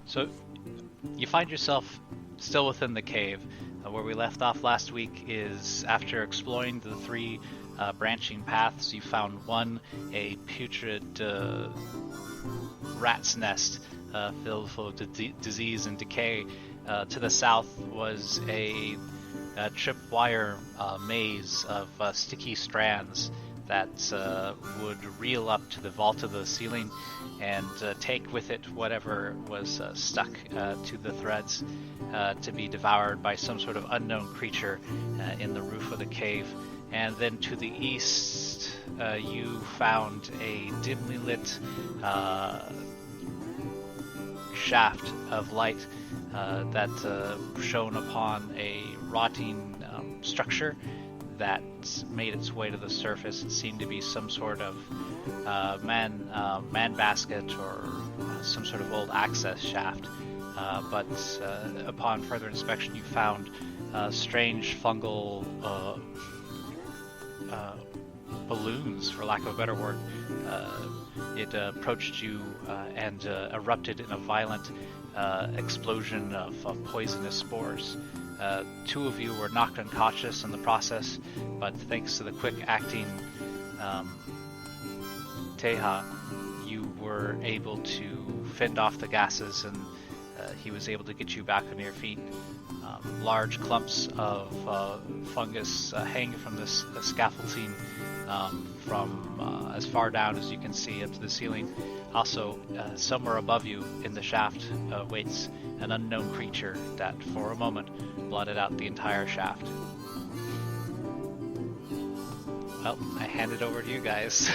So you find yourself still within the cave. Where we left off last week is after exploring the three branching paths, you found one, a putrid rat's nest filled full of disease and decay. To the south was a tripwire maze of sticky strands that would reel up to the vault of the ceiling and take with it whatever was stuck to the threads to be devoured by some sort of unknown creature in the roof of the cave. And then to the east, you found a dimly lit shaft of light that shone upon a rotting structure that made its way to the surface. It seemed to be some sort of man basket or some sort of old access shaft. But upon further inspection, you found strange fungal balloons, for lack of a better word. It approached you and erupted in a violent explosion of poisonous spores. Two of you were knocked unconscious in the process, but thanks to the quick acting Taha, you were able to fend off the gases, and he was able to get you back on your feet. Large clumps of fungus hang from this scaffolding from as far down as you can see up to the ceiling. Also, somewhere above you in the shaft waits an unknown creature that, for a moment, blotted out the entire shaft. Well, I hand it over to you guys.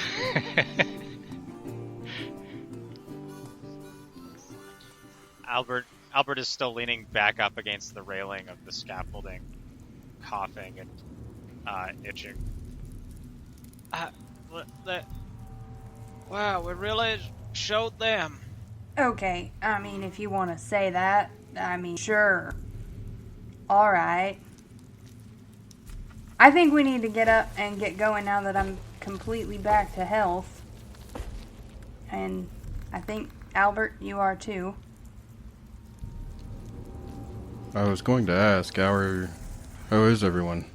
Albert is still leaning back up against the railing of the scaffolding, coughing and itching. Wow, we really showed them. Okay, I mean, if you want to say that, I mean, sure. Alright. I think we need to get up and get going now that I'm completely back to health. And I think, Albert, you are too. I was going to ask, how is everyone?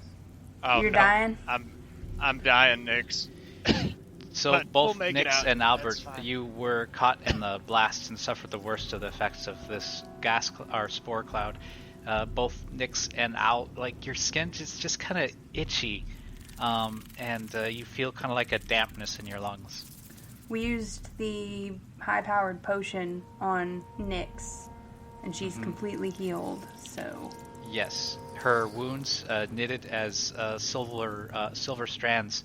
Oh, You're no, dying? I'm dying, Nix. So But both we'll make it Nix out. and Albert, That's fine. you were caught in the blast and suffered the worst of the effects of this or spore cloud. Both Nix and Al, like, your skin is just kind of itchy, and you feel kind of like a dampness in your lungs. We used the high-powered potion on Nyx, and she's completely healed, so... Yes, her wounds knitted as silver strands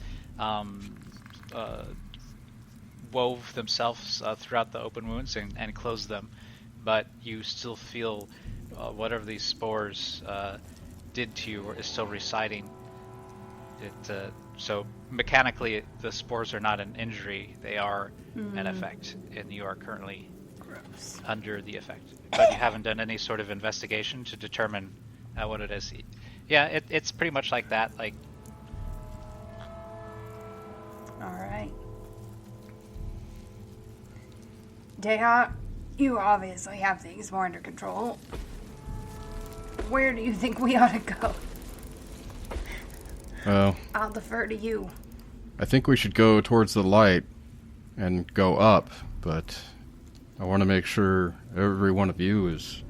wove themselves throughout the open wounds and closed them, but you still feel whatever these spores did to you is still residing. So mechanically, the spores are not an injury; they are an effect, and you are currently Gross. under the effect. But you haven't done any sort of investigation to determine what it is. Yeah, it's pretty much like that. Like, Alright. Taha, you obviously have things more under control. Where do you think we ought to go? Well, I'll defer to you. I think we should go towards the light and go up, but I want to make sure every one of you is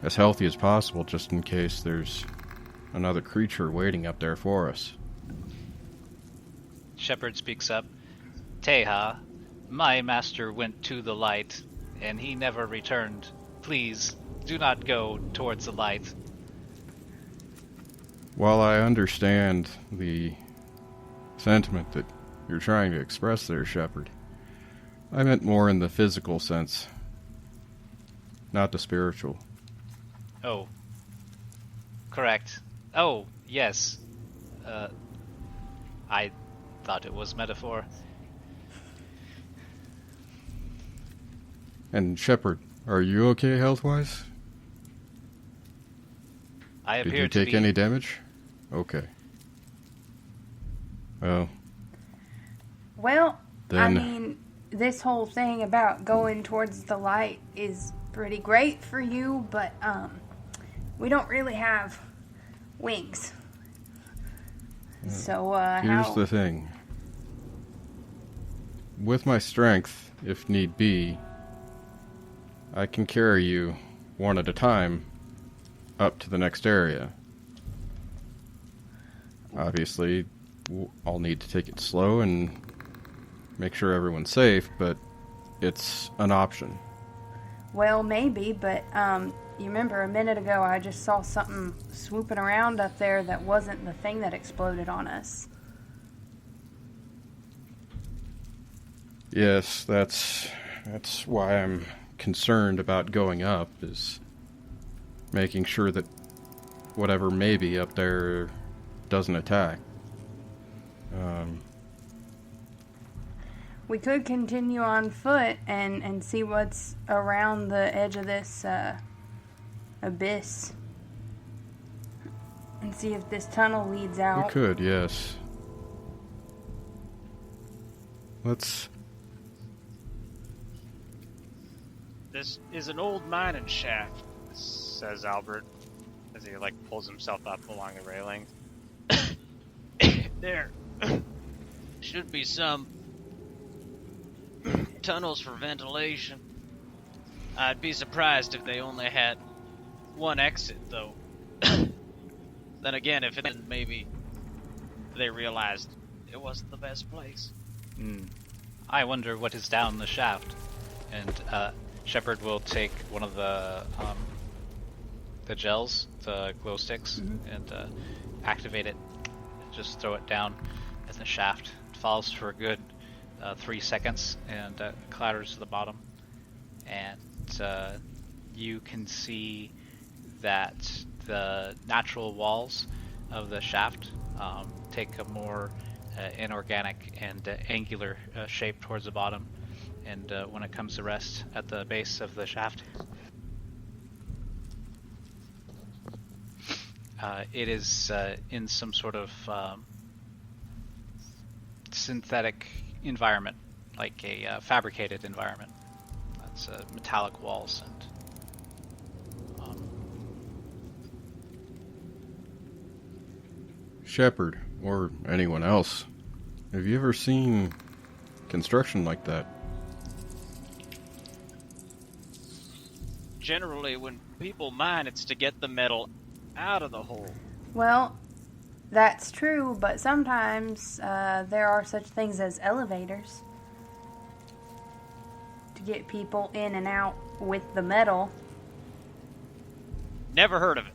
as healthy as possible, just in case there's another creature waiting up there for us. Shepard speaks up. Taha, my master went to the light, and he never returned. Please, do not go towards the light. While I understand the sentiment that you're trying to express there, Shepard, I meant more in the physical sense, not the spiritual. Oh. Correct. Oh, yes. I thought it was metaphor. And Shepard, are you okay health-wise? I Did appear you to take be... any damage? Okay. Well, Well, I then mean, this whole thing about going towards the light is pretty great for you, but we don't really have wings. So Here's the thing. With my strength, if need be, I can carry you one at a time up to the next area. Obviously, I'll need to take it slow and make sure everyone's safe, but it's an option. Well, maybe, but you remember a minute ago I just saw something swooping around up there that wasn't the thing that exploded on us. Yes, that's why I'm concerned about going up, is making sure that whatever may be up there doesn't attack. We could continue on foot and see what's around the edge of this abyss. And see if this tunnel leads out. We could, yes. Let's... This is an old mining shaft, says Albert, as he pulls himself up along the railing. There should be some tunnels for ventilation. I'd be surprised if they only had one exit, though. Then again, if it didn't, maybe they realized it wasn't the best place. I wonder what is down the shaft. And Shepard will take one of the gels, the glow sticks, and activate it. Just throw it down in the shaft. It falls for a good 3 seconds and clatters to the bottom. And you can see that the natural walls of the shaft take a more inorganic and angular shape towards the bottom. And when it comes to rest at the base of the shaft, it is in some sort of synthetic environment, like a fabricated environment. That's metallic walls and Shepard, or anyone else, have you ever seen construction like that? Generally, when people mine, it's to get the metal out of the hole. Well, that's true, but sometimes there are such things as elevators to get people in and out with the metal. Never heard of it.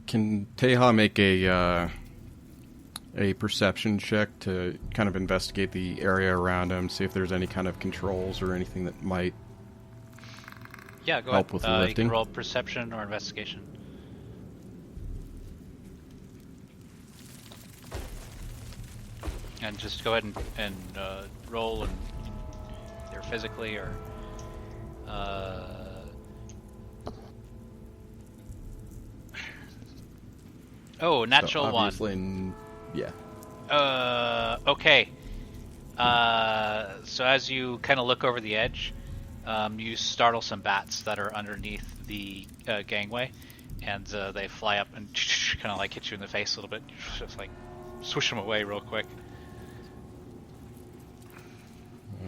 Can Taha make a perception check to kind of investigate the area around him, see if there's any kind of controls or anything that might go help ahead. with the You lifting? can roll perception or investigation. And just go ahead and roll, and either physically or natural one. Yeah. Okay. So as you kind of look over the edge, you startle some bats that are underneath the gangway, and they fly up and kind of hit you in the face a little bit. Just swish them away real quick.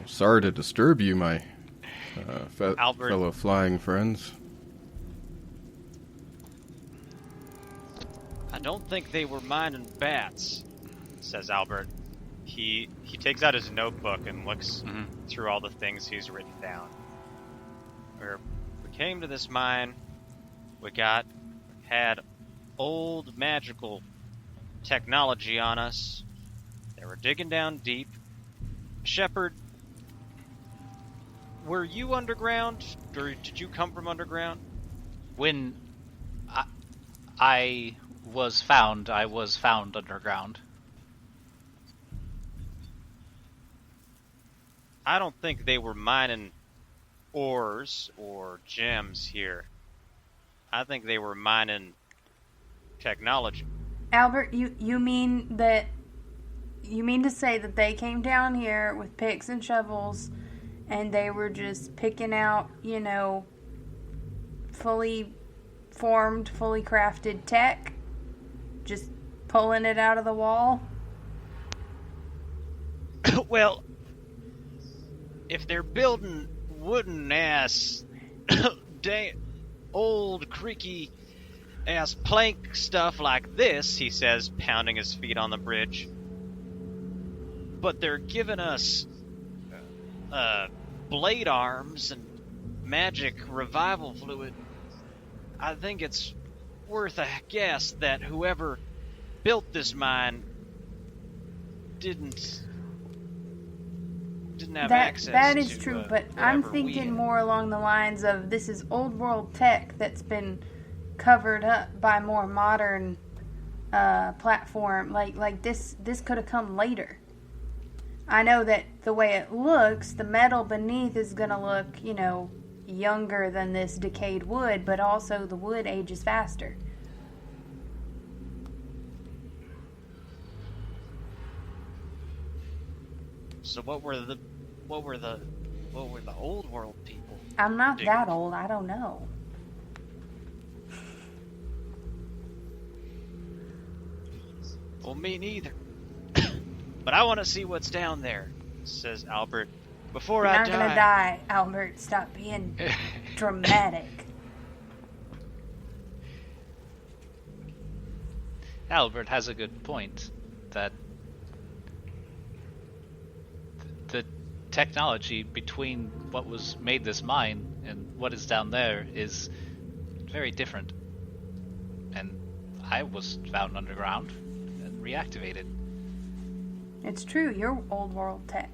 Sorry to disturb you, my Albert. fellow flying friends. I don't think they were mining bats, says Albert. He takes out his notebook and looks through all the things he's written down. We came to this mine, had old magical technology on us. They were digging down deep. Shepard, were you underground, or did you come from underground? When I was found underground. I don't think they were mining ores or gems here. I think they were mining technology. Albert, you mean that You mean to say that they came down here with picks and shovels and they were just picking out, fully formed, fully crafted tech? Just pulling it out of the wall? Well, if they're building wooden ass, old creaky ass plank stuff like this, he says, pounding his feet on the bridge, but they're giving us blade arms and magic revival fluid, I think it's worth a guess that whoever built this mine didn't have access That is to, true, but I'm whatever we thinking had. more along the lines of this is old world tech that's been covered up by more modern platform. Like this could have come later. I know that the way it looks, the metal beneath is going to look, younger than this decayed wood, but also the wood ages faster. So what were the old world people? I'm not digging? that old. I don't know. Well, me neither. But I want to see what's down there, says Albert. Before You're I not gonna die, Albert. Stop being dramatic. Albert has a good point that the technology between what was made this mine and what is down there is very different. And I was found underground and reactivated. It's true. You're old world tech.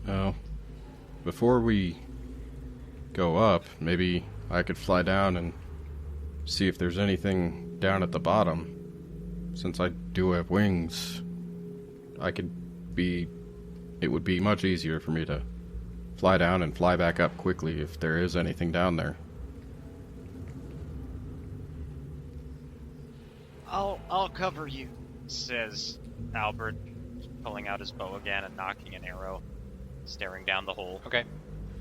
Oh, before we go up, maybe I could fly down and see if there's anything down at the bottom. Since I do have wings, it would be much easier for me to fly down and fly back up quickly if there is anything down there. I'll cover you, says Albert, pulling out his bow again and knocking an arrow, staring down the hole. Okay.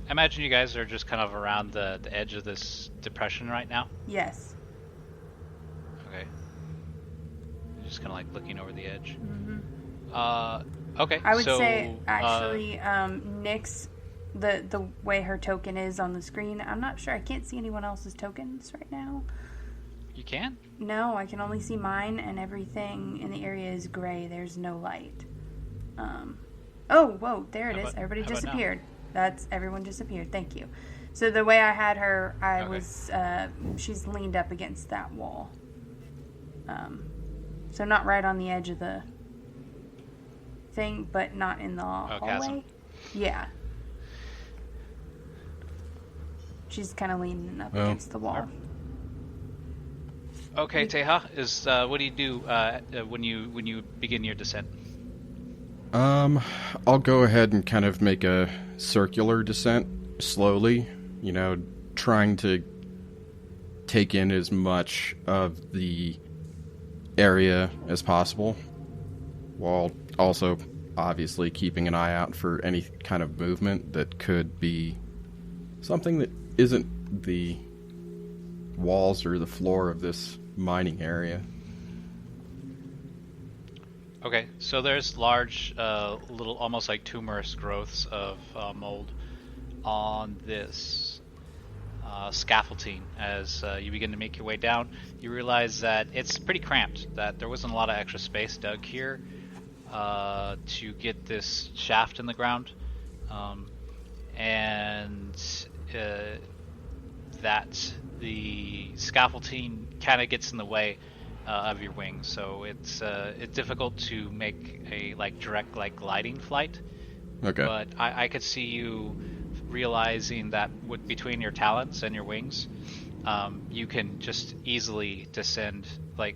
I imagine you guys are just kind of around the edge of this depression right now. Yes. Okay. You're just kind of like looking over the edge. Mm-hmm. Okay. I would so, say actually, Nyx, the way her token is on the screen, I'm not sure. I can't see anyone else's tokens right now. You can? No, I can only see mine, and everything in the area is gray. There's no light. Oh, whoa, there it is. Everybody how about disappeared. Everyone disappeared. Thank you. So the way I had her, she's leaned up against that wall. So not right on the edge of the thing, but not in the hallway. Chasm. Yeah. She's kind of leaning up against the wall. Okay, Taha, what do you do when you begin your descent? I'll go ahead and kind of make a circular descent slowly, trying to take in as much of the area as possible, while also obviously keeping an eye out for any kind of movement that could be something that isn't the walls or the floor of this mining area. Okay, so there's large, little, almost like tumorous growths of mold on this scaffolding. As you begin to make your way down, you realize that it's pretty cramped, that there wasn't a lot of extra space dug here to get this shaft in the ground, and that the scaffolding kind of gets in the way of your wings, so it's difficult to make a direct gliding flight. Okay. But I could see you realizing that between your talons and your wings, you can just easily descend,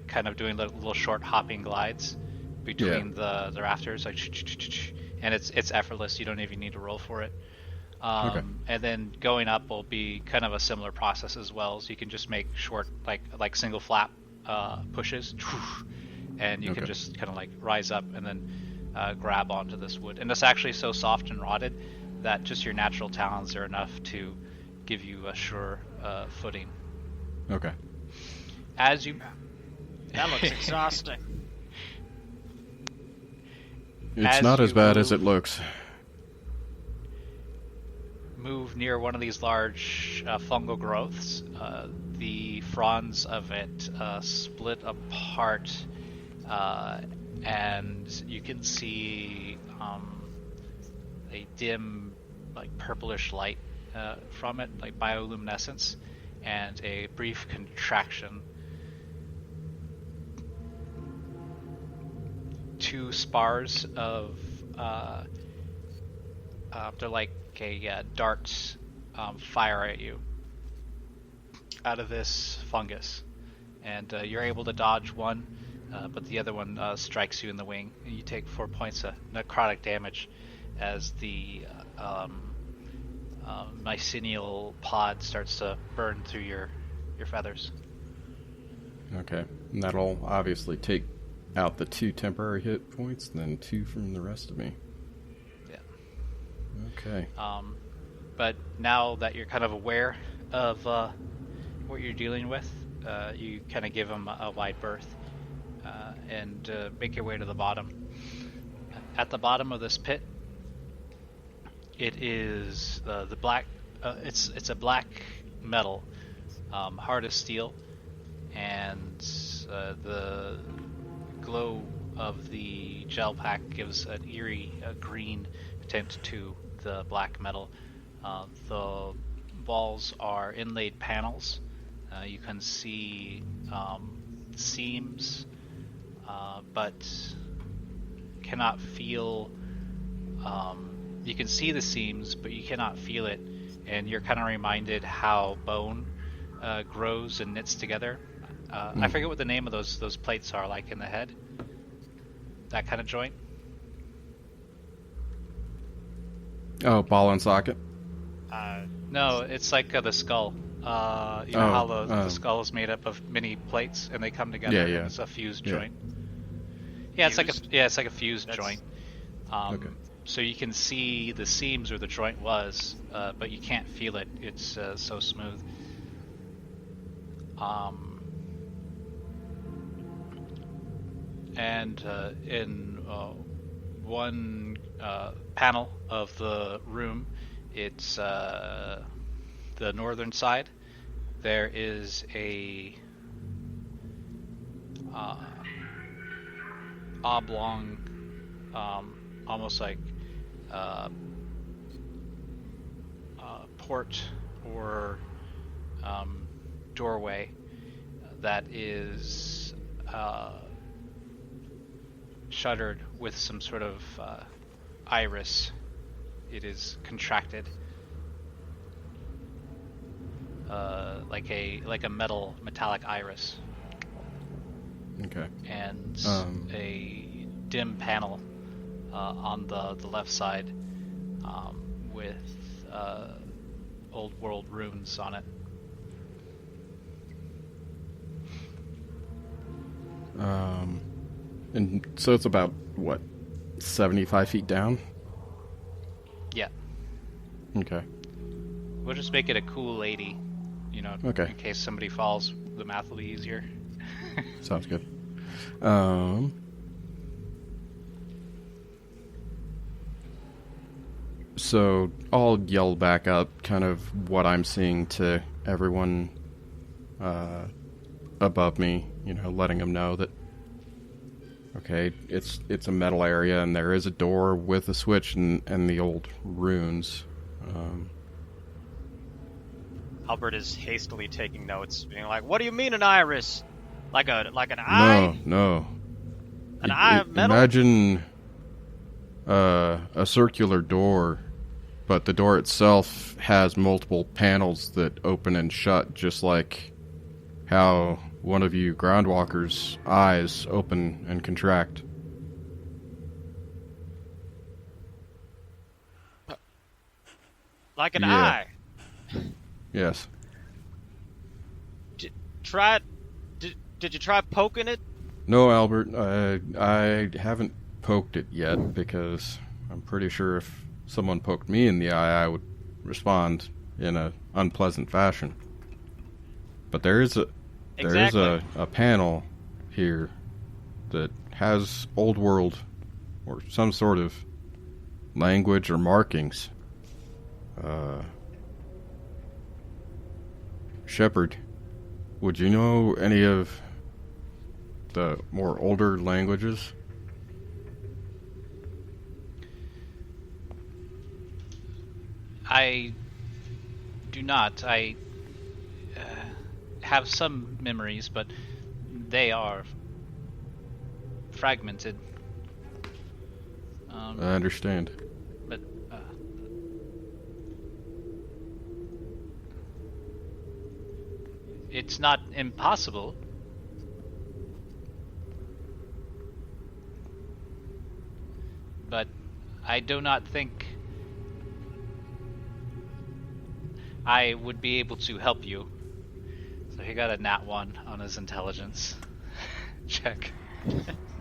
kind of doing little short hopping glides between the rafters, and it's effortless. You don't even need to roll for it. Okay. And then going up will be kind of a similar process as well. So you can just make short, like single flap pushes, and you can Okay. just kind of like rise up and then grab onto this wood. And it's actually so soft and rotted that just your natural talons are enough to give you a sure footing. Okay. As you That looks exhausting. It's As not as you bad as move- it looks. move near one of these large fungal growths, the fronds of it split apart, and you can see a dim, like purplish light from it, like bioluminescence, and a brief contraction. Two spars of they're like a darts fire at you out of this fungus, and you're able to dodge one, but the other one strikes you in the wing, and you take 4 points of necrotic damage as the mycelial pod starts to burn through your feathers. Okay. And that'll obviously take out the 2 temporary hit points, and then 2 from the rest of me. Yeah. Okay. But now that you're kind of aware of what you're dealing with, you kind of give them a wide berth and make your way to the bottom. At the bottom of this pit, it is the black. It's a black metal, hard as steel, and the glow of the gel pack gives an eerie green tint to the black metal. The walls are inlaid panels. You can see seams, but cannot feel. You can see the seams, but you cannot feel it, and you're kind of reminded how bone grows and knits together. I forget what the name of those plates are, like in the head. That kind of joint. Oh, ball and socket. No, it's like the skull. You know how the skull is made up of many plates, and they come together. Yeah, And yeah. it's a fused Yeah. joint. Yeah, it's Fused? like a fused That's- joint. Okay. So you can see the seams where the joint was, but you can't feel it. It's so smooth. And in one panel of the room, it's the northern side. There is a oblong, almost like port or doorway that is shuttered with some sort of iris. It is contracted, like a metallic iris, Okay. and Um. a dim panel on the left side with old world runes on it. And so it's about, what, 75 feet down? Yeah, Okay. we'll just make it a cool 80, Okay. in case somebody falls. The math will be easier. Sounds good. So I'll yell back up kind of what I'm seeing to everyone above me, letting them know that, okay, it's a metal area and there is a door with a switch and the old runes. Albert is hastily taking notes, being like, "What do you mean an iris? Like an eye? No. An eye of metal?" Imagine a circular door, but the door itself has multiple panels that open and shut, just like how one of you groundwalkers' eyes open and contract. Like an Yeah. eye. Yes. Try it. Did you try poking it? No, Albert, I haven't poked it yet because I'm pretty sure if someone poked me in the eye, I would respond in a unpleasant fashion. But there is a panel here that has old world or some sort of language or markings. Shepard, would you know any of the more older languages? I do not. I have some memories, but they are fragmented. I understand. But it's not impossible. But I do not think I would be able to help you. So he got a nat 1 on his intelligence check.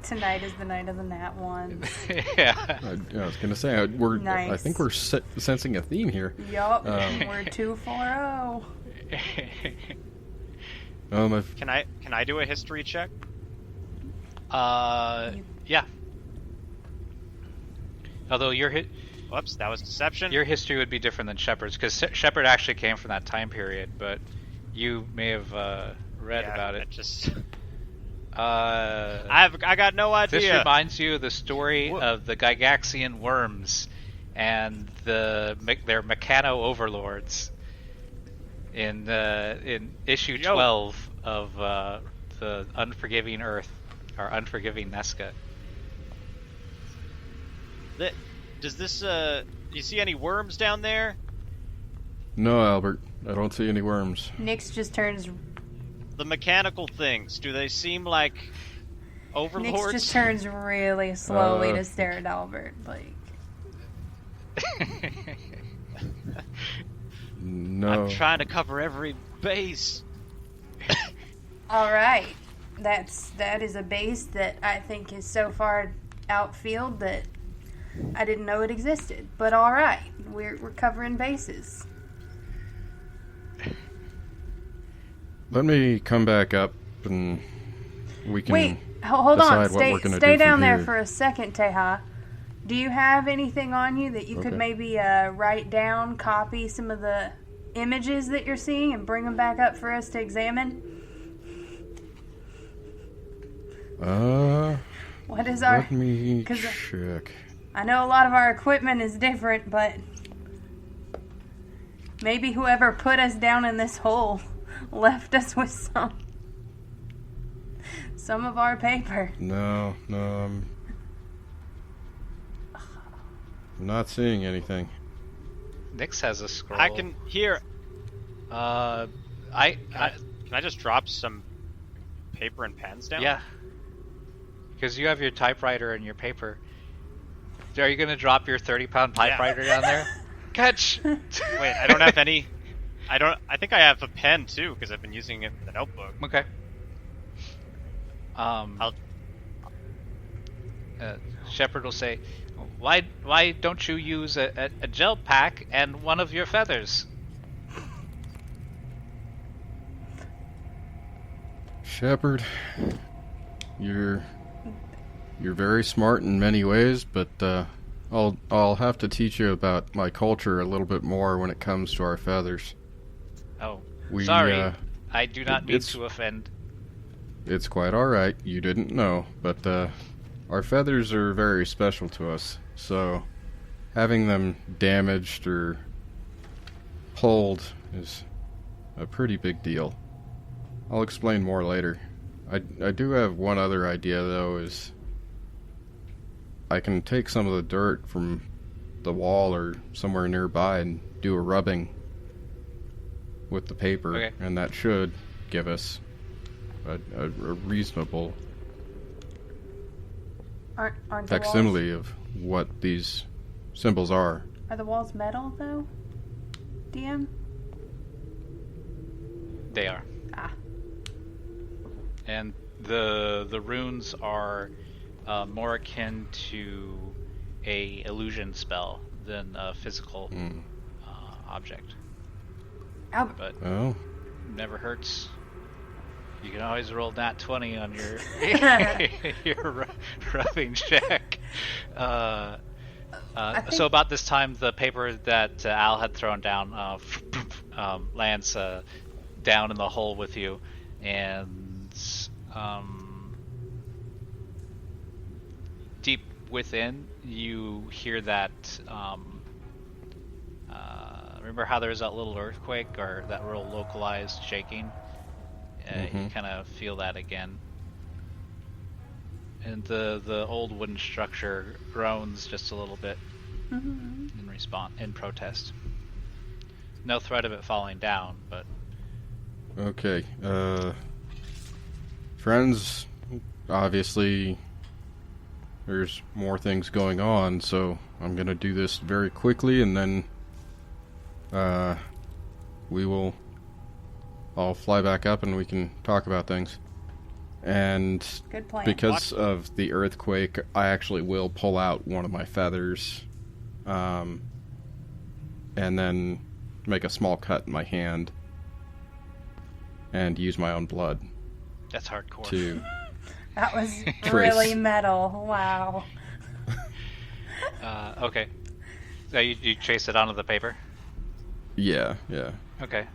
Tonight is the night of the nat ones. Yeah. I was gonna say Nice. I think we're sensing a theme here. Yup, we're 240. Can I do a history check? Yeah. Although Whoops, that was deception. your history would be different than Shepard's, because Shepard actually came from that time period, but you may have read about it. I got no idea. This reminds you of the story of the Gygaxian worms and their mechano overlords in issue 12 of the Unforgiving Earth, or Unforgiving Nesca. Does this do you see any worms down there? No, Albert, I don't see any worms. Nyx just turns. The mechanical things, do they seem like overlords? Nyx just turns really slowly to stare at Albert, like. No. I'm trying to cover every base. All right, that is a base that I think is so far outfield that I didn't know it existed. But all right, we're covering bases. Let me come back up and we can Wait, hold on. decide what we're gonna Stay do down from there here. for a second, Taha. Do you have anything on you that you could Okay. maybe write down, copy some of the images that you're seeing, and bring them back up for us to examine? What is our? Let me 'cause check. I know a lot of our equipment is different, but maybe whoever put us down in this hole left us with some of our paper. No, I'm not seeing anything. Nyx has a scroll. I can hear. I Can I just drop some paper and pens down? Yeah. Because you have your typewriter and your paper. Are you going to drop your 30-pound typewriter down there? Catch! Wait, I don't have any. I think I have a pen too because I've been using it in the notebook. Okay. Shepard will say, "Why don't you use a gel pack and one of your feathers?" Shepard, you're very smart in many ways, but I'll have to teach you about my culture a little bit more when it comes to our feathers. Oh, We, sorry. I do not mean it's- to offend. It's quite all right. You didn't know, but our feathers are very special to us. So having them damaged or pulled is a pretty big deal. I'll explain more later. I do have one other idea though, is I can take some of the dirt from the wall or somewhere nearby and do a rubbing with the paper, Okay. and that should give us a reasonable Aren't the walls, facsimile of what these symbols are. are the walls metal though? DM? They are. Ah. And the runes are more akin to a illusion spell than a physical object. Albert. But Oh. never hurts. You can always roll nat 20 on your your rubbing check. So about this time, the paper that Al had thrown down lands down in the hole with you, and deep within, you hear that. Remember how there was that little earthquake or that real localized shaking? You kind of feel that again. And the old wooden structure groans just a little bit in response, in protest. No threat of it falling down, but Okay. Friends, obviously there's more things going on, so I'm gonna do this very quickly, and then we will all fly back up and we can talk about things. And Good plan. because of the earthquake, I actually will pull out one of my feathers, and then make a small cut in my hand and use my own blood that's hardcore. to That was Trace. really metal. Wow. Okay. So you trace it onto the paper? yeah. Okay.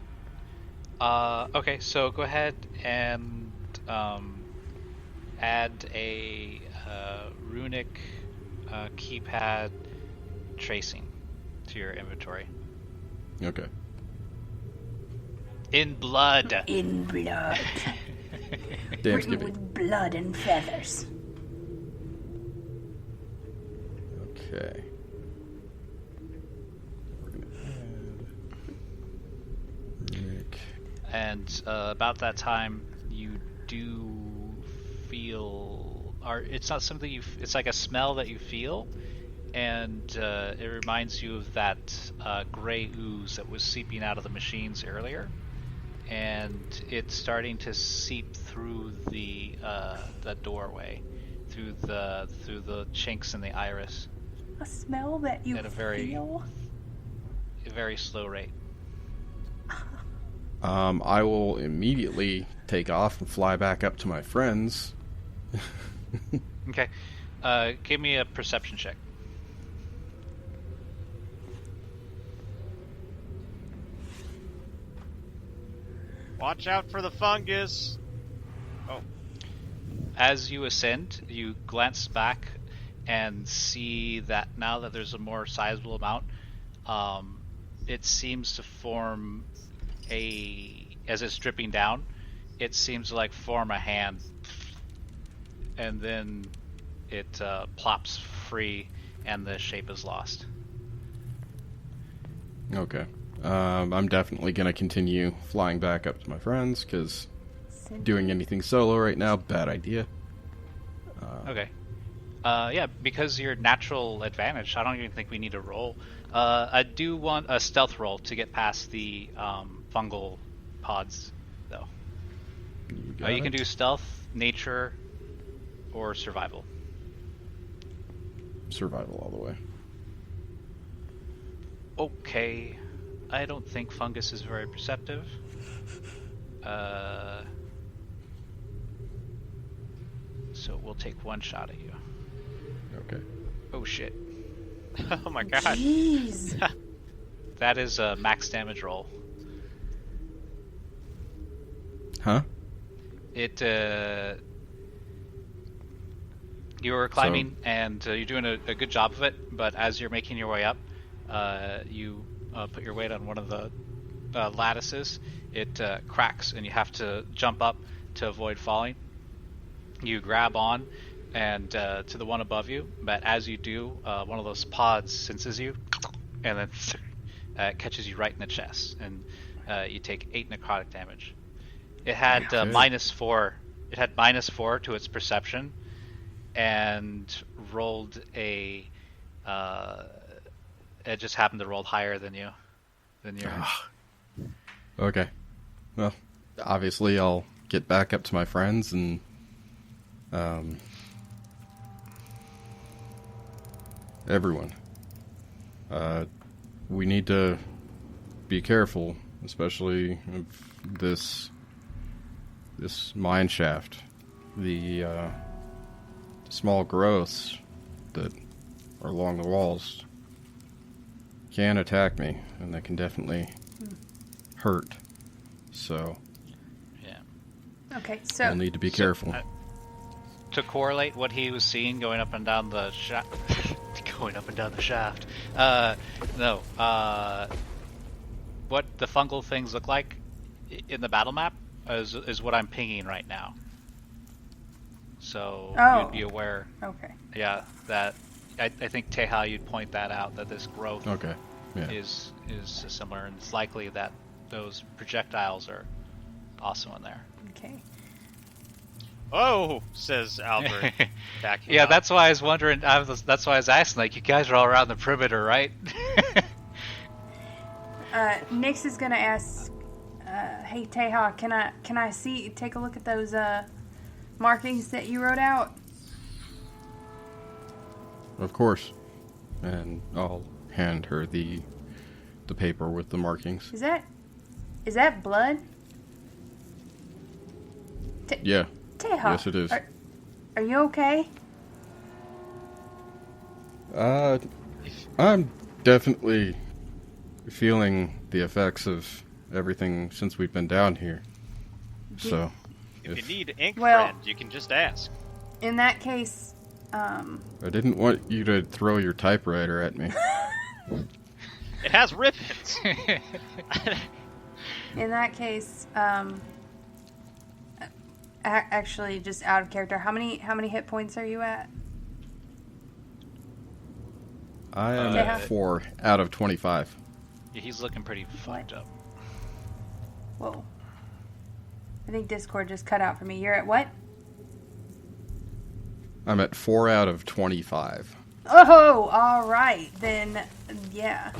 Okay, so go ahead and add a runic keypad tracing to your inventory. Okay. In blood. In blood. Damn Written Skippy. with blood and feathers. Okay. We're gonna add runic. And about that time, you do feel, or it's not something it's like a smell that you feel, and it reminds you of that gray ooze that was seeping out of the machines earlier, and it's starting to seep through the doorway, through the chinks in the iris A smell that you at a very feel? slow rate. I will immediately take off and fly back up to my friends. Okay, give me a perception check. Watch out for the fungus. Oh, As you ascend, you glance back and see that now that there's a more sizable amount, it seems to form as it's dripping down, it seems to like form a hand, and then it plops free and the shape is lost. Okay. I'm definitely going to continue flying back up to my friends, because doing anything solo right now, bad idea. Okay. Yeah, because your natural advantage, I don't even think we need to roll. I do want a stealth roll to get past the fungal pods, though. You can do stealth, nature, or survival. Survival all the way. Okay. I don't think fungus is very perceptive. So we'll take one shot at you. Okay. Oh shit. oh my god. Jeez. That is a max damage roll. Huh? It, you were climbing and you're doing a good job of it, but as you're making your way up, you put your weight on one of the lattices. It cracks and you have to jump up to avoid falling. You grab on and to the one above you, but as you do, one of those pods senses you and then catches you right in the chest, and you take 8 necrotic damage. It had -4. It had -4 to its perception, and rolled a. It just happened to roll higher than you. than yours. Okay. Well, obviously I'll get back up to my friends and everyone. We need to be careful, especially of this mine shaft. The small growths that are along the walls can attack me, and they can definitely hurt. So, Yeah. Okay, so we'll need to be careful. To correlate what he was seeing going up and down the shaft, what the fungal things look like in the battle map is what I'm pinging right now. So you'd be aware. Okay. Yeah, that I think Taha, you'd point that out, that this growth Okay. Yeah. is similar, and it's likely that those projectiles are also in there. Okay. Oh, says Albert. Backing Yeah, up. that's why I was wondering. That's why I was asking. Like, you guys are all around the perimeter, right? Nyx is gonna ask, "Hey Taha, can I take a look at those markings that you wrote out?" Of course. And I'll hand her the paper with the markings. Is that blood? Yeah. Taha, Yes, it is. Are you okay? I'm definitely feeling the effects of everything since we've been down here. So, If you need ink, Well- friend, you can just ask. In that case, I didn't want you to throw your typewriter at me. It has ribbons. in that case, actually, just out of character, how many hit points are you at? I am Taha? at 4 out of 25. Yeah, he's looking pretty fucked up. Whoa. I think Discord just cut out for me. You're at what? I'm at 4 out of 25. Oh, all right. Then, yeah.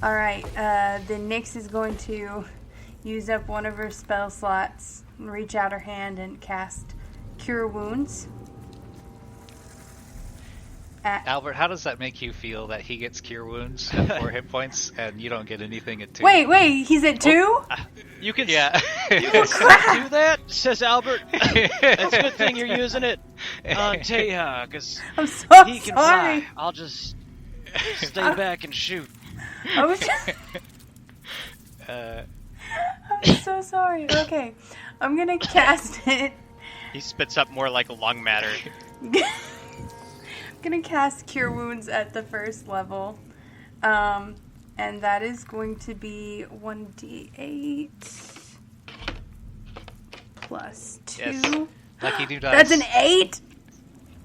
All right. Then Nyx is going to use up one of her spell slots, and reach out her hand and cast Cure Wounds. Albert, how does that make you feel that he gets cure wounds at 4 hit points and you don't get anything at 2? Wait, he's at 2? You can Yeah. you can still do that, says Albert. It's a good thing you're using it on Taha, because I'm so he can sorry. fly. I'll just stay back and shoot. I was just... I'm so sorry. Okay. I'm going to cast it. He spits up more like lung matter. I'm going to cast Cure Wounds at the first level. And that is going to be 1d8 plus 2. Yes. Lucky do dice. That's an 8?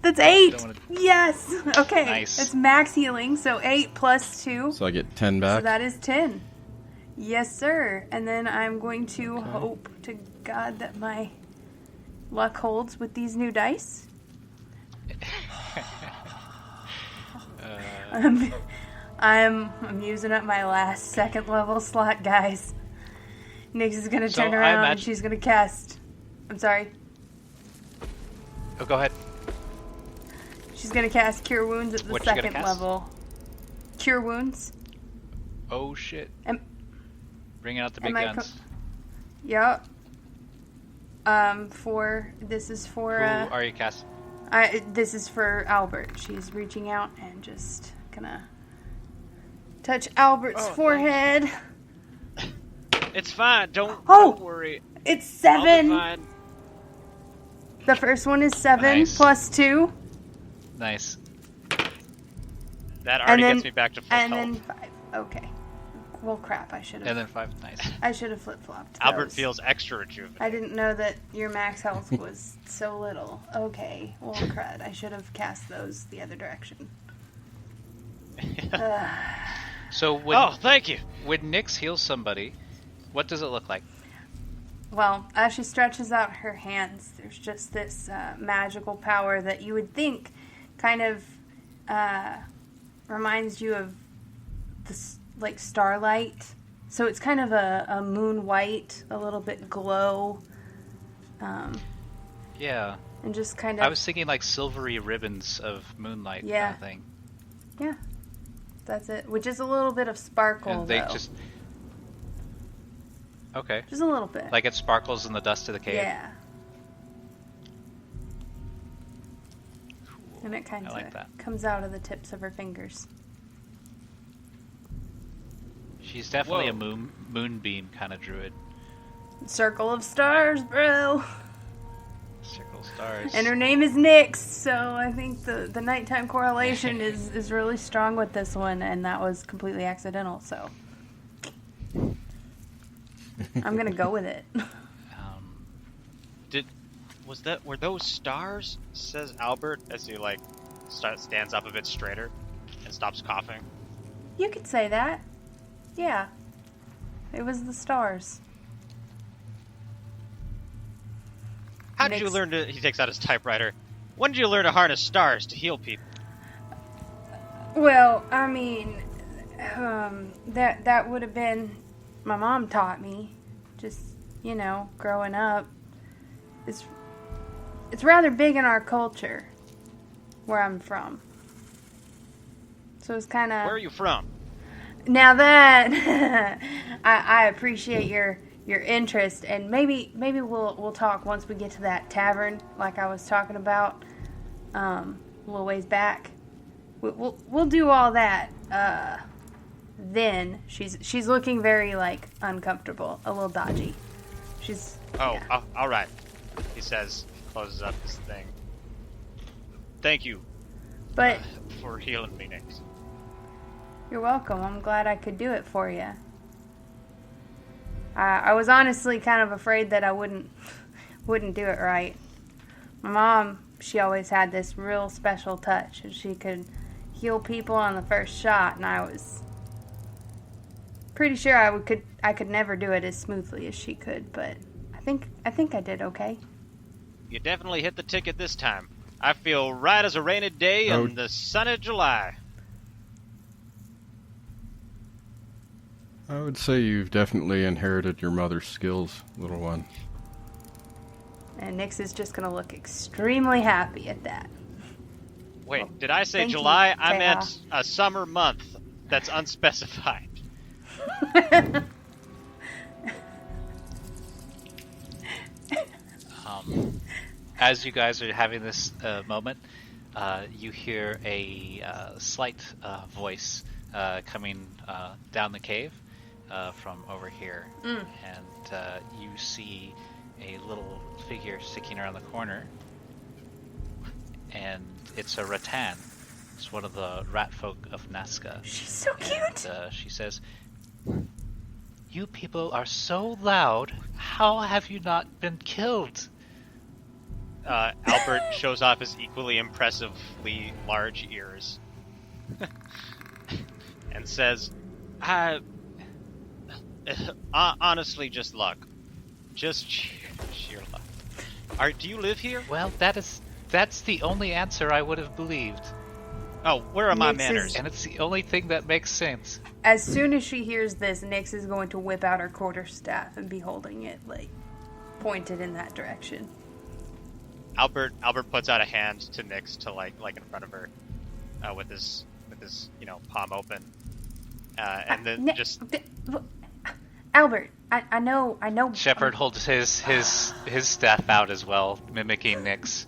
That's 8! Don't wanna- Yes! Okay. Nice. It's max healing, so 8 plus 2. So I get 10 So back. that is 10. Yes, sir. And then I'm going to hope to God that my luck holds with these new dice. I'm using up my last second level slot, guys. Nyx is gonna So turn I around and imagine- she's gonna cast. I'm sorry. Oh, go ahead. She's gonna cast Cure Wounds at the What you gonna second cast? level. Cure Wounds. Oh, shit. Am- Bringing out the big am I guns. Yup. This is for Who are you casting? this is for Albert. She's reaching out and just gonna touch Albert's forehead. It's fine. Don't Oh! worry. It's I'll be 7. fine. The first one is 7 Nice. plus 2. Nice. That already then- gets me back to full And health. then 5. Okay. Well, crap. I should And have. then 5. Nice. I should have flip flopped. Albert feels extra rejuvenated. I didn't know that your max health was so little. Okay. Well, crud. I should have cast those the other direction. So when, Oh, thank you. when Nyx heals somebody, what does it look like? Well, as she stretches out her hands, there's just this magical power that you would think kind of reminds you of like starlight, So it's kind of a moon white, a little bit glow. Yeah. And just kind of... I was thinking like silvery ribbons of moonlight kind of thing. Yeah. That's it. With just a little bit of sparkle, And they though. just... Okay. Just a little bit. Like it sparkles in the dust of the cave? Yeah. Cool. And it kind I of like that. comes out of the tips of her fingers. She's definitely Whoa. a moonbeam kind of druid. Circle of stars, bro. Circle stars. And her name is Nyx, so I think the nighttime correlation is really strong with this one, and that was completely accidental, so I'm gonna go with it. Were those stars? Says Albert as he stands up a bit straighter and stops coughing. You could say that. Yeah. It was the stars. How did you learn to... He takes out his typewriter. When did you learn to harness stars to heal people? Well, I mean, that would have been... My mom taught me. Just, growing up. It's rather big in our culture, where I'm from. So it's kind of... Where are you from? Now that I appreciate your interest, and maybe we'll talk once we get to that tavern, like I was talking about a little ways back. We'll do all that. Then she's looking very uncomfortable, a little dodgy. She's all right. He says, closes up his thing. Thank you. But for healing me next. You're welcome. I'm glad I could do it for you. I was honestly kind of afraid that I wouldn't do it right. My mom, she always had this real special touch, and she could heal people on the first shot, and I was pretty sure I could never do it as smoothly as she could, but I think I did okay. You definitely hit the ticket this time. I feel right as a rainy day in the sun of July. I would say you've definitely inherited your mother's skills, little one. And Nyx is just going to look extremely happy at that. Wait, did I say thank July? you, I Taha. meant a summer month that's unspecified. As you guys are having this moment, you hear a slight voice coming down the cave from over here, and you see a little figure sticking around the corner, and it's a rattan. It's one of the rat folk of Nazca. She's so cute! And she says, "You people are so loud. How have you not been killed?" Albert shows off his equally impressively large ears and says, honestly, just luck. Just sheer luck. Do you live here? Well, that's the only answer I would have believed. Oh, where are my Nyx manners? And it's the only thing that makes sense. As soon as she hears this, Nyx is going to whip out her quarterstaff and be holding it, pointed in that direction. Albert puts out a hand to Nyx to like in front of her, with his palm open, and then Albert, I know. Shepard holds his staff out as well, mimicking Nyx.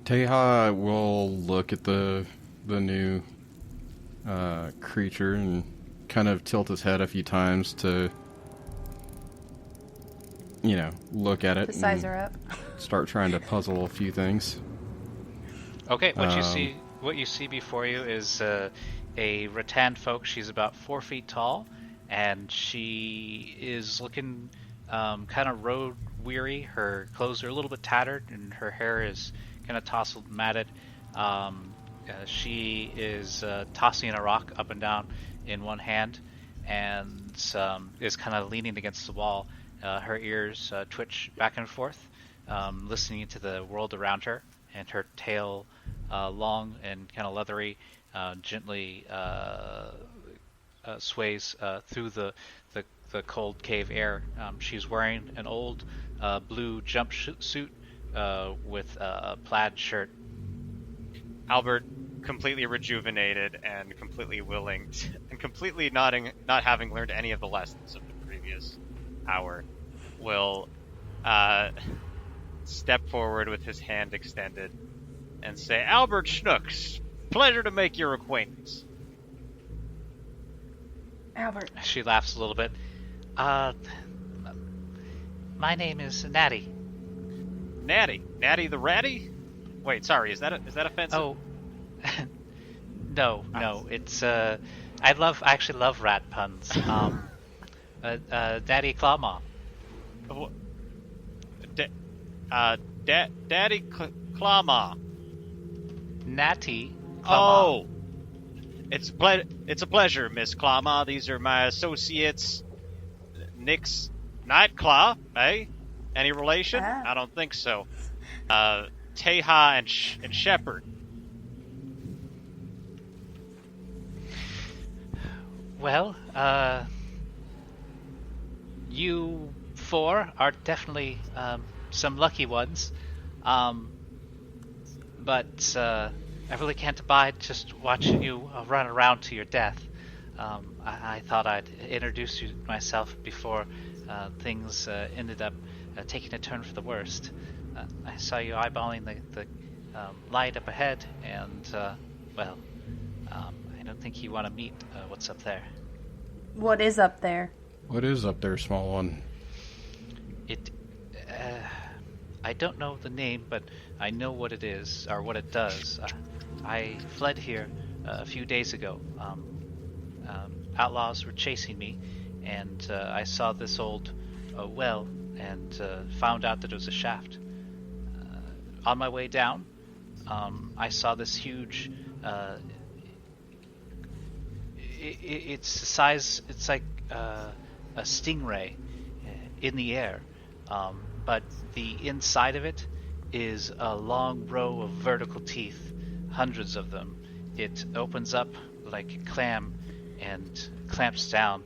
Taha will look at the new creature and kind of tilt his head a few times to, look at it To size and her up. start trying to puzzle a few things. Okay, what you see before you is a rattan folk. She's about 4 feet tall, and she is looking kind of road weary. Her clothes are a little bit tattered, and her hair is kind of tousled, matted. She is tossing a rock up and down in one hand, and is kind of leaning against the wall. Her ears twitch back and forth, listening to the world around her, and her tail, long and kind of leathery, gently sways through the cold cave air. She's wearing an old blue jumpsuit with a plaid shirt. Albert, completely rejuvenated and completely willing and completely not having learned any of the lessons of the previous hour, will step forward with his hand extended and say, "Albert Schnooks, pleasure to make your acquaintance." Albert. She laughs a little bit. My name is Natty. Natty the Ratty? Wait, sorry, is that offensive? Oh, no, it's I actually love rat puns. Daddy Clawmaw. Daddy Clawmaw. Natty Clawmaw. Oh, it's a pleasure, Miss Clawmaw. These are my associates, Nick's Nightclaw, eh? Any relation? Ah. I don't think so. Taha and Shepard. Well, you four are definitely some lucky ones. But I really can't abide just watching you run around to your death. I thought I'd introduce you myself before things ended up taking a turn for the worst. I saw you eyeballing the light up ahead, and, well, I don't think you want to meet what's up there. What is up there? What is up there, small one? I don't know the name, but I know what it is, or what it does. I fled here a few days ago. Outlaws were chasing me, and I saw this old well, and found out that it was a shaft. On my way down, I saw this huge... it's the size... It's like a stingray in the air. But the inside of it is a long row of vertical teeth, hundreds of them. It opens up like a clam and clamps down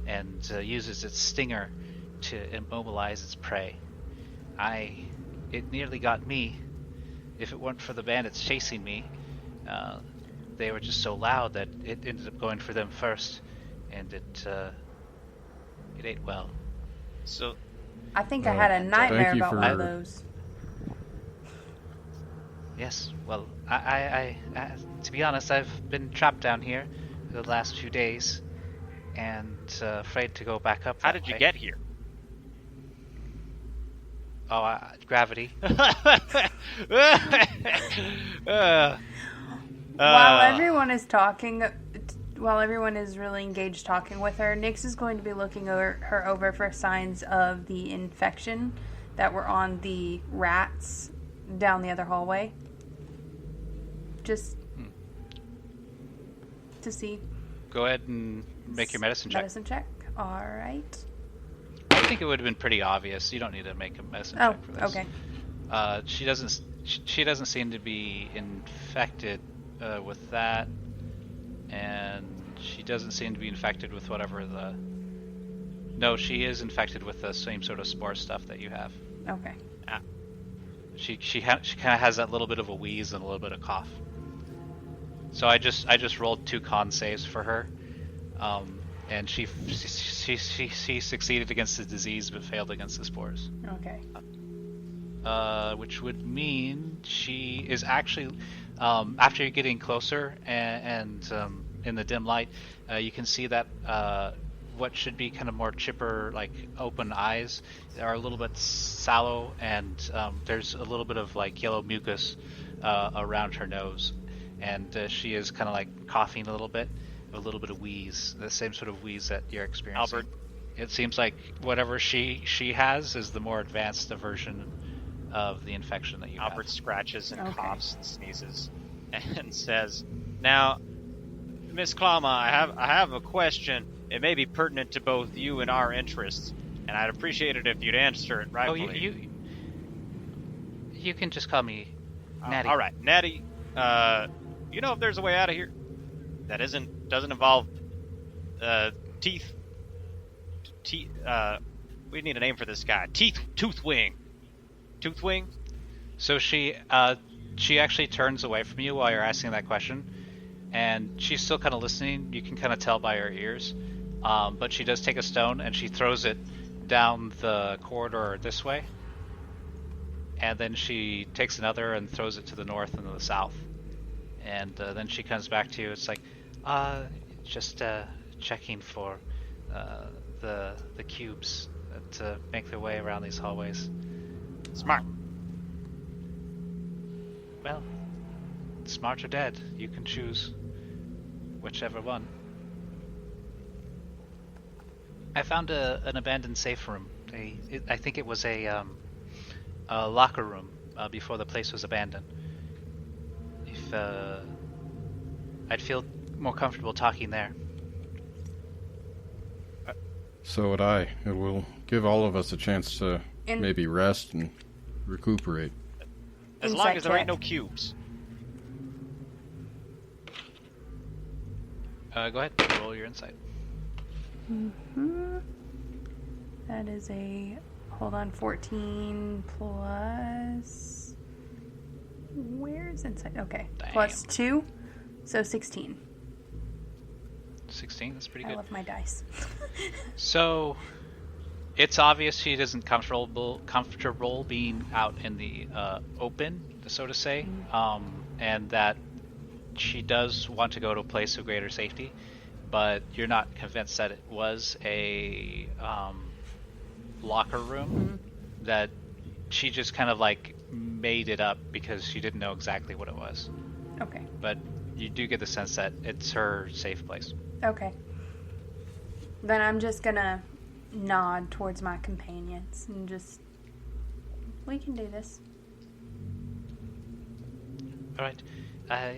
and uses its stinger to immobilize its prey. It nearly got me. If it weren't for the bandits chasing me, they were just so loud that it ended up going for them first, and it ate well. So, I think I had a nightmare thank you about one of for- those. Yes, well, I to be honest, I've been trapped down here for the last few days, and afraid to go back up. how that did you way. get here? Oh, gravity. While everyone is talking, while everyone is really engaged talking with her, Nyx is going to be looking her over for signs of the infection that were on the rats down the other hallway. Just to see. Go ahead and make your medicine check. Medicine check. All right. I think it would have been pretty obvious. You don't need to make a medicine Oh, check for this. okay. She doesn't seem to be infected with that, and she doesn't seem to be infected with whatever the. No, she is infected with the same sort of spore stuff that you have. Okay. She kind of has that little bit of a wheeze and a little bit of cough. So I just rolled 2 con saves for her, and she succeeded against the disease but failed against the spores. Okay. Which would mean she is actually, after you're getting closer and in the dim light, you can see that what should be kind of more chipper, like open eyes, are a little bit sallow, and there's a little bit of like yellow mucus around her nose, and she is kind of like coughing a little bit of wheeze, the same sort of wheeze that you're experiencing. Albert. It seems like whatever she has is the more advanced version of the infection that you have. Albert scratches and Okay. coughs and sneezes and says, "Now, Miss Clawma, I have a question. It may be pertinent to both you and our interests, and I'd appreciate it if you'd answer it Oh, rightfully." you can just call me Natty. All right, Natty. You know if there's a way out of here that doesn't involve Teeth. We need a name for this guy. Toothwing. Toothwing? So she actually turns away from you while you're asking that question, and she's still kind of listening. You can kind of tell by her ears, but she does take a stone and she throws it down the corridor this way, and then she takes another and throws it to the north and the south, and then she comes back to you. It's like, just checking for the cubes to make their way around these hallways. Smart. Well, smart or dead, you can choose whichever one. I found an abandoned safe room. I think it was a locker room before the place was abandoned. If I'd feel more comfortable talking there. So would I. It will give all of us a chance to maybe rest and recuperate. As long as there ain't no cubes. Go ahead, roll your insight. Mm-hmm. That is a, 14 plus, where's insight? Okay, Damn. plus 2, so 16. 16, that's pretty I good. love my dice. So, it's obvious she isn't comfortable being out in the open, so to say, and that she does want to go to a place of greater safety, but you're not convinced that it was a locker room, that she just kind of like made it up because she didn't know exactly what it was. Okay. But you do get the sense that it's her safe place. Okay. Then I'm just gonna nod towards my companions and just, we can do this. All right,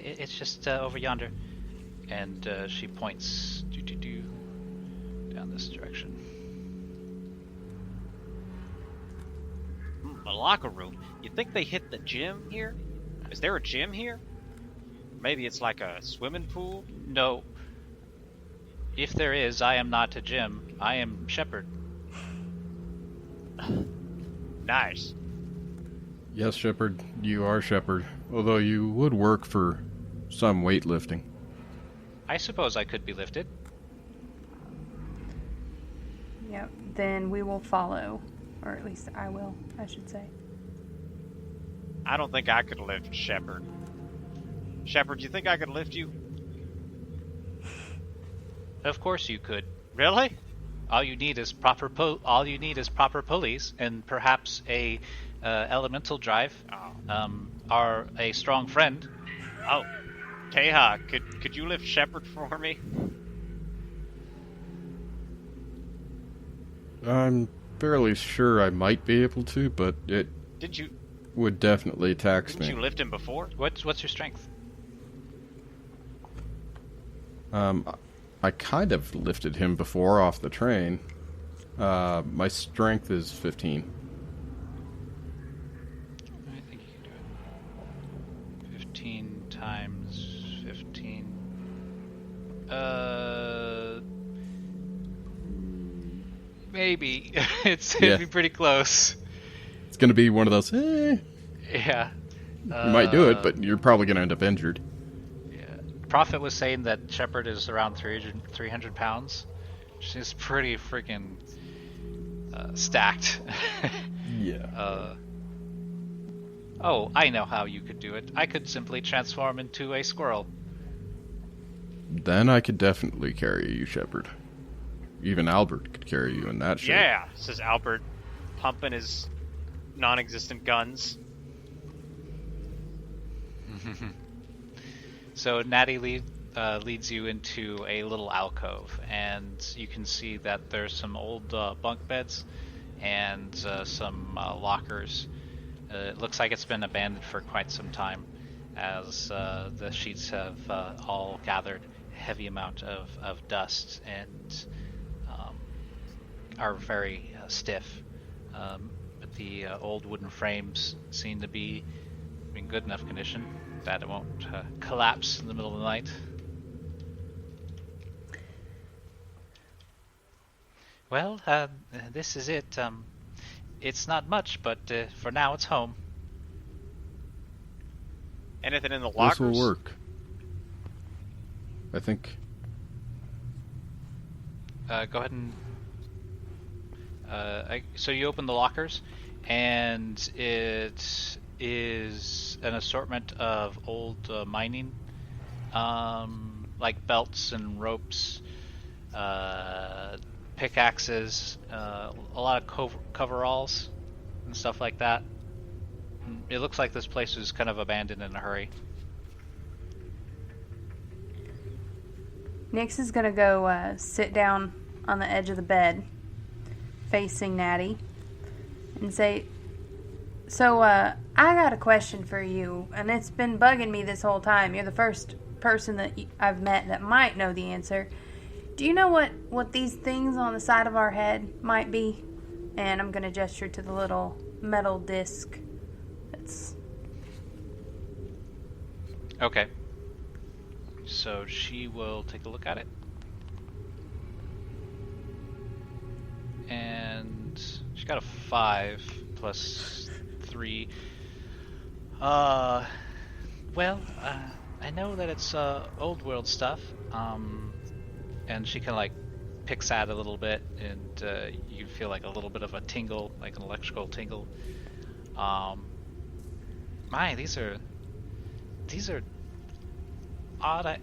it's just over yonder, and she points down this direction. A locker room. You think they hit the gym here? Is there a gym here? Maybe it's like a swimming pool? No. If there is, I am not a Jim. I am Shepard. Nice. Yes, Shepard, you are Shepard. Although you would work for some weightlifting. I suppose I could be lifted. Yep, then we will follow. Or at least I will, I should say. I don't think I could lift Shepard. Shepard, you think I could lift you? Of course you could. Really? All you need is proper pulleys and perhaps a elemental drive. Or a strong friend. Oh, Taha, could you lift Shepard for me? I'm fairly sure I might be able to, but it would definitely tax me. Didn't you lift him before? What's your strength? I kind of lifted him before off the train. My strength is 15. I think you can do it. 15 times 15. Maybe. It'd be pretty close. It's going to be one of those, Yeah. You might do it, but you're probably going to end up injured. Yeah. Prophet was saying that Shepard is around 300 pounds. She's pretty freaking stacked. Yeah. Oh, I know how you could do it. I could simply transform into a squirrel. Then I could definitely carry you, Shepard. Even Albert could carry you in that shape. Yeah, says Albert, pumping his non-existent guns. So Natty leads you into a little alcove, and you can see that there's some old bunk beds and some lockers. It looks like it's been abandoned for quite some time, as the sheets have all gathered heavy amount of dust and are very stiff. But the old wooden frames seem to be in good enough condition that it won't collapse in the middle of the night. Well, this is it. It's not much, but for now it's home. Anything in the lockers? This will work. I think. Go ahead and. So you open the lockers, and it is an assortment of old mining, like belts and ropes, pickaxes, a lot of coveralls and stuff like that. It looks like this place was kind of abandoned in a hurry. Nix is gonna go sit down on the edge of the bed, facing Natty, and say, "So, I got a question for you, and it's been bugging me this whole time. You're the first person that I've met that might know the answer. Do you know what these things on the side of our head might be?" And I'm gonna gesture to the little metal disc. That's Okay. So she will take a look at it. And she got a 5 plus 3. I know that it's old world stuff. And she kind of like picks at it a little bit, and you feel like a little bit of a tingle, like an electrical tingle. These are odd.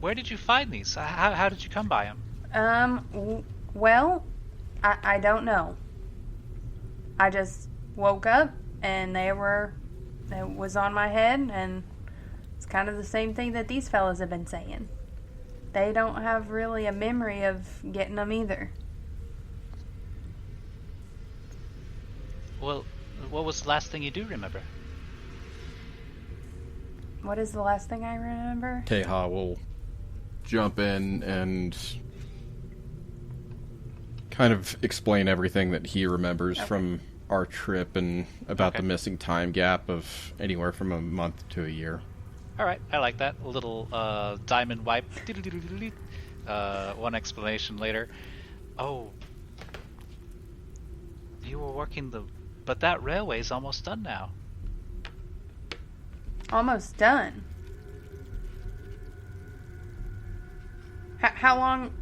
Where did you find these? How did you come by them? Well, I don't know. I just woke up and it was on my head, and it's kind of the same thing that these fellas have been saying. They don't have really a memory of getting them either. Well, what was the last thing you do remember? What is the last thing I remember? Taha will jump in and kind of explain everything that he remembers from our trip and about the missing time gap of anywhere from a month to a year. All right, I like that. A little diamond wipe. One explanation later. Oh, you were working but that railway's almost done now. Almost done? How long?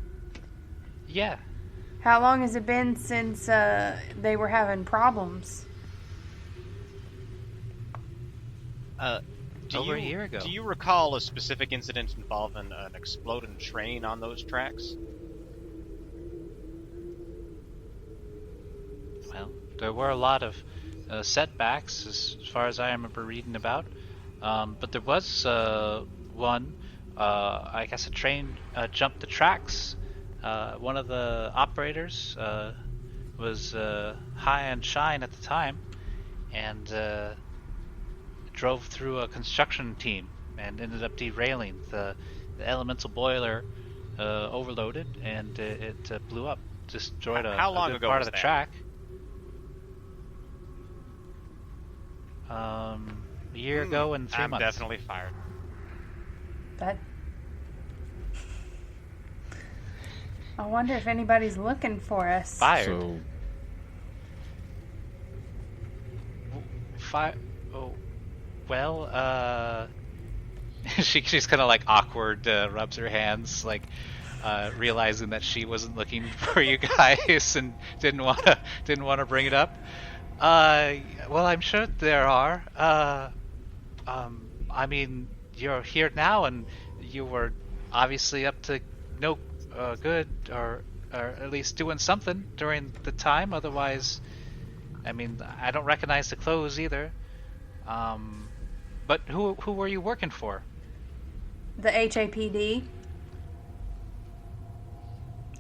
Yeah. How long has it been since they were having problems? Over a year ago. Do you recall a specific incident involving an exploding train on those tracks? Well, there were a lot of setbacks as far as I remember reading about. But there was one, I guess a train jumped the tracks. One of the operators was high on shine at the time, and drove through a construction team and ended up derailing. The elemental boiler overloaded, and it blew up, destroyed a good part of the track. A year ago and 3 months. I'm definitely fired. That. I wonder if anybody's looking for us. Fired. So, Oh, well, she's kind of like awkward, rubs her hands, like realizing that she wasn't looking for you guys and didn't want to bring it up. Well, I'm sure there are. I mean, you're here now, and you were obviously up to no good, or at least doing something during the time. Otherwise, I mean, I don't recognize the clothes either. But who were you working for? The HAPD?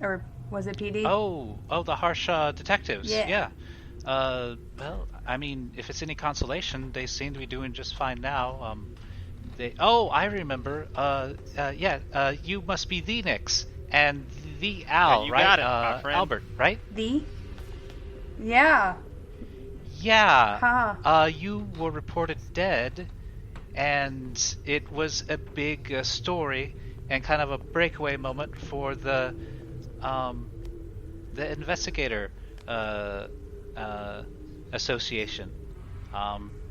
Or was it PD? Oh, the harsh detectives. Yeah. Well, I mean, if it's any consolation, they seem to be doing just fine now. I remember. You must be the Nix and the Al, you right? got it, my friend. Albert, right? The? Yeah. Yeah. Huh. You were reported dead and it was a big story and kind of a breakaway moment for the investigator association,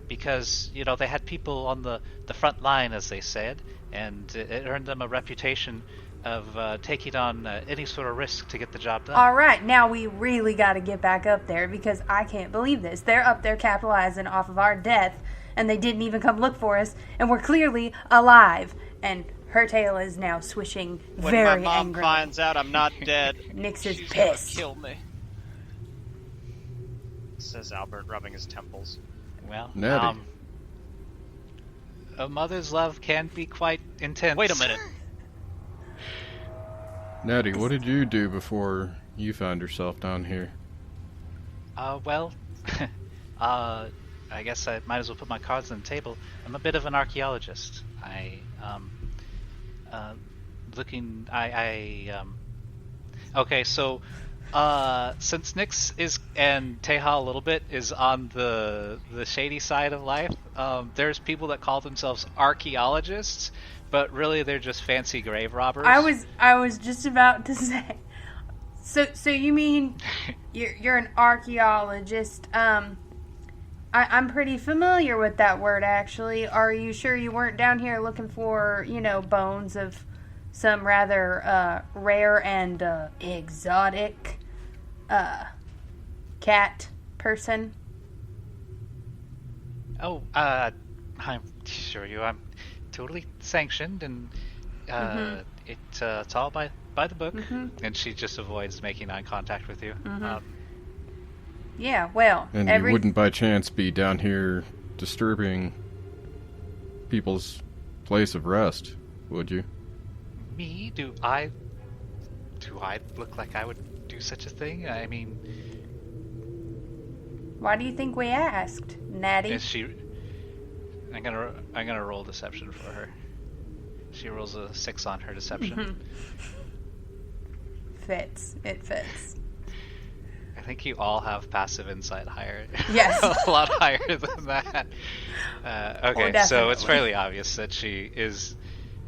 because they had people on the front line, as they said, and it earned them a reputation of taking on any sort of risk to get the job done. All right, now we really got to get back up there, because I can't believe this. They're up there capitalizing off of our death, and they didn't even come look for us, and we're clearly alive. And her tail is now swishing When very my mom angrily. finds out I'm not dead, Nix is She's gonna pissed. kill me. says Albert, rubbing his temples. Well, Natty. A mother's love can be quite intense. Wait a minute. Natty, what did you do before you found yourself down here? Well, I guess I might as well put my cards on the table. I'm a bit of an archaeologist. Okay, so, since Nix is, and Taha a little bit, is on the shady side of life, there's people that call themselves archaeologists, but really they're just fancy grave robbers. I was just about to say. So you mean you're an archaeologist? I'm pretty familiar with that word, actually. Are you sure you weren't down here looking for, bones of some rather rare and exotic cat person? Oh, I'm sure I'm totally sanctioned, and it's all by the book. And she just avoids making eye contact with you. Yeah, well, And you wouldn't by chance be down here disturbing people's place of rest, would you? Me? Do I look like I would do such a thing? I mean, Why do you think we asked, Natty? is she? I'm gonna roll deception for her. She rolls a 6 on her deception. Fits. It fits. I think you all have passive insight higher. Yes. A lot higher than that. Okay, Oh, so it's definitely. fairly obvious that she is.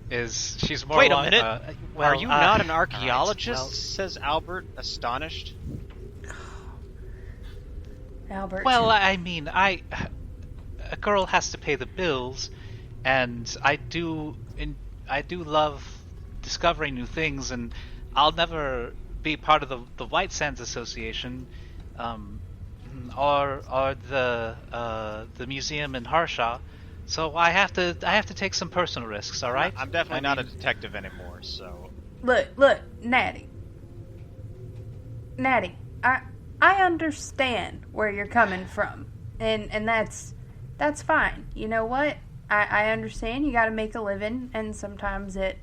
She's more. Wait a along- minute. well, Are you not an all right, archaeologist? well- Says Albert, astonished. Albert. Well, I mean, a girl has to pay the bills, and I do love discovering new things, and I'll never be part of the White Sands Association, or the museum in Harshaw. So I have to take some personal risks. All right. I'm definitely not a detective anymore, so... Look, Natty. I understand where you're coming from, and that's fine. You know what? I understand you got to make a living, and sometimes it,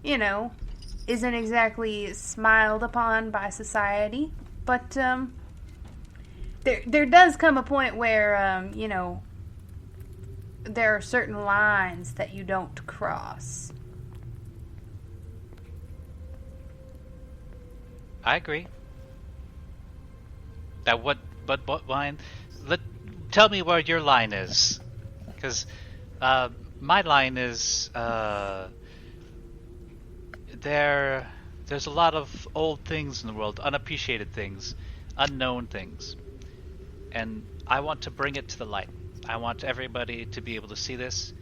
isn't exactly smiled upon by society. But there does come a point where there are certain lines that you don't cross. I agree. But what line? Tell me where your line is, because my line is there's a lot of old things in the world, unappreciated things, unknown things, and I want to bring it to the light. I want everybody to be able to see this,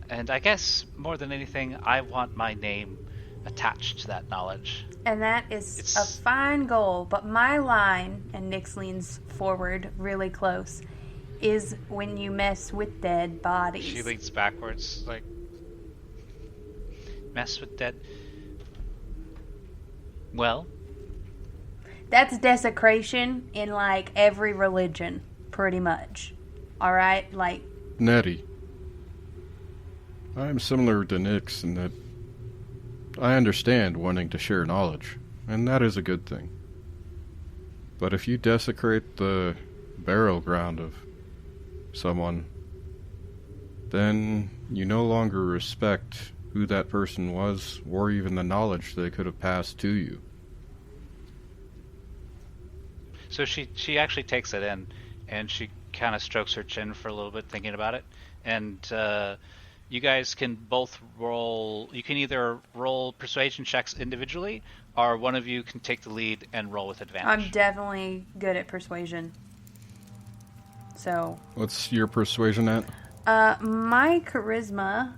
and I guess more than anything, I want my name attached to that knowledge. And that is a fine goal, but my line, and Nix leans forward really close, is when you mess with dead bodies. She leans backwards, like, mess with dead. Well, That's desecration in, like, every religion, pretty much. Alright? Like, Nettie, I am similar to Nix in that I understand wanting to share knowledge, and that is a good thing. But if you desecrate the burial ground of someone, then you no longer respect who that person was, or even the knowledge they could have passed to you. so she actually takes it in, and she kind of strokes her chin for a little bit, thinking about it, and you guys can both roll. You can either roll persuasion checks individually, or one of you can take the lead and roll with advantage. I'm definitely good at persuasion. So. What's your persuasion at? My charisma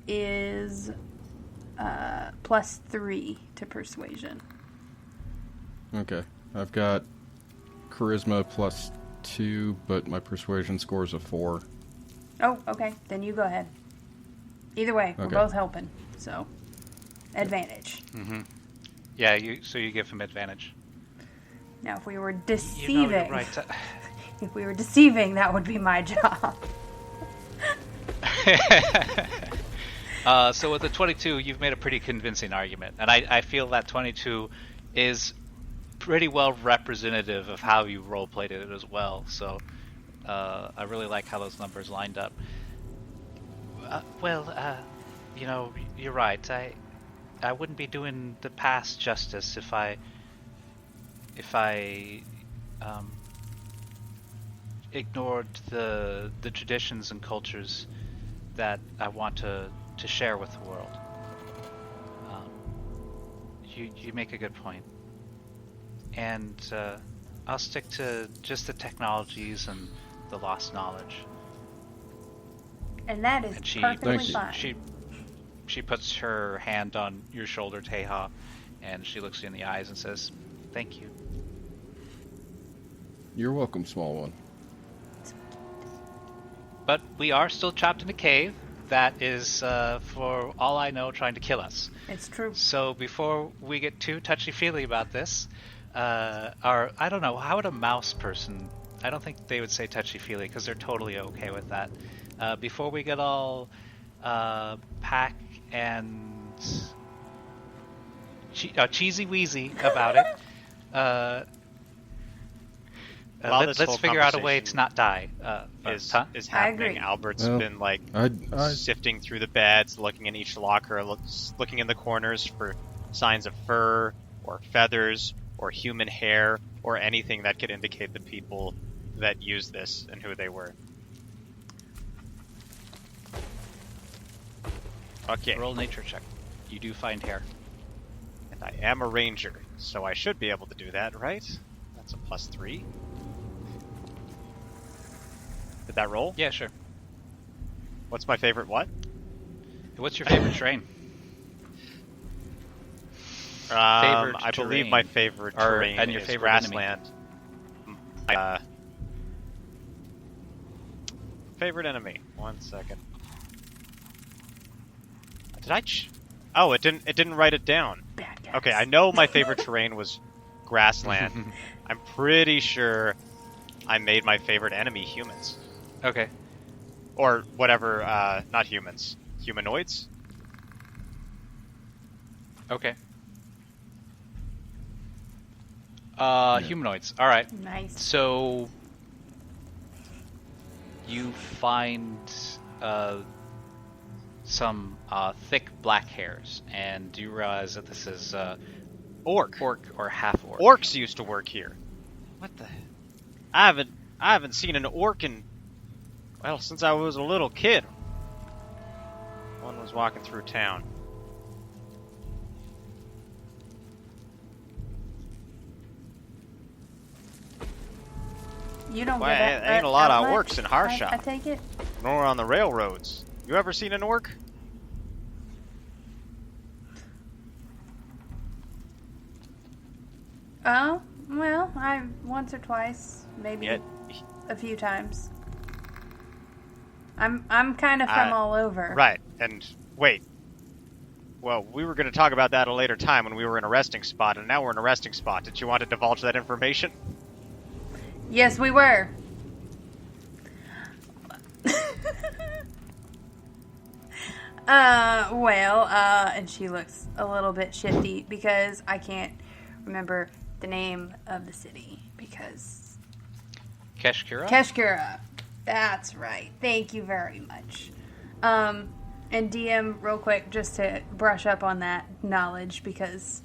is +3 to persuasion. Okay. I've got charisma +2, but my persuasion score is a 4. Oh, okay. Then you go ahead. Either way, we're Okay. both helping. So, advantage. Mm-hmm. Yeah, so you give him advantage. Now, if we were deceiving, You know you're right. if we were deceiving, that would be my job. So with the 22, you've made a pretty convincing argument, and I feel that 22 is pretty well representative of how you role-played it as well. So I really like how those numbers lined up. You know, you're right. I wouldn't be doing the past justice if I ignored the traditions and cultures that I want to share with the world. You make a good point. And I'll stick to just the technologies and the lost knowledge. And that is And she, perfectly Thank you. fine. She puts her hand on your shoulder, Taha, and she looks you in the eyes and says, "Thank you." You're welcome, small one. But we are still trapped in a cave that is, for all I know, trying to kill us. It's true. So before we get too touchy-feely about this, I don't know, how would a mouse person... I don't think they would say touchy-feely, because they're totally okay with that. Before we get all pack and cheesy-weezy about it, While this let's whole figure out a way conversation to not die. is Huh? is I happening. agree. Albert's Well, been like I sifting through the beds, looking in each locker, looking in the corners for signs of fur or feathers or human hair or anything that could indicate the people that used this and who they were. Okay, Roll nature check. You do find hair. and I am a ranger, so I should be able to do that, right? That's a +3. Did that roll? Yeah, sure. What's my favorite what? What's your favorite terrain? I believe terrain. my favorite terrain and your is favorite enemy. grassland. Favorite enemy. 1 second. Did I? Oh, it didn't. It didn't write it down. Bad guys. Okay, I know my favorite terrain was grassland. I'm pretty sure I made my favorite enemy humans Okay. or whatever. Not humans. Humanoids. Okay. Humanoids. All right. Nice. So you find some thick black hairs, and you realize that this is Orc. orc or half orc. Orcs used to work here. What the? I haven't seen an orc in, well, since I was a little kid. One was walking through town. You don't Well, get ain't a lot of outlet, orcs in Harshaw. I take it. Nor on the railroads. You ever seen an orc? Oh, well, I once or twice, maybe Yeah. a few times. I'm kind of from all over. Right. And wait. Well, we were going to talk about that at a later time when we were in a resting spot, and now we're in a resting spot. Did you want to divulge that information? Yes, we were. And she looks a little bit shifty because I can't remember the name of the city because Keshkira? Keshkira. That's right. Thank you very much. And DM, real quick, just to brush up on that knowledge because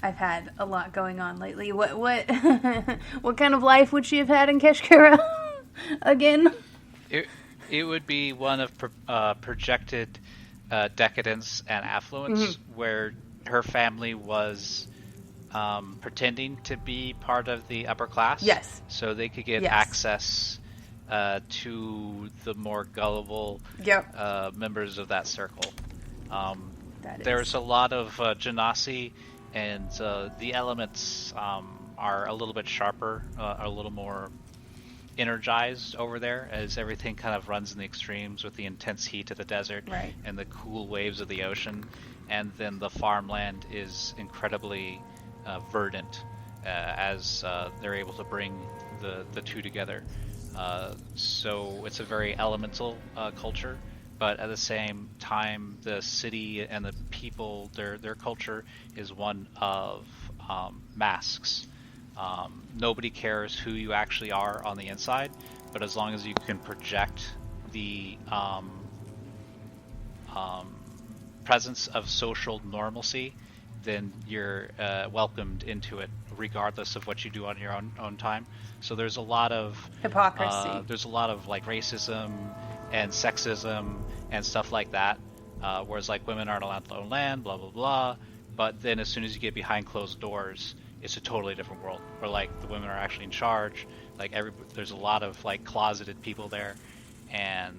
I've had a lot going on lately. What what kind of life would she have had in Keshkira again? It It would be one of projected decadence and affluence, where her family was pretending to be part of the upper class. Yes. So they could get Yes. access to the more gullible Yep. members of that circle. That is. There's a lot of genasi, and the elements are a little bit sharper, a little more energized over there, as everything kind of runs in the extremes with the intense heat of the desert Right. and the cool waves of the ocean. And then the farmland is incredibly verdant, as they're able to bring the two together. So it's a very elemental culture, but at the same time, the city and the people, their culture is one of masks. Nobody cares who you actually are on the inside, but as long as you can project the presence of social normalcy, then you're welcomed into it, regardless of what you do on your own time. So there's a lot of Hypocrisy. there's a lot of like racism and sexism and stuff like that. Whereas like women aren't allowed to own land, blah blah blah. But then as soon as you get behind closed doors, it's a totally different world where like the women are actually in charge. Like there's a lot of like closeted people there, and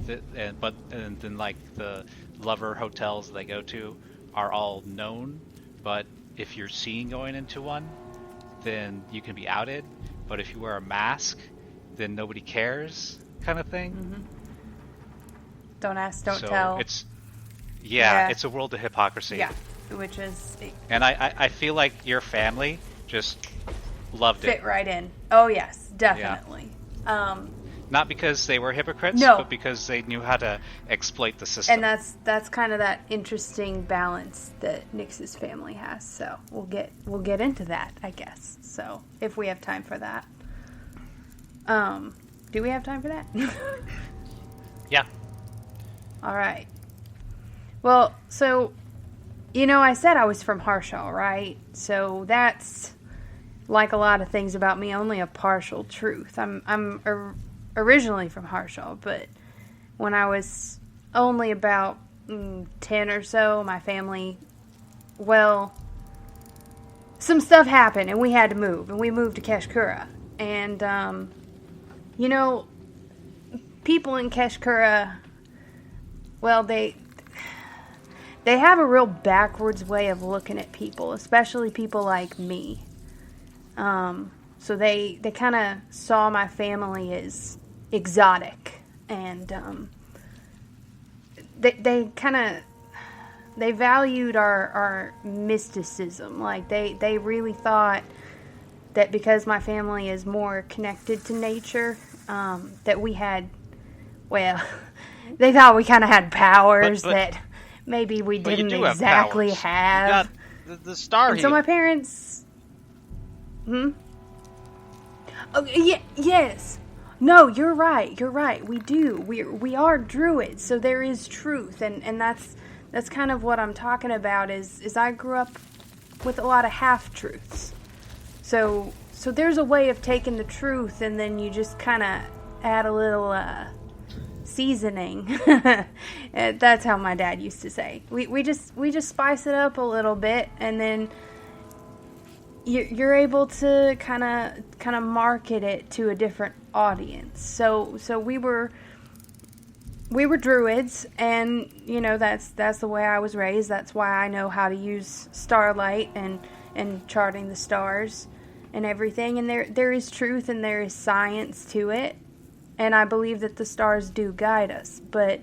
then like the lover hotels they go to are all known. But if you're seen going into one, then you can be outed. But if you wear a mask, then nobody cares, kind of thing. Mm-hmm. Don't ask, don't So tell. it's Yeah. it's a world of hypocrisy. Yeah, which is And I feel like your family just loved fit it. right in. Oh yes, definitely. Not because they were hypocrites, No. but because they knew how to exploit the system. And that's kind of that interesting balance that Nix's family has. So we'll get into that, I guess. So if we have time for that. Do we have time for that? Yeah. All right. Well, so I said I was from Harshaw, right? So that's like a lot of things about me, only a partial truth. I'm originally from Harshaw, but when I was only about 10 or so, my family, some stuff happened and we had to move, and we moved to Keshkura. And people in Keshkura, they have a real backwards way of looking at people, especially people like me. So they kind of saw my family as exotic, and they valued our mysticism. Like they really thought that because my family is more connected to nature, that we had, they thought we kind of had powers But- that maybe we But you didn't do have exactly powers. have. You got the star And so heal. my parents. Oh, yes. No, you're right. You're right. We do. We are druids, so there is truth, and that's kind of what I'm talking about. Is I grew up with a lot of half truths. So there's a way of taking the truth, and then you just kind of add a little seasoning. That's how my dad used to say. We just spice it up a little bit, and then you're able to kind of market it to a different audience. So we were druids, and that's the way I was raised. That's why I know how to use starlight and charting the stars and everything. And there is truth and there is science to it, and I believe that the stars do guide us. But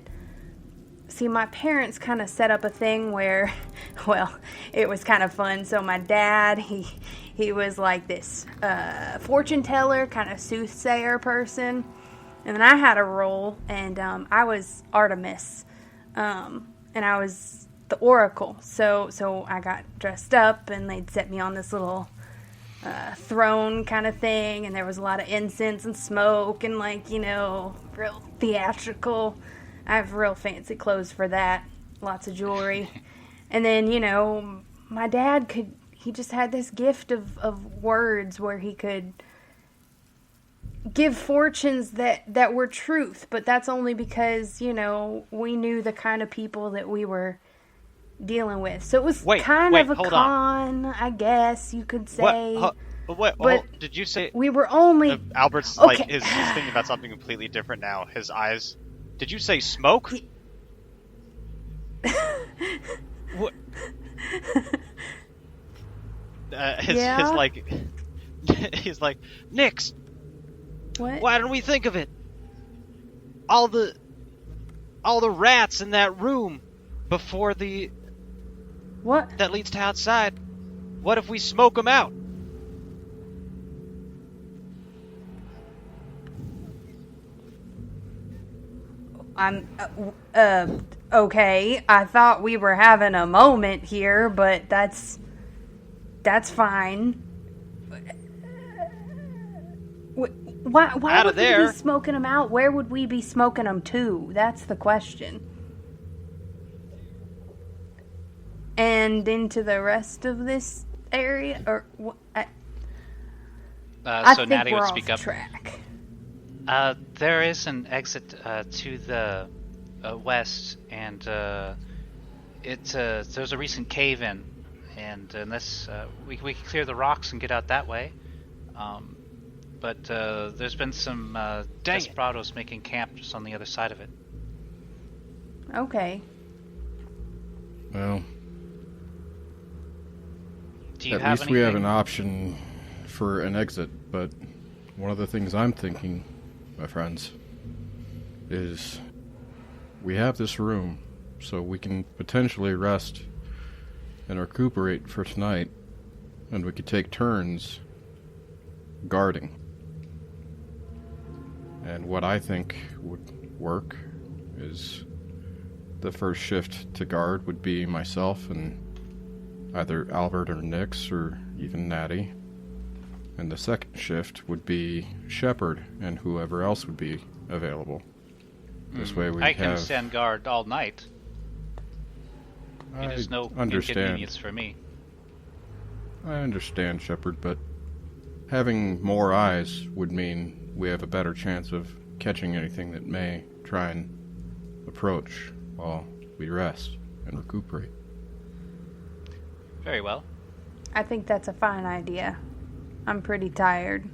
see, my parents kind of set up a thing where, it was kind of fun. So my dad, he was like this fortune teller, kind of soothsayer person. And then I had a role, and I was Artemis, and I was the Oracle. So I got dressed up, and they'd set me on this little throne kind of thing, and there was a lot of incense and smoke, and real theatrical. I have real fancy clothes for that, lots of jewelry. And then, my dad he just had this gift of words where he could give fortunes that were truth, but that's only because, you know, we knew the kind of people that we were dealing with. So it was kind of a con, I guess you could say. What? Did you say... We were only... Albert's, like, is thinking about something completely different now. His eyes... Did you say smoke? What? His, like... He's like, Nix! What? Why didn't we think of it? All the rats in that room before the... What? That leads to outside. What if we smoke them out? Okay. I thought we were having a moment here, but that's fine. Why would we be smoking them out? Where would we be smoking them to? That's the question. And into the rest of this area, or I so think Natty we're would off speak up. track. There is an exit to the west, and there's a recent cave-in, and unless we can clear the rocks and get out that way. But there's been some desperados making camp just on the other side of it. Okay. Well, Do you at have least we have anything? an option for an exit, but one of the things I'm thinking, my friends, is we have this room, so we can potentially rest and recuperate for tonight, and we could take turns guarding. And what I think would work is the first shift to guard would be myself and either Albert or Nix or even Natty. And the second shift would be Shepard and whoever else would be available. This way we I can have... stand guard all night. I There's no understand. inconvenience for me. I understand, Shepard, but having more eyes would mean we have a better chance of catching anything that may try and approach while we rest and recuperate. Very well. I think that's a fine idea. I'm pretty tired.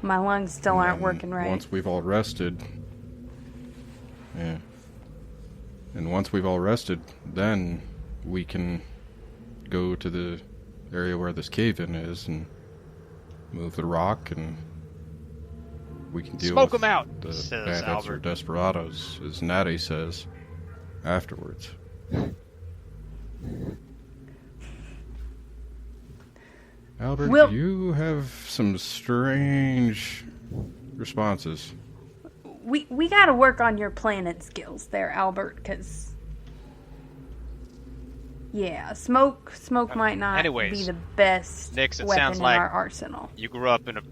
My lungs still aren't working right. Once we've all rested... Yeah. And once we've all rested, then we can go to the area where this cave-in is and move the rock, and we can deal Smoke with them out, the says bandits or Albert. desperados, as Natty says, afterwards. Albert, you have some strange responses. We gotta work on your planning skills there, Albert, because... Yeah, smoke might not be the best Nix, it weapon sounds in like our arsenal. You grew up in a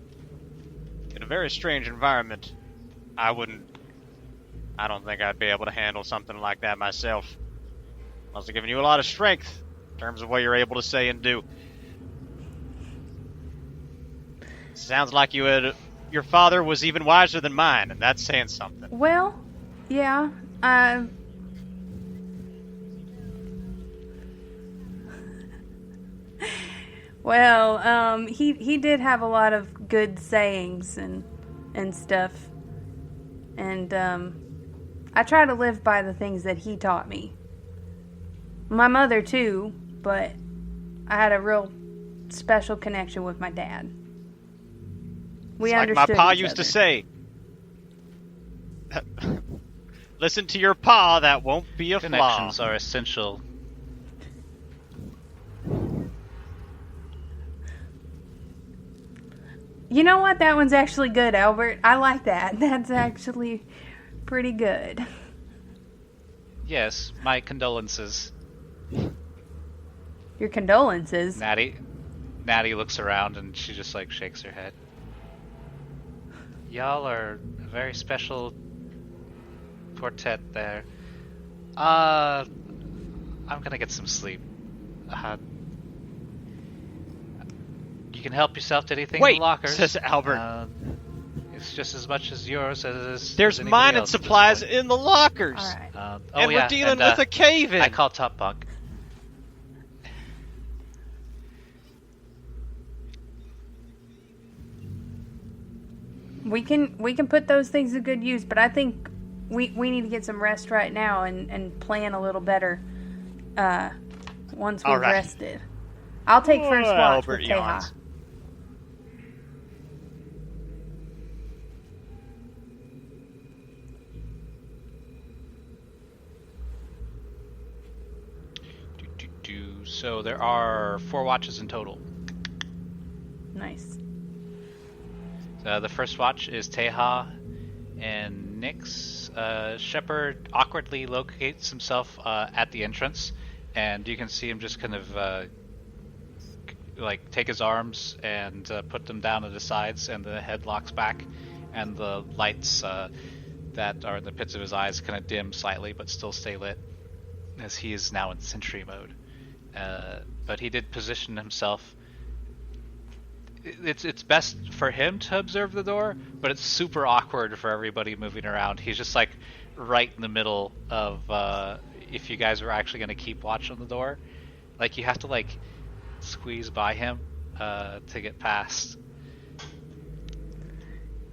very strange environment. I don't think I'd be able to handle something like that myself. Must have given you a lot of strength in terms of what you're able to say and do. Sounds like your father was even wiser than mine, and that's saying something. Well, yeah, he did have a lot of good sayings and stuff, and I try to live by the things that he taught me. My mother too, but I had a real special connection with my dad. We understood like my pa each used other. to say. Listen to your pa, that won't be a flaw. Connections are essential. You know what? That one's actually good, Albert. I like that. That's actually pretty good. Yes, my condolences. Your condolences. Natty looks around and she just like shakes her head. Y'all are a very special quartet there. I'm gonna get some sleep. You can help yourself to anything in the lockers. Says Albert. It's just as much as yours as There's anybody mining else at this supplies point. in the lockers. All right. And we're dealing with a cave-in. I call top bunk. We can put those things to good use, but I think we need to get some rest right now and plan a little better once we've All right. rested. I'll take first watch Albert with Taha. yawns. So there are 4 watches in total. Nice. The first watch is Taha and Nyx. Shepard awkwardly locates himself at the entrance, and you can see him just kind of like take his arms and put them down at his sides, and the head locks back, and the lights that are in the pits of his eyes kind of dim slightly, but still stay lit, as he is now in sentry mode. But he did position himself. It's best for him to observe the door, but it's super awkward for everybody moving around. He's just like right in the middle of if you guys were actually going to keep watch on the door, like you have to like squeeze by him to get past.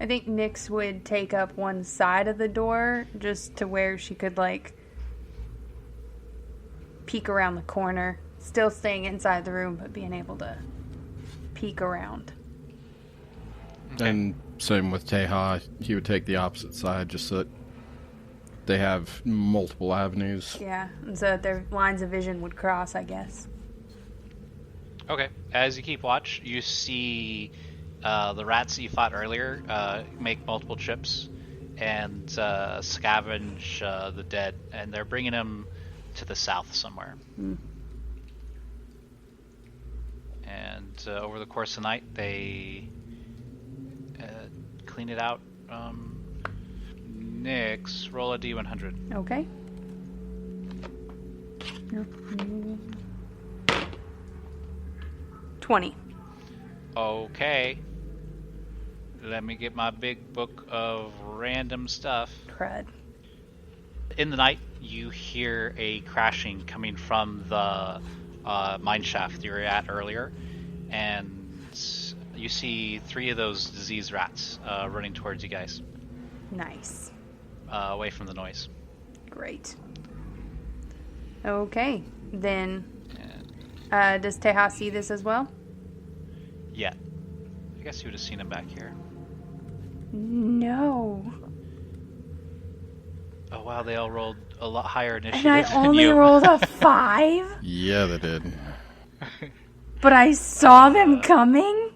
I think Nyx would take up one side of the door just to where she could like peek around the corner, still staying inside the room but being able to peek around. Okay. And same with Taha, he would take the opposite side just so that they have multiple avenues. Yeah, and so their lines of vision would cross, I guess. Okay. As you keep watch, you see the rats that you fought earlier make multiple trips and scavenge the dead, and they're bringing them to the south somewhere. And over the course of the night, they clean it out. Nyx, roll a D100. Okay. 20. Okay. Let me get my big book of random stuff. Crud. In the night, you hear a crashing coming from the mine shaft you were at earlier, and you see 3 of those disease rats running towards you guys, Nice. away from the noise. Great. Okay, then And does Taha see this as well? yeah, I guess you would have seen him back here. No. Oh wow, they all rolled a lot higher initiative And I than only you. rolled a 5, Yeah, they did. but I saw them coming?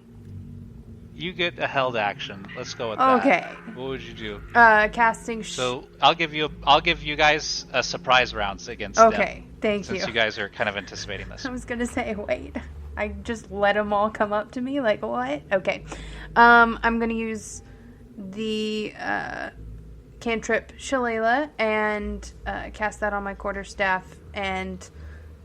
You get a held action. Let's go with that. Okay. What would you do? Casting... So I'll give you guys a surprise rounds against them. Okay, thank Since you guys are kind of anticipating this. I was gonna say, wait. I just let them all come up to me? Like, what? Okay. I'm gonna use the cantrip Shillelagh and cast that on my quarterstaff, and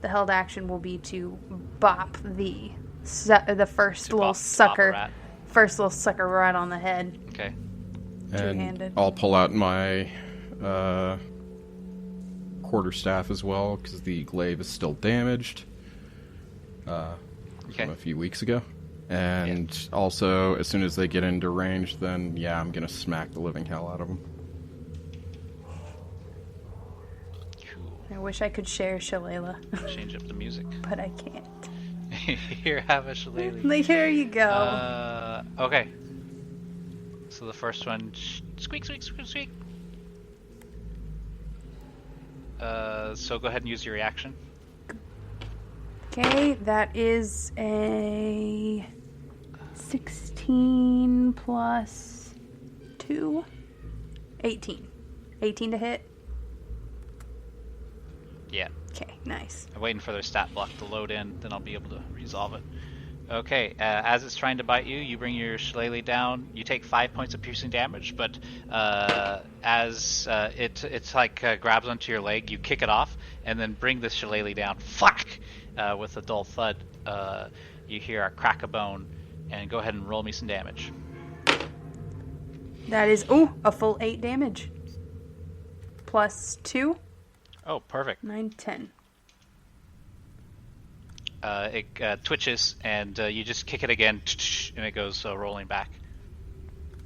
the held action will be to bop the first To little bop sucker, a rat. first little sucker right on the head. Okay. Two-handed. And I'll pull out my quarterstaff as well, because the glaive is still damaged Okay. from a few weeks ago. And also, as soon as they get into range, then, yeah, I'm going to smack the living hell out of them. Cool. I wish I could share Shillelagh, Change up the music. but I can't. Here, have a shillelagh. Like, here you go. Okay. So the first one, squeak, squeak, squeak, squeak. So go ahead and use your reaction. Okay, that is a 16 plus 2. 18. 18 to hit? Yeah. Okay, nice. I'm waiting for their stat block to load in, then I'll be able to resolve it. Okay, as it's trying to bite you, you bring your shillelagh down. You take 5 points of piercing damage, but as it's like grabs onto your leg, you kick it off, and then bring the shillelagh down. Fuck! With a dull thud, you hear a crack a bone, and go ahead and roll me some damage. That is, a full 8 damage. Plus 2. Oh, perfect. 9, 10. It twitches, and you just kick it again, and it goes rolling back.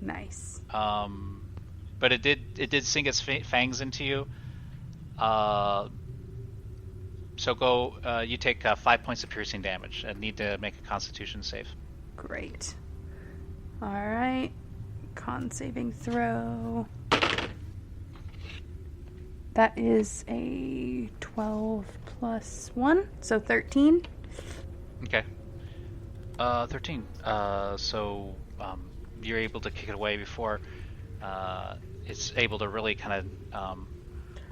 Nice. But it did sink its fangs into you. So go. You take 5 points of piercing damage and need to make a Constitution save. Great. All right. Con saving throw. That is a 12 plus 1, so 13. Okay. 13. So you're able to kick it away before it's able to really kind of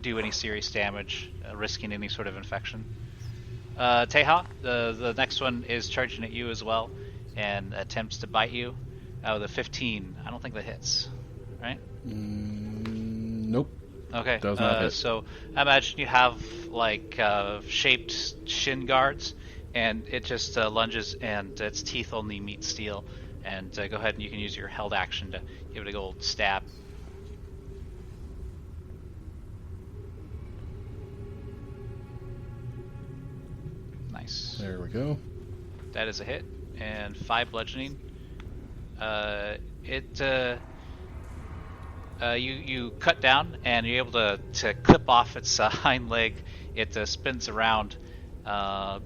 do any serious damage, risking any sort of infection. Taha, the next one is charging at you as well and attempts to bite you. The 15. I don't think that hits, right? Nope. Okay. Does not hit. So I imagine you have like shaped shin guards, and it just lunges, and its teeth only meet steel. And go ahead and you can use your held action to give it a good old stab. Nice. There we go. That is a hit, and 5 bludgeoning. You cut down, and you're able to clip off its hind leg. It spins around, but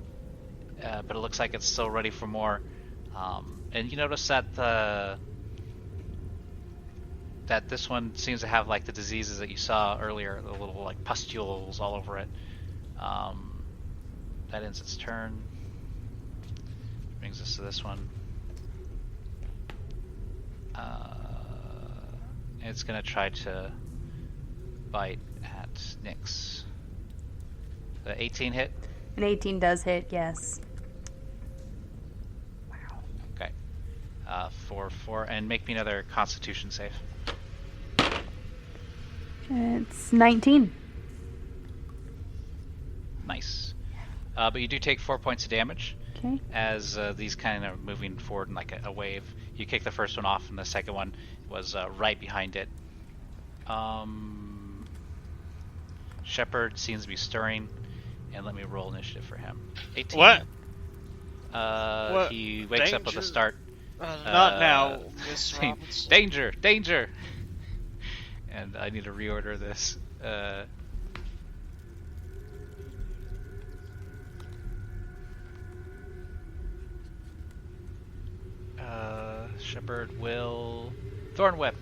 it looks like it's still ready for more. And you notice that that this one seems to have like the diseases that you saw earlier, the little like pustules all over it. That ends its turn. Brings us to this one. It's gonna try to bite at Nyx. The 18 hit? An 18 does hit, yes. Okay. 4, and make me another Constitution save. It's 19. Nice. But you do take 4 points of damage. Okay. As these kind of moving forward in like a wave. You kick the first one off, and the second one was right behind it. Shepard seems to be stirring, and let me roll initiative for him. 18. What? What? He wakes up with a start. Not now, Miss Robinson. Danger! Danger! And I need to reorder this. Shepard will Thorn Whip,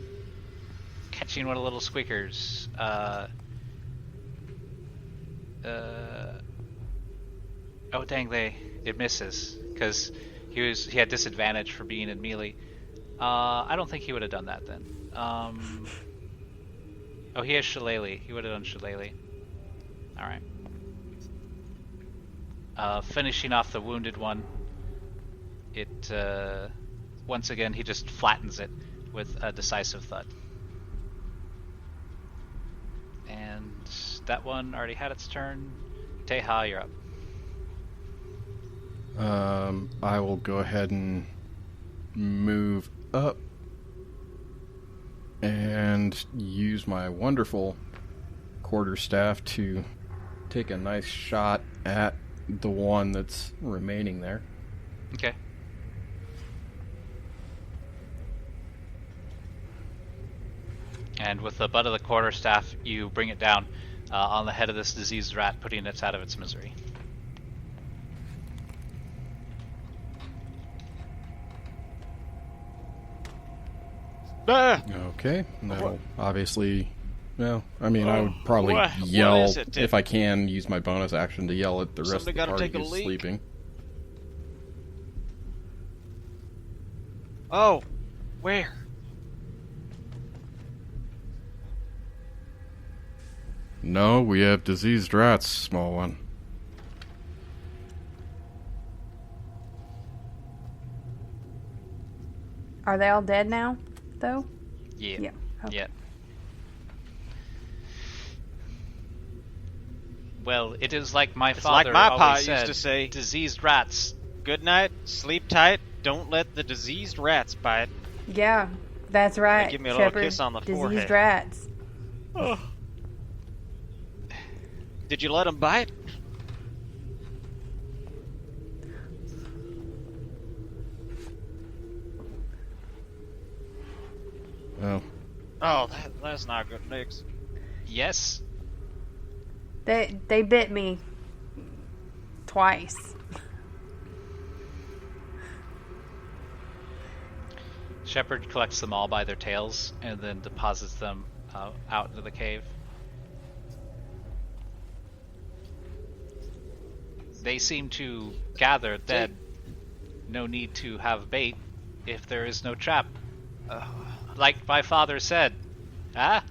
catching one of the little squeakers. Oh dang! It misses because he had disadvantage for being in melee. I don't think he would have done that then. Oh, he has Shillelagh. He would have done Shillelagh. All right. Finishing off the wounded one. It once again he just flattens it with a decisive thud. And that one already had its turn. Taha, you're up. I will go ahead and move up and use my wonderful quarterstaff to take a nice shot at the one that's remaining there. Okay. And with the butt of the quarterstaff, you bring it down on the head of this diseased rat, putting it out of its misery. Okay, that'll obviously... Well, I mean, I would probably what yell, is it, if I can, use my bonus action to yell at the rest of the Somebody gotta party take a who's leak. sleeping. Oh, where? No, we have diseased rats, small one. Are they all dead now, though? Yeah. Yeah. Okay. Yeah. Well, it is like my It's father like my pa always used said, to say. diseased rats. Good night, sleep tight, don't let the diseased rats bite. Yeah. That's right. Give me a little Shepard. kiss on the Diseased forehead. rats. Oh. Did you let him bite? Oh, Oh, that's not good, Nix. Yes. They bit me twice. Shepard collects them all by their tails and then deposits them out into the cave. They seem to gather that no need to have bait if there is no trap. Like my father said. Ah?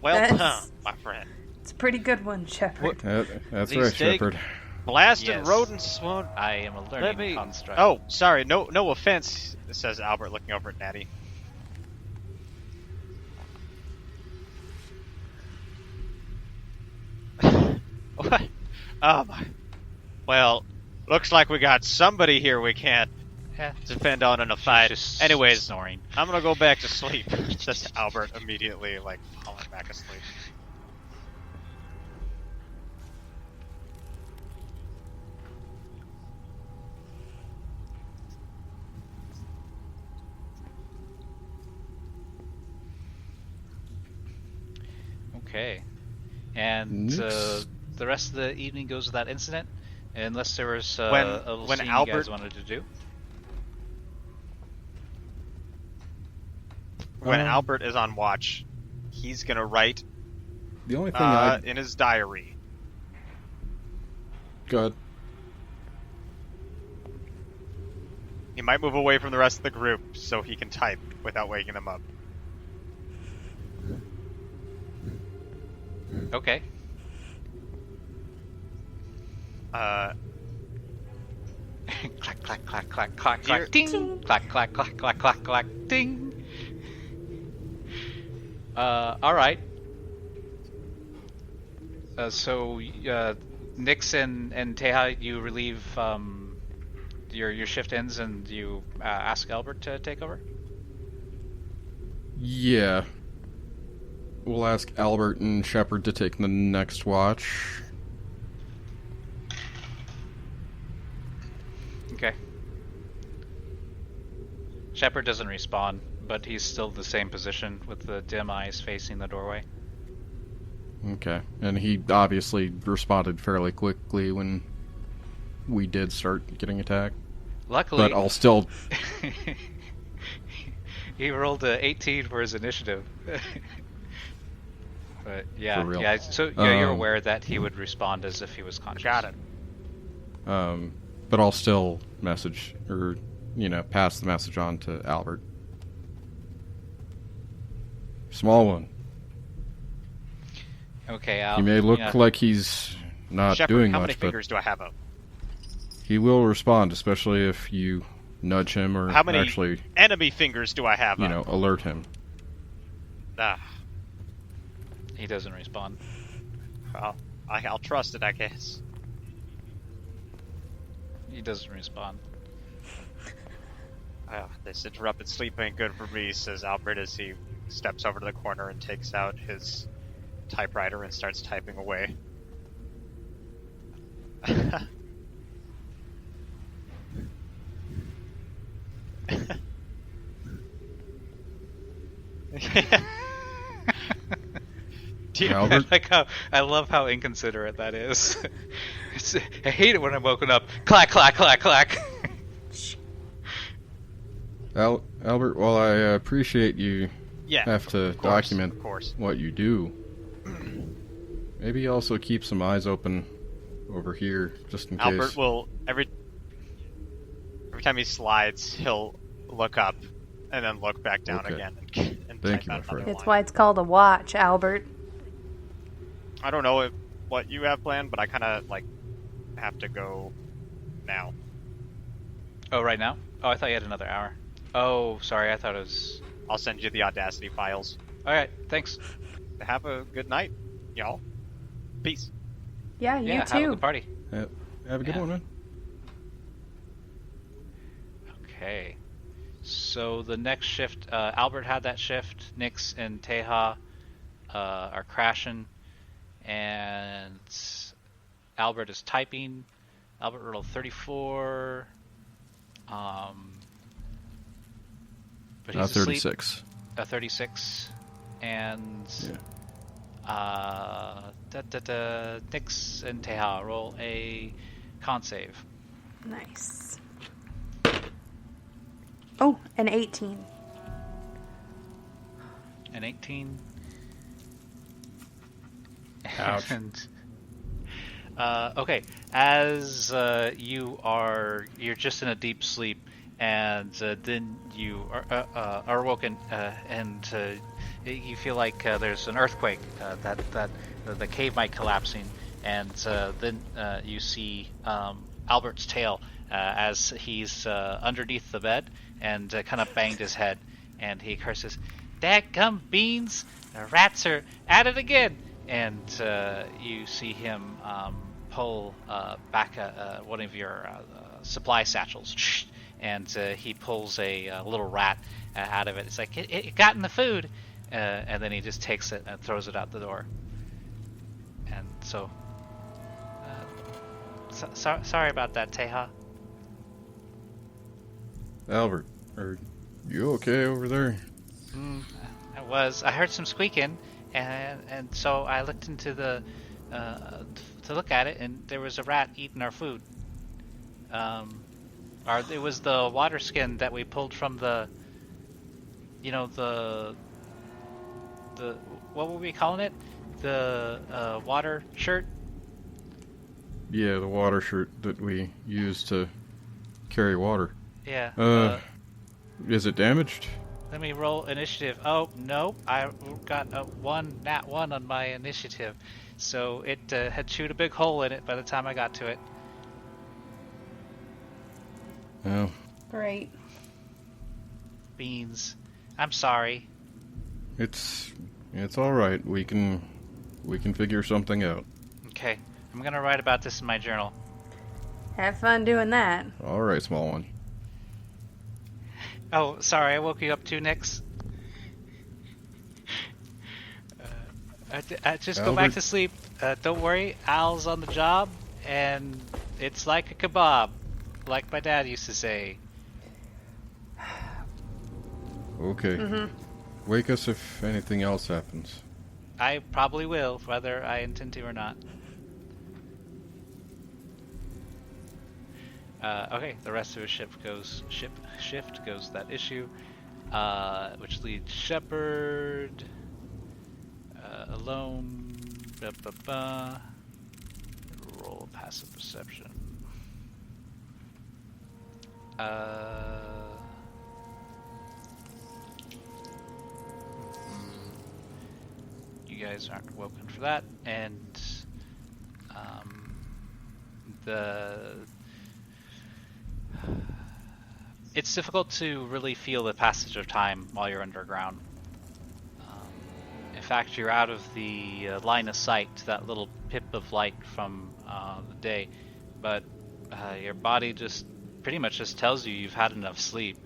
Well That's- done, my friend. It's a pretty good one, Shepard. that's These right, big- Shepard. Blasted Yes. rodents won't. I am a Let learning me. construct. Oh, sorry. No offense, says Albert, looking over at Natty. What? Oh my. Well, looks like we got somebody here we can't Yeah. depend on in a fight. Just Anyways, snoring. I'm gonna go back to sleep. Says Albert, immediately like falling back asleep. Okay. And Next. the rest of the evening goes without incident, unless there was When- a little when scene you Albert- guys wanted to do. When Albert is on watch, he's gonna write The only thing in his diary. Good. He might move away from the rest of the group so he can type without waking them up. Okay. Clack, clack, clack, clack, clack, Dear- clack, ding! Clack, clack, clack, clack, clack, clack, ding! Alright. So, Nix and Taha, you relieve, your shift ends and you ask Albert to take over? Yeah. We'll ask Albert and Shepard to take the next watch. Okay. Shepard doesn't respond, but he's still the same position with the dim eyes facing the doorway. Okay. And he obviously responded fairly quickly when we did start getting attacked. Luckily, But I'll still... he rolled a 18 for his initiative. But yeah, For real. yeah. So yeah, you're Um, aware that he would respond as if he was conscious. Got it. But I'll still message, or, pass the message on to Albert. Small one. Okay. He may look yeah. like he's not Shepard, doing how much, many but fingers do I have up? he will respond, especially if you nudge him or How many actually, enemy fingers do I have up? alert him. Ah, He doesn't respond. well, I'll trust it, I guess. He doesn't respond. This interrupted sleep ain't good for me, says Albert as he steps over to the corner and takes out his typewriter and starts typing away. Albert? I love how inconsiderate that is. I hate it when I'm woken up. Clack, clack, clack, clack. Albert, while I appreciate you Yeah, have to of course, document of course. what you do, maybe also keep some eyes open over here, just in Albert case. will every time he slides, he'll look up and then look back down Okay. again and Thank type you, my out another friend. It's line. why it's called a watch, Albert. I don't know what you have planned, but I kind of have to go now. Oh, right now? Oh, I thought you had another hour. Oh, sorry. I thought it was. I'll send you the Audacity files. All right. Thanks. Have a good night, y'all. Peace. Yeah, you Yeah. Have a too. good party. Have a good Yeah. one, man. Okay. So the next shift, Albert had that shift. Nix and Taha are crashing, and Albert is typing. Albert rolled 34. But he's 36. asleep. 36. And Nix and Taha roll a con save. Nice. Oh, an 18. An 18. Ouch. And okay, as you're just in a deep sleep, and then you are awoken, and you feel like there's an earthquake, that the cave might collapsing, and then you see Albert's tail as he's underneath the bed and kind of banged his head, and he curses, "Dadgum beans! The rats are at it again!" And you see him pull back one of your supply satchels, and he pulls a little rat out of it. It's like, it got in the food, and then he just takes it and throws it out the door. And so, sorry about that, Taha. Albert, are you okay over there? I heard some squeaking, and so I looked into the to look at it, and there was a rat eating our food. It was the water skin that we pulled from the what were we calling it? The water shirt. Yeah, the water shirt that we use to carry water. Yeah. Is it damaged? Let me roll initiative. Oh, no. I got a nat 1 on my initiative. So it had chewed a big hole in it by the time I got to it. Oh. Great. Beans. I'm sorry. It's all right. We can figure something out. Okay. I'm going to write about this in my journal. Have fun doing that. All right, small one. Oh, sorry. I woke you up too, Nix. Just go back Albert? to sleep. Don't worry. Al's on the job, and it's like a kebab, like my dad used to say. Okay. Wake us if anything else happens. I probably will, whether I intend to or not. Okay, the rest of his shift goes that issue, which leads Shepard alone. Roll a passive perception. You guys aren't woken for that, and it's difficult to really feel the passage of time while you're underground. In fact, you're out of the line of sight to that little pip of light from the day, but your body just pretty much just tells you you've had enough sleep.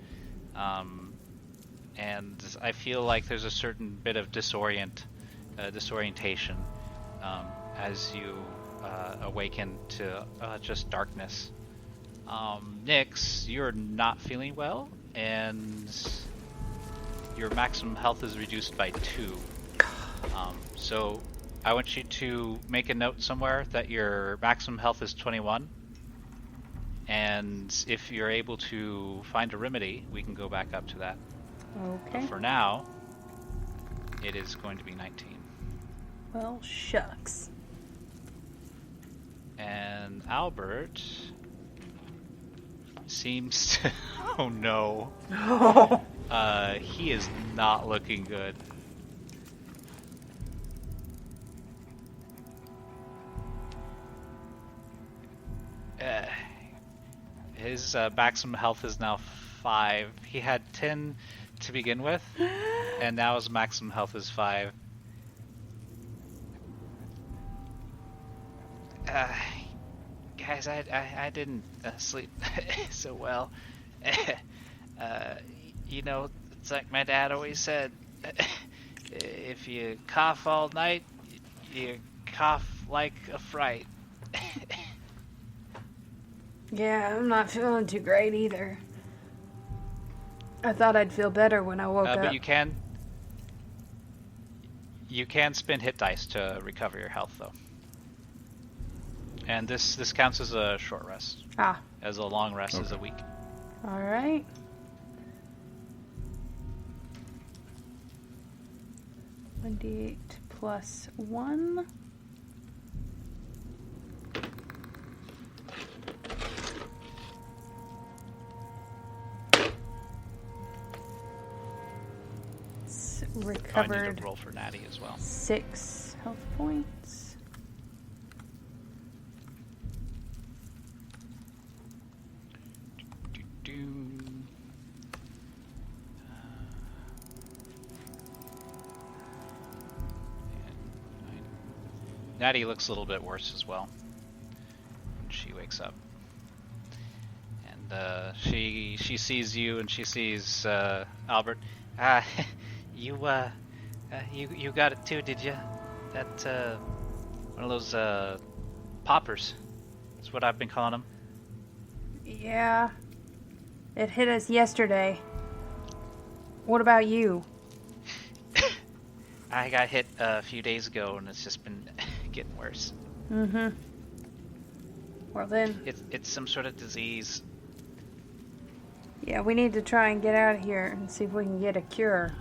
And I feel like there's a certain bit of disorientation as you awaken to just darkness. Nix, you're not feeling well, and your maximum health is reduced by 2. So I want you to make a note somewhere that your maximum health is 21, and if you're able to find a remedy, we can go back up to that. Okay. But for now, it is going to be 19. Well, shucks. And Albert seems to... Oh no. He is not looking good. His maximum health is now 5. He had 10 to begin with, and now his maximum health is 5. Guys, I didn't sleep so well. You know, it's like my dad always said, if you cough all night, you cough like a fright. Yeah, I'm not feeling too great either. I thought I'd feel better when I woke up. But you can spend hit dice to recover your health, though. And this counts as a short rest. Ah. As a long rest is a week. All right. $1d8 plus 1. Recovered. I need to roll for Natty as well. 6 health points. Natty looks a little bit worse as well when she wakes up. And she sees you and she sees Albert. You got it too, did you? That one of those poppers. That's what I've been calling them. Yeah. It hit us yesterday. What about you? I got hit a few days ago, and it's just been getting worse. Mm-hmm. Well then... It's some sort of disease. Yeah, we need to try and get out of here and see if we can get a cure.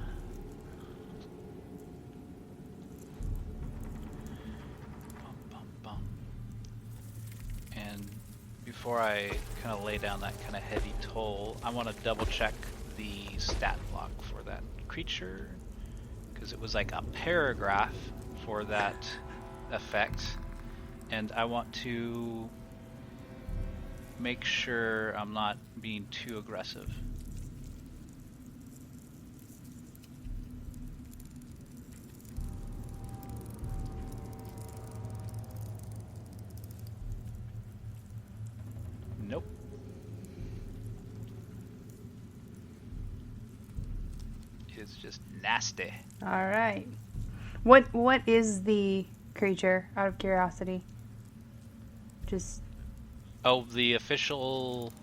And before I kind of lay down that kind of heavy toll, I want to double check the stat block for that creature. Because it was like a paragraph for that effect, and I want to make sure I'm not being too aggressive. Nope. It's just nasty. All right. What is the creature, out of curiosity? Just... Oh, the official,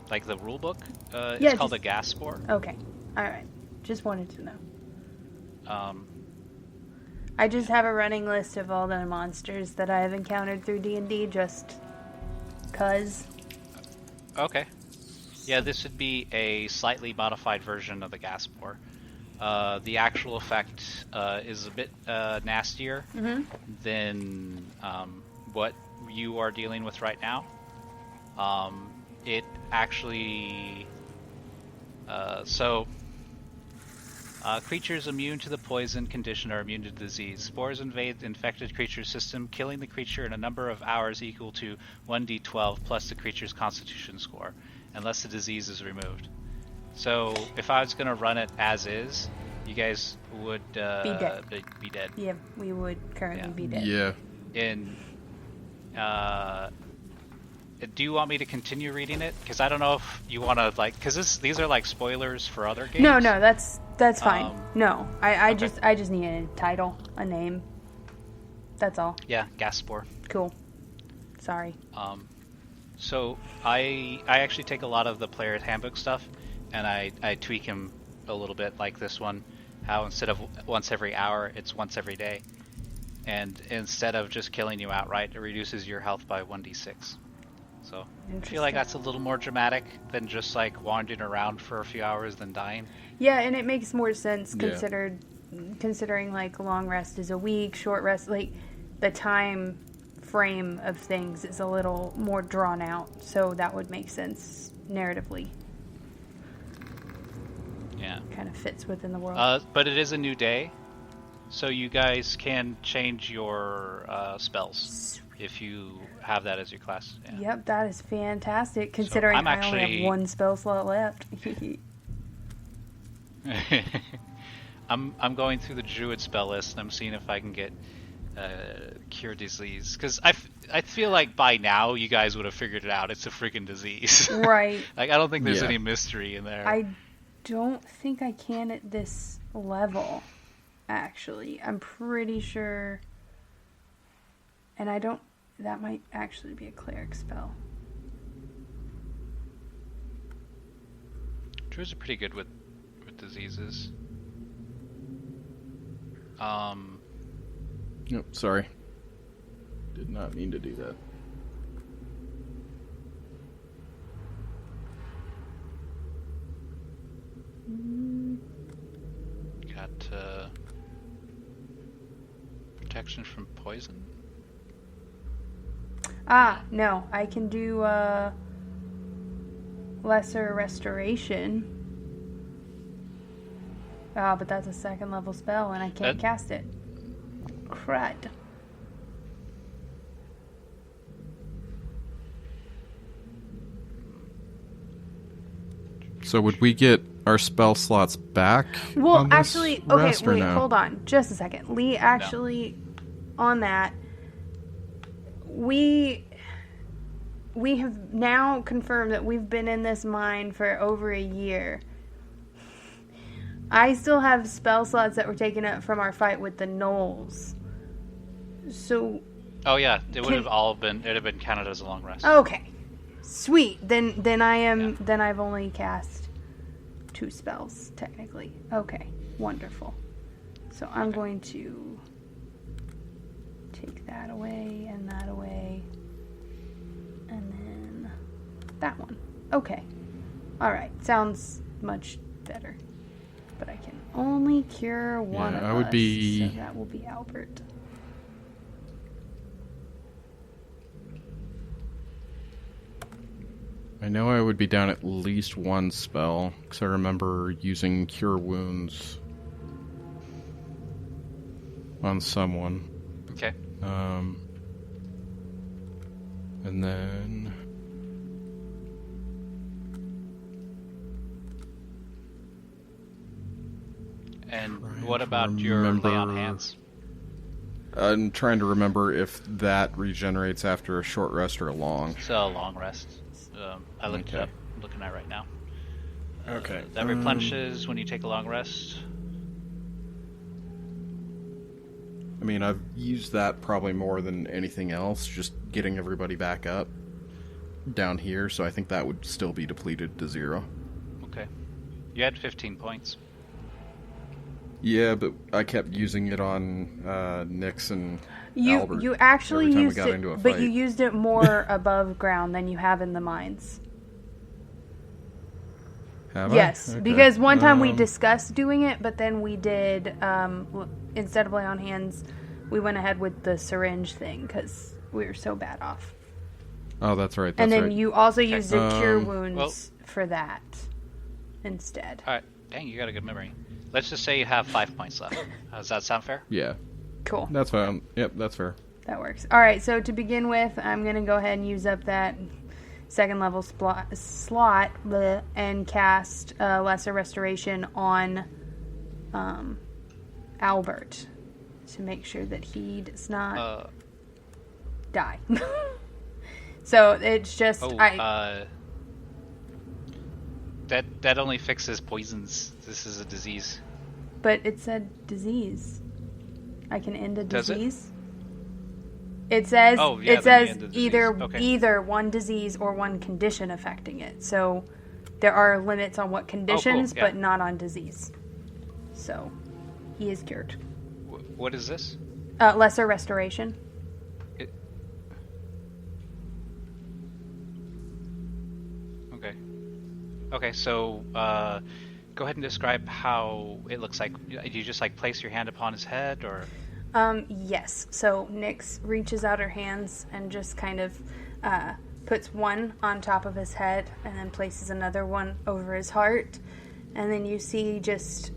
like the rule book? Yeah, it's called a gas spore. Okay. All right. Just wanted to know. I just have a running list of all the monsters that I have encountered through D&D, just 'cause. Okay. Yeah, this would be a slightly modified version of the gas spore. The actual effect is a bit nastier than what you are dealing with right now. It actually... creatures immune to the poison condition are immune to disease. Spores invade the infected creature's system, killing the creature in a number of hours equal to 1d12 plus the creature's constitution score, unless the disease is removed. So, if I was going to run it as is, you guys would be dead. Be dead. Yeah, we would currently be dead. Yeah. And do you want me to continue reading it? Because I don't know if you want to, like, because these are like spoilers for other games. No, that's fine. No, I okay. I just need a title, a name. That's all. Yeah, gas spore. Cool. Sorry. So I actually take a lot of the player's handbook stuff, and I tweak him a little bit, like this one. How instead of once every hour, it's once every day. And instead of just killing you outright, it reduces your health by 1d6. So I feel like that's a little more dramatic than just like wandering around for a few hours than dying. Yeah, and it makes more sense considering like long rest is a week, short rest, like the time frame of things is a little more drawn out, so that would make sense narratively. Yeah. Kind of fits within the world. But it is a new day, so you guys can change your spells if you have that as your class. Yeah. Yep, that is fantastic, considering so I only have one spell slot left. I'm going through the druid spell list, and I'm seeing if I can get cure disease? Because I feel like by now you guys would have figured it out. It's a freaking disease. Right. Like, I don't think there's Yeah. any mystery in there. I don't think I can at this level, actually. I'm pretty sure. And I don't. That might actually be a cleric spell. Druids are pretty good with diseases. Yep, sorry. Did not mean to do that. Got protection from poison. No, I can do lesser restoration. But that's a second level spell and I can't cast it. Crud. So would we get our spell slots back? Well, on this actually, okay, rest or wait, no? hold on. Just a second. Lee, actually, on that, we have now confirmed that we've been in this mine for over a year. I still have spell slots that were taken up from our fight with the gnolls. So, Oh yeah, it would have all been. It'd have been counted as a long rest. okay. Sweet. Then I am then I've only cast 2 spells technically. Okay. Wonderful. So I'm going to take that away and that away. And then that one. Okay. All right. Sounds much better. But I can only cure one of I would us, be- so that will be Albert. I know I would be down at least one spell, because I remember using Cure Wounds on someone. Okay. And then... And Trying what to about your lay on remember- hands? I'm trying to remember if that regenerates after a short rest or a long. So long rest. I looked it Okay. up. I'm looking at it right now. Okay. That replenishes when you take a long rest. I mean, I've used that probably more than anything else, just getting everybody back up down here, so I think that would still be depleted to 0. Okay. You had 15 points. Yeah, but I kept using it on Nyx and Albert You actually every time we used got it, into a but fight. you used it more above ground than you have in the mines. Have I? Yes, Okay. because one time we discussed doing it, but then we did instead of lay on hands, we went ahead with the syringe thing because we were so bad off. Oh, that's right. That's And then right. you also used the cure Um, wounds for that instead. All right. Dang, you got a good memory. Let's just say you have 5 points left. Does that sound fair? Yeah, Cool. that's fine. Yep, that's fair. That works. All right, so to begin with, I'm going to go ahead and use up that second level slot and cast Lesser Restoration on Albert to make sure that he does not die. So it's just... That only fixes poisons. This is a disease. But it said disease. I can end a Does it? disease. It says Oh, yeah, it then you says end the disease. either Okay. either one disease or one condition affecting it. So there are limits on what conditions, yeah. but not on disease. So he is cured. What is this? Lesser restoration. Okay. Okay, so go ahead and describe how it looks like. Do you just like place your hand upon his head, or? Yes. So Nyx reaches out her hands and just kind of puts one on top of his head and then places another one over his heart. And then you see just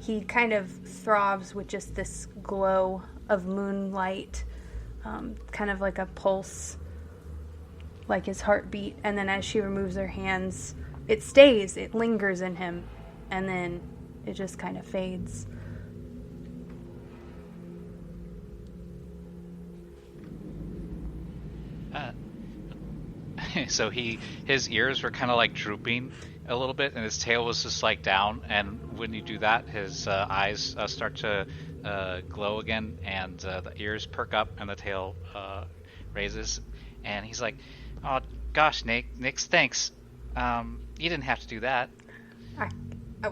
he kind of throbs with just this glow of moonlight, kind of like a pulse, like his heartbeat. And then as she removes her hands, it stays, it lingers in him, and then it just kind of fades. So his ears were kind of like drooping a little bit, and his tail was just like down. And when you do that, his eyes start to glow again, and the ears perk up, and the tail raises. And he's like, "Oh gosh, Nix, thanks. You didn't have to do that."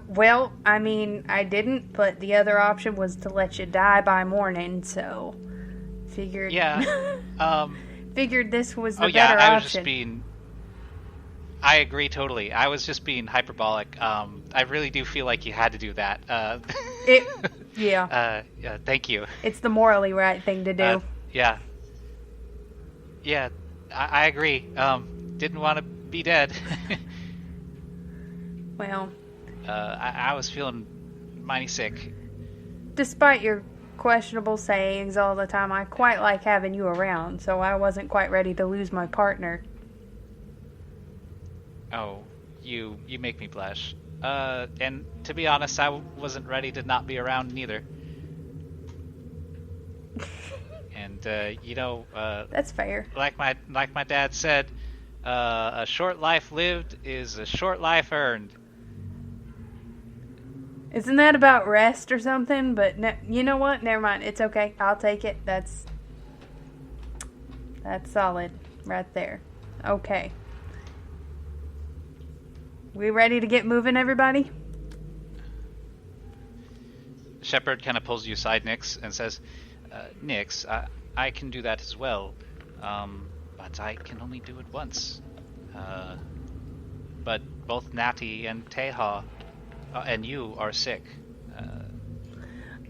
Well, I mean, I didn't, but the other option was to let you die by morning, so figured. Yeah. Figured this was the better I was option. just being. I agree totally. I was just being hyperbolic. I really do feel like you had to do that. Yeah. Thank you. It's the morally right thing to do. Yeah. Yeah, I agree. Didn't want to be dead. Well, I was feeling mighty sick. despite your questionable sayings all the time, I quite like having you around, so I wasn't quite ready to lose my partner. Oh, you make me blush. And to be honest, I wasn't ready to not be around neither. And That's fair. like my dad said, a short life lived is a short life earned. Isn't that about rest or something? But you know what? Never mind. It's okay. I'll take it. That's solid right there. Okay. We ready to get moving, everybody? Shepard kind of pulls you aside, Nix, and says, Nix, I can do that as well, but I can only do it once. But both Natty and Taha and you are sick.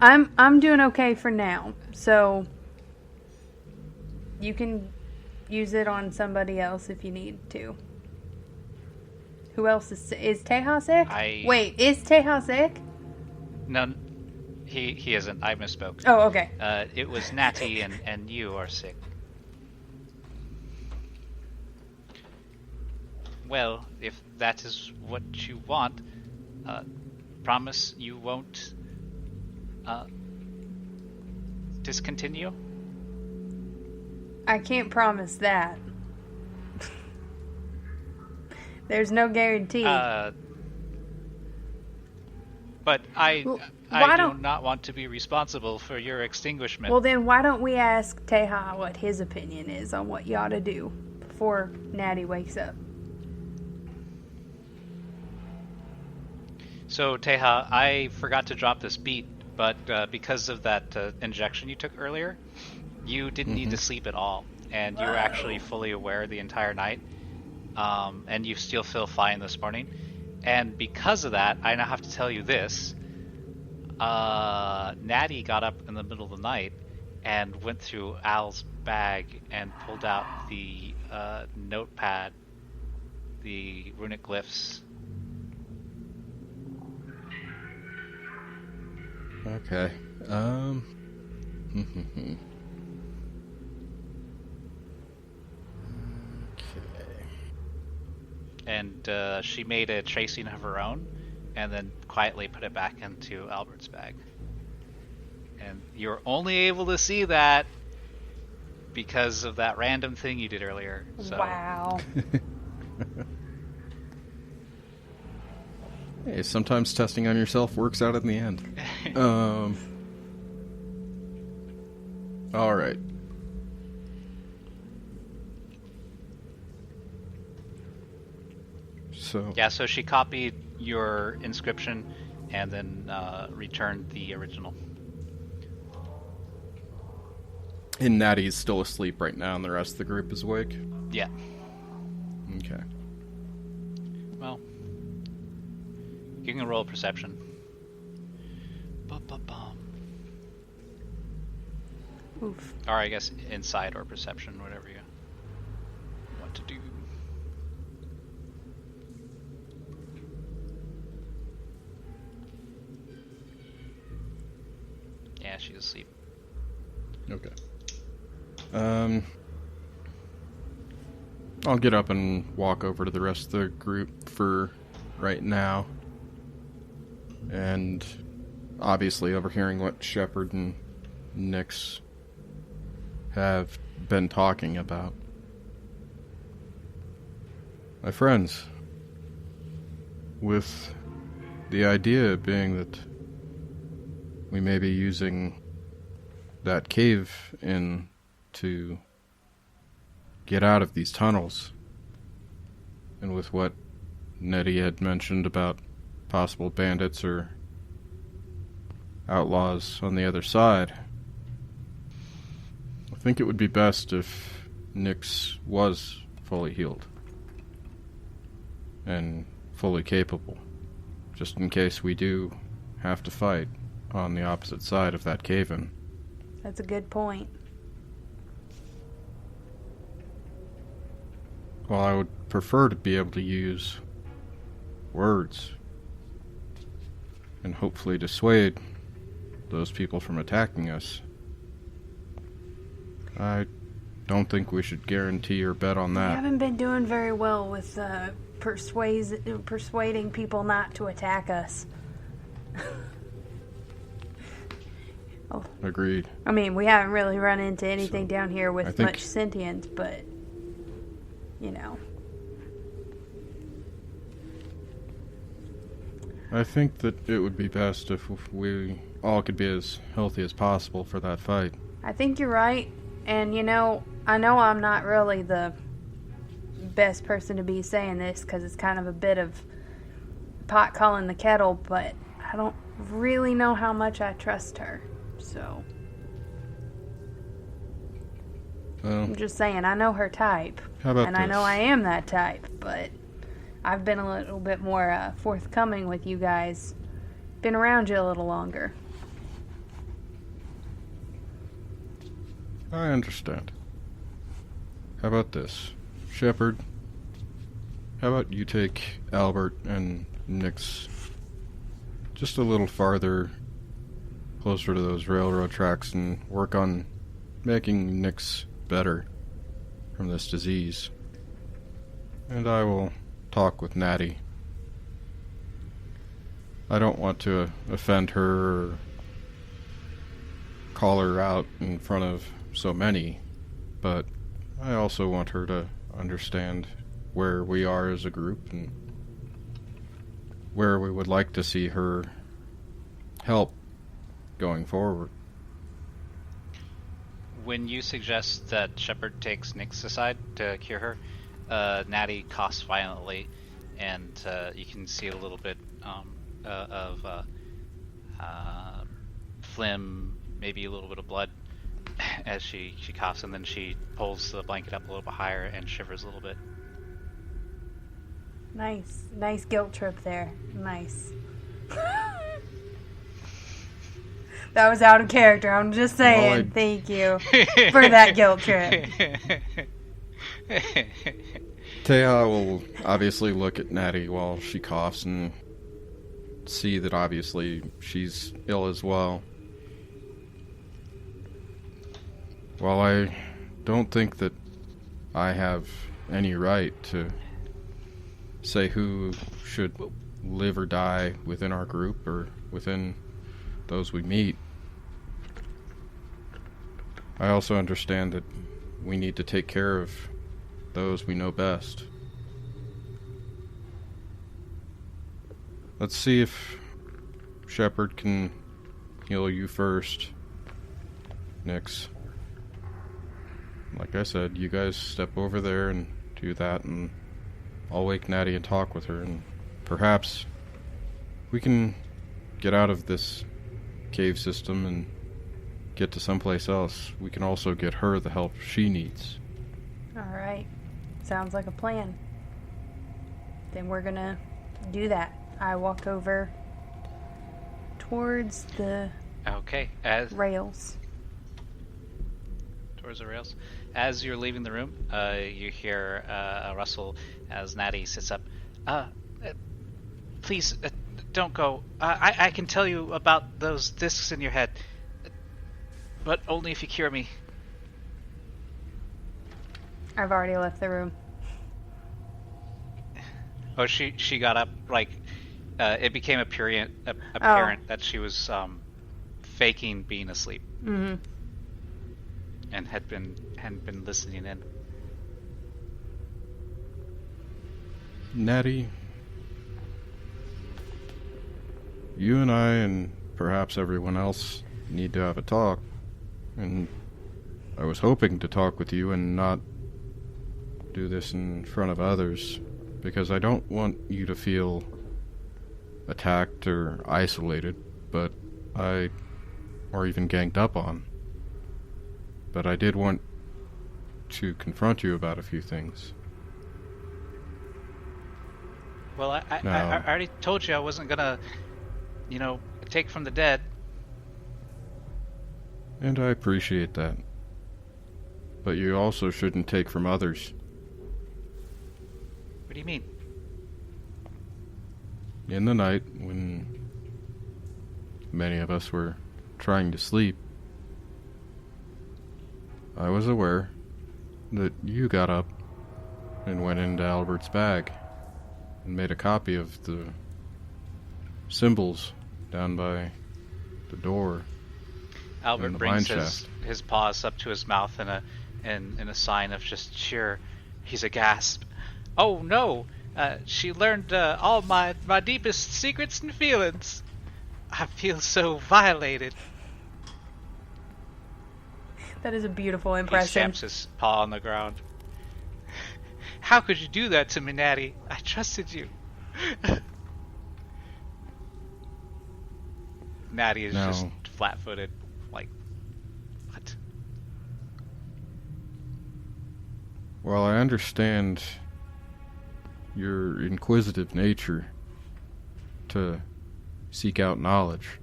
I'm doing okay for now, so you can use it on somebody else if you need to. Who else is Taha sick? Wait, is Taha sick? No, he isn't. I misspoke. Oh, okay. It was Natty and you are sick. Well, if that is what you want, promise you won't discontinue? I can't promise that. There's no guarantee. But I Well, do not want to be responsible for your extinguishment. Well, then why don't we ask Taha what his opinion is on what you ought to do before Natty wakes up? So, Taha, I forgot to drop this beat, but because of that injection you took earlier, you didn't need to sleep at all, and you were actually fully aware the entire night, and you still feel fine this morning. And because of that, I now have to tell you this. Natty got up in the middle of the night and went through Al's bag and pulled out the notepad, the runic glyphs. Okay. And she made a tracing of her own and then quietly put it back into Albert's bag. And you're only able to see that because of that random thing you did earlier. So. Wow. Hey, sometimes testing on yourself works out in the end. All right. So Yeah, so she copied your inscription and then returned the original. And Natty's still asleep right now, and the rest of the group is awake. Yeah. Okay. Well, you can roll perception. Ba-ba-bum. Oof. Or I guess insight or perception, whatever you want to do. Yeah, she's asleep. Okay. I'll get up and walk over to the rest of the group for right now. And obviously overhearing what Shepard and Nix have been talking about. My friends, with the idea being that we may be using that cave in to get out of these tunnels, and with what Nettie had mentioned about possible bandits or outlaws on the other side, I think it would be best if Nyx was fully healed and fully capable, just in case we do have to fight on the opposite side of that cave-in. That's a good point. Well, I would prefer to be able to use words and hopefully dissuade those people from attacking us. I don't think we should guarantee or bet on We that. haven't been doing very well with persuading people not to attack us. Agreed. I mean, we haven't really run into anything down here I with think- much sentience, but, you know. I think that it would be best if we all could be as healthy as possible for that fight. I think you're right, and, you know I'm not really the best person to be saying this, because it's kind of a bit of pot calling the kettle, but I don't really know how much I trust her, so... Well, I'm just saying, I know her type, how about and this? I know I am that type, but I've been a little bit more forthcoming with you guys. Been around you a little longer. I understand. How about this? Shepard, how about you take Albert and Nyx just a little farther, closer to those railroad tracks, and work on making Nyx better from this disease. And I will talk with Natty. I don't want to offend her or call her out in front of so many, but I also want her to understand where we are as a group and where we would like to see her help going forward. When you suggest that Shepard takes Nyx aside to cure her, Natty coughs violently, and you can see a little bit of phlegm, maybe a little bit of blood as she coughs, and then she pulls the blanket up a little bit higher and shivers a little bit. Nice guilt trip there. Nice. That was out of character. I'm just saying. Well, Thank you for that guilt trip. Taha will obviously look at Natty while she coughs and see that obviously she's ill as well. While I don't think that I have any right to say who should live or die within our group or within those we meet, I also understand that we need to take care of those we know best. Let's see if Shepard can heal you first, Nyx. Like I said, you guys step over there and do that, and I'll wake Natty and talk with her, and perhaps we can get out of this cave system and get to someplace else. We can also get her the help she needs. Alright. Sounds like a plan. Then we're gonna do that. I walk over towards the Okay, rails. towards the rails. As you're leaving the room, you hear a rustle as Natty sits up. Please, don't go. I can tell you about those discs in your head, but only if you cure me. I've already left the room. Oh, she got up, like, it became apparent that she was faking being asleep. Mm-hmm. And hadn't been listening in. Natty, you and I and perhaps everyone else need to have a talk. And I was hoping to talk with you and not do this in front of others, because I don't want you to feel attacked or isolated, or even ganged up on. But I did want to confront you about a few things. Well, I already told you I wasn't gonna, take from the dead. And I appreciate that. But you also shouldn't take from others. What do you mean? In the night, when many of us were trying to sleep, I was aware that you got up and went into Albert's bag and made a copy of the symbols down by the door. Albert brings his paws up to his mouth in a sign of just sheer. He's a gasp. Oh no! She learned all my deepest secrets and feelings. I feel so violated. That is a beautiful impression. He stamps his paw on the ground. How could you do that to me, Natty? I trusted you. Natty is just flat-footed. Like, what? Well, I understand your inquisitive nature to seek out knowledge.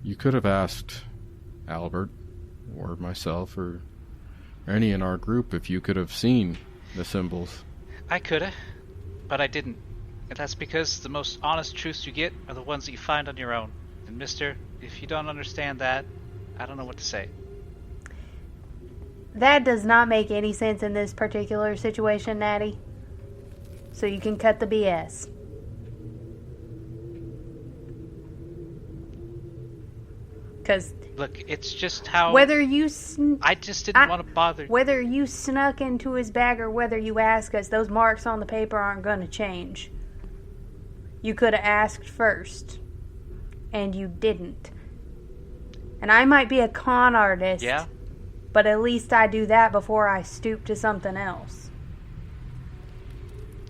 You could have asked Albert or myself or any in our group if you could have seen the symbols. I coulda, but I didn't. And that's because the most honest truths you get are the ones that you find on your own. And mister, if you don't understand that, I don't know what to say. That does not make any sense in this particular situation, Natty. So you can cut the BS. Because look, it's just how whether you I just didn't want to bother. Whether you snuck into his bag or whether you ask us, those marks on the paper aren't going to change. You could have asked first, and you didn't. And I might be a con artist, yeah, but at least I do that before I stoop to something else.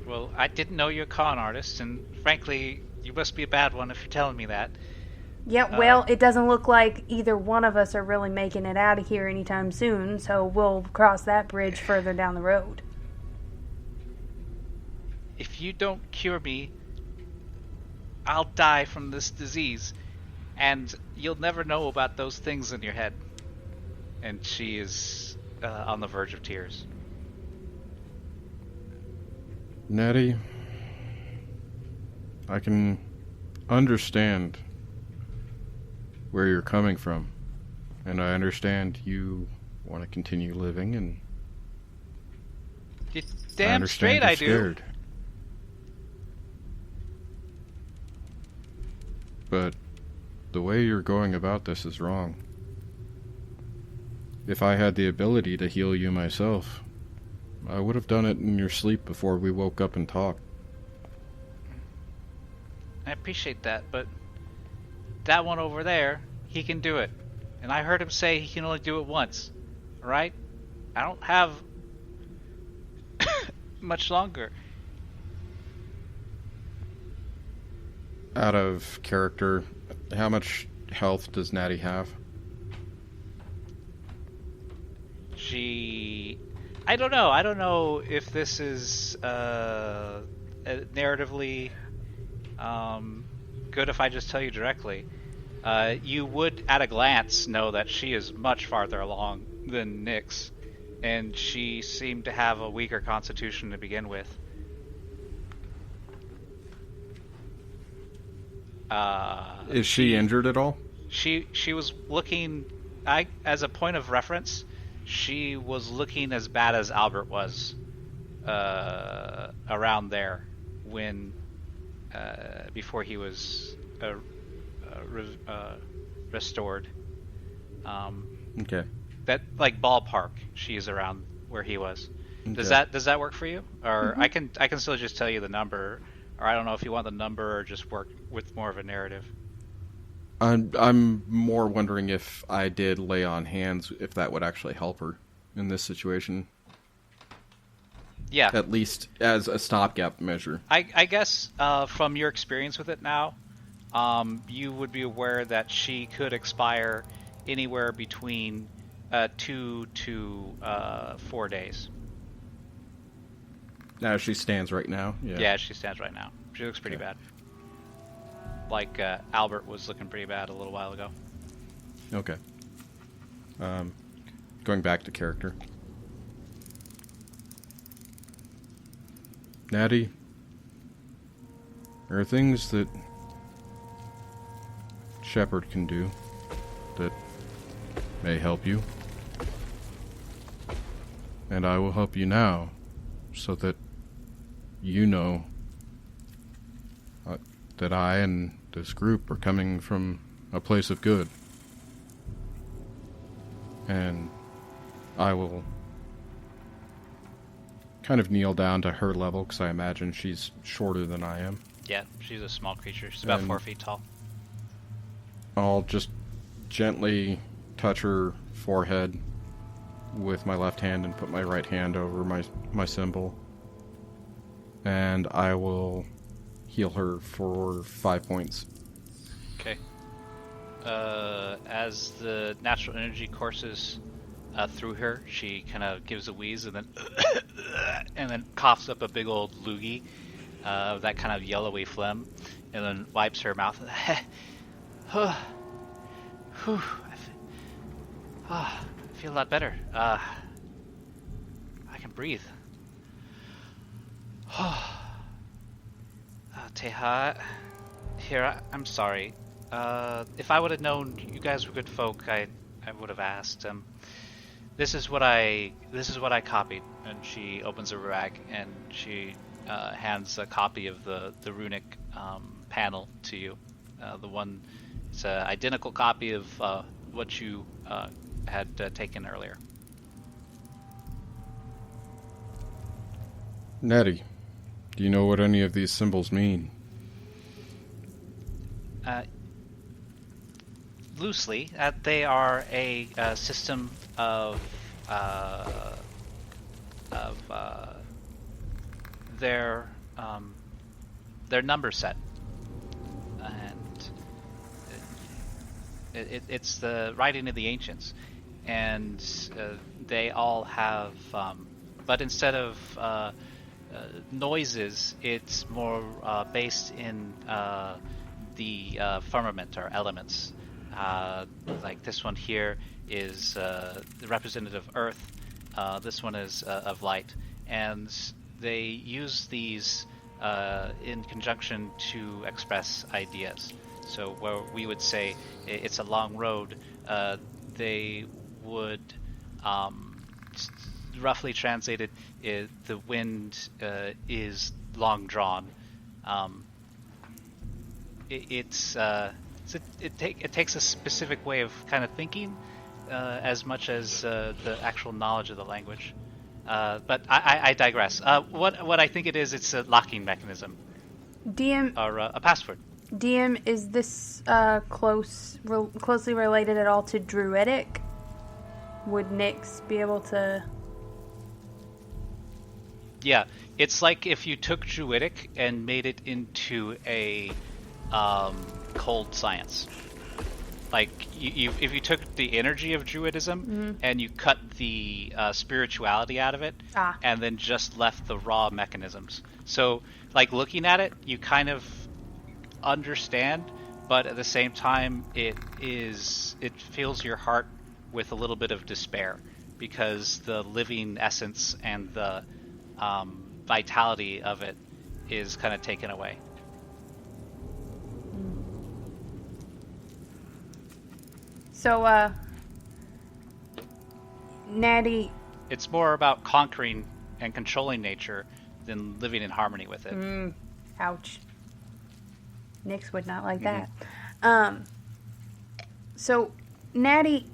Well, I didn't know you're a con artist, and frankly, you must be a bad one if you're telling me that. Yeah, well, it doesn't look like either one of us are really making it out of here anytime soon, so we'll cross that bridge further down the road. If you don't cure me, I'll die from this disease, and you'll never know about those things in your head. And she is on the verge of tears. Natty, I can understand where you're coming from, and I understand you want to continue living, and You're damn straight I do. Scared. But the way you're going about this is wrong. If I had the ability to heal you myself, I would have done it in your sleep before we woke up and talked. I appreciate that, but that one over there, he can do it. And I heard him say he can only do it once. Alright? I don't have much longer. Out of character, how much health does Natty have? I don't know. I don't know if this is narratively good if I just tell you directly. You would, at a glance, know that she is much farther along than Nyx, and she seemed to have a weaker constitution to begin with. Is she injured at all? She was looking, as a point of reference, she was looking as bad as Albert was around there when before he was restored. Okay. That, like, ballpark, she is around where he was. Does that work for you? Or I can still just tell you the number, or I don't know if you want the number or just work with more of a narrative. I'm more wondering if I did lay on hands, if that would actually help her in this situation. Yeah. At least as a stopgap measure. I guess from your experience with it now, you would be aware that she could expire anywhere between 2 to 4 days. As she stands right now? Yeah, she stands right now. She looks pretty bad. Like Albert was looking pretty bad a little while ago. Okay. Going back to character. Natty, there are things that Shepard can do that may help you. And I will help you now so that you know that I and this group are coming from a place of good. And I will kind of kneel down to her level, because I imagine she's shorter than I am. Yeah, she's a small creature. She's about 4 feet tall. I'll just gently touch her forehead with my left hand and put my right hand over my symbol. And I will heal her for 5 points. Okay. As the natural energy courses through her, she kind of gives a wheeze and then coughs up a big old loogie of that kind of yellowy phlegm, and then wipes her mouth. I feel a lot better. I can breathe. Taha, here, I'm sorry. If I would have known you guys were good folk, I would have asked. This is what I copied. And she opens a rag and she hands a copy of the runic panel to you. The one, it's an identical copy of what you had taken earlier. Natty, do you know what any of these symbols mean? Loosely, they are a system of their number set, and it's the writing of the ancients, and they all have, but instead of noises, it's more based in the firmament or elements. Like this one here is the representative of Earth. This one is of light, and they use these in conjunction to express ideas. So where we would say it's a long road, they would roughly translated, the wind is long drawn. It takes a specific way of kind of thinking, as much as the actual knowledge of the language. But I digress. What I think it is, it's a locking mechanism. DM or a password. DM, is this closely related at all to Druidic? Would Nyx be able to? Yeah, it's like if you took Druidic and made it into a cold science. Like if you took the energy of Druidism and you cut the spirituality out of it, and then just left the raw mechanisms. So, like, looking at it, you kind of understand, but at the same time, it fills your heart with a little bit of despair, because the living essence and the vitality of it is kind of taken away. So, Natty... It's more about conquering and controlling nature than living in harmony with it. Ouch. Nyx would not like that. So, Natty...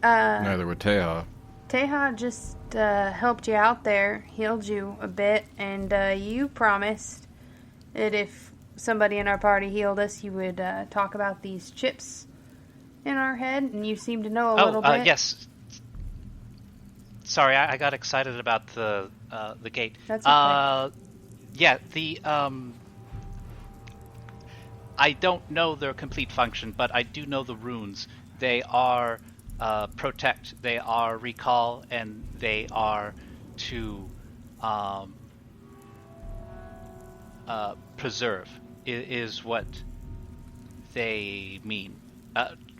Neither would Taha. Taha just helped you out there, healed you a bit, and you promised that if somebody in our party healed us, you would talk about these chips in our head, and you seem to know a little bit. Yes. Sorry, I got excited about the gate. That's okay. Yeah, I don't know their complete function, but I do know the runes. They are protect, they are recall, and they are to preserve. Is what they mean.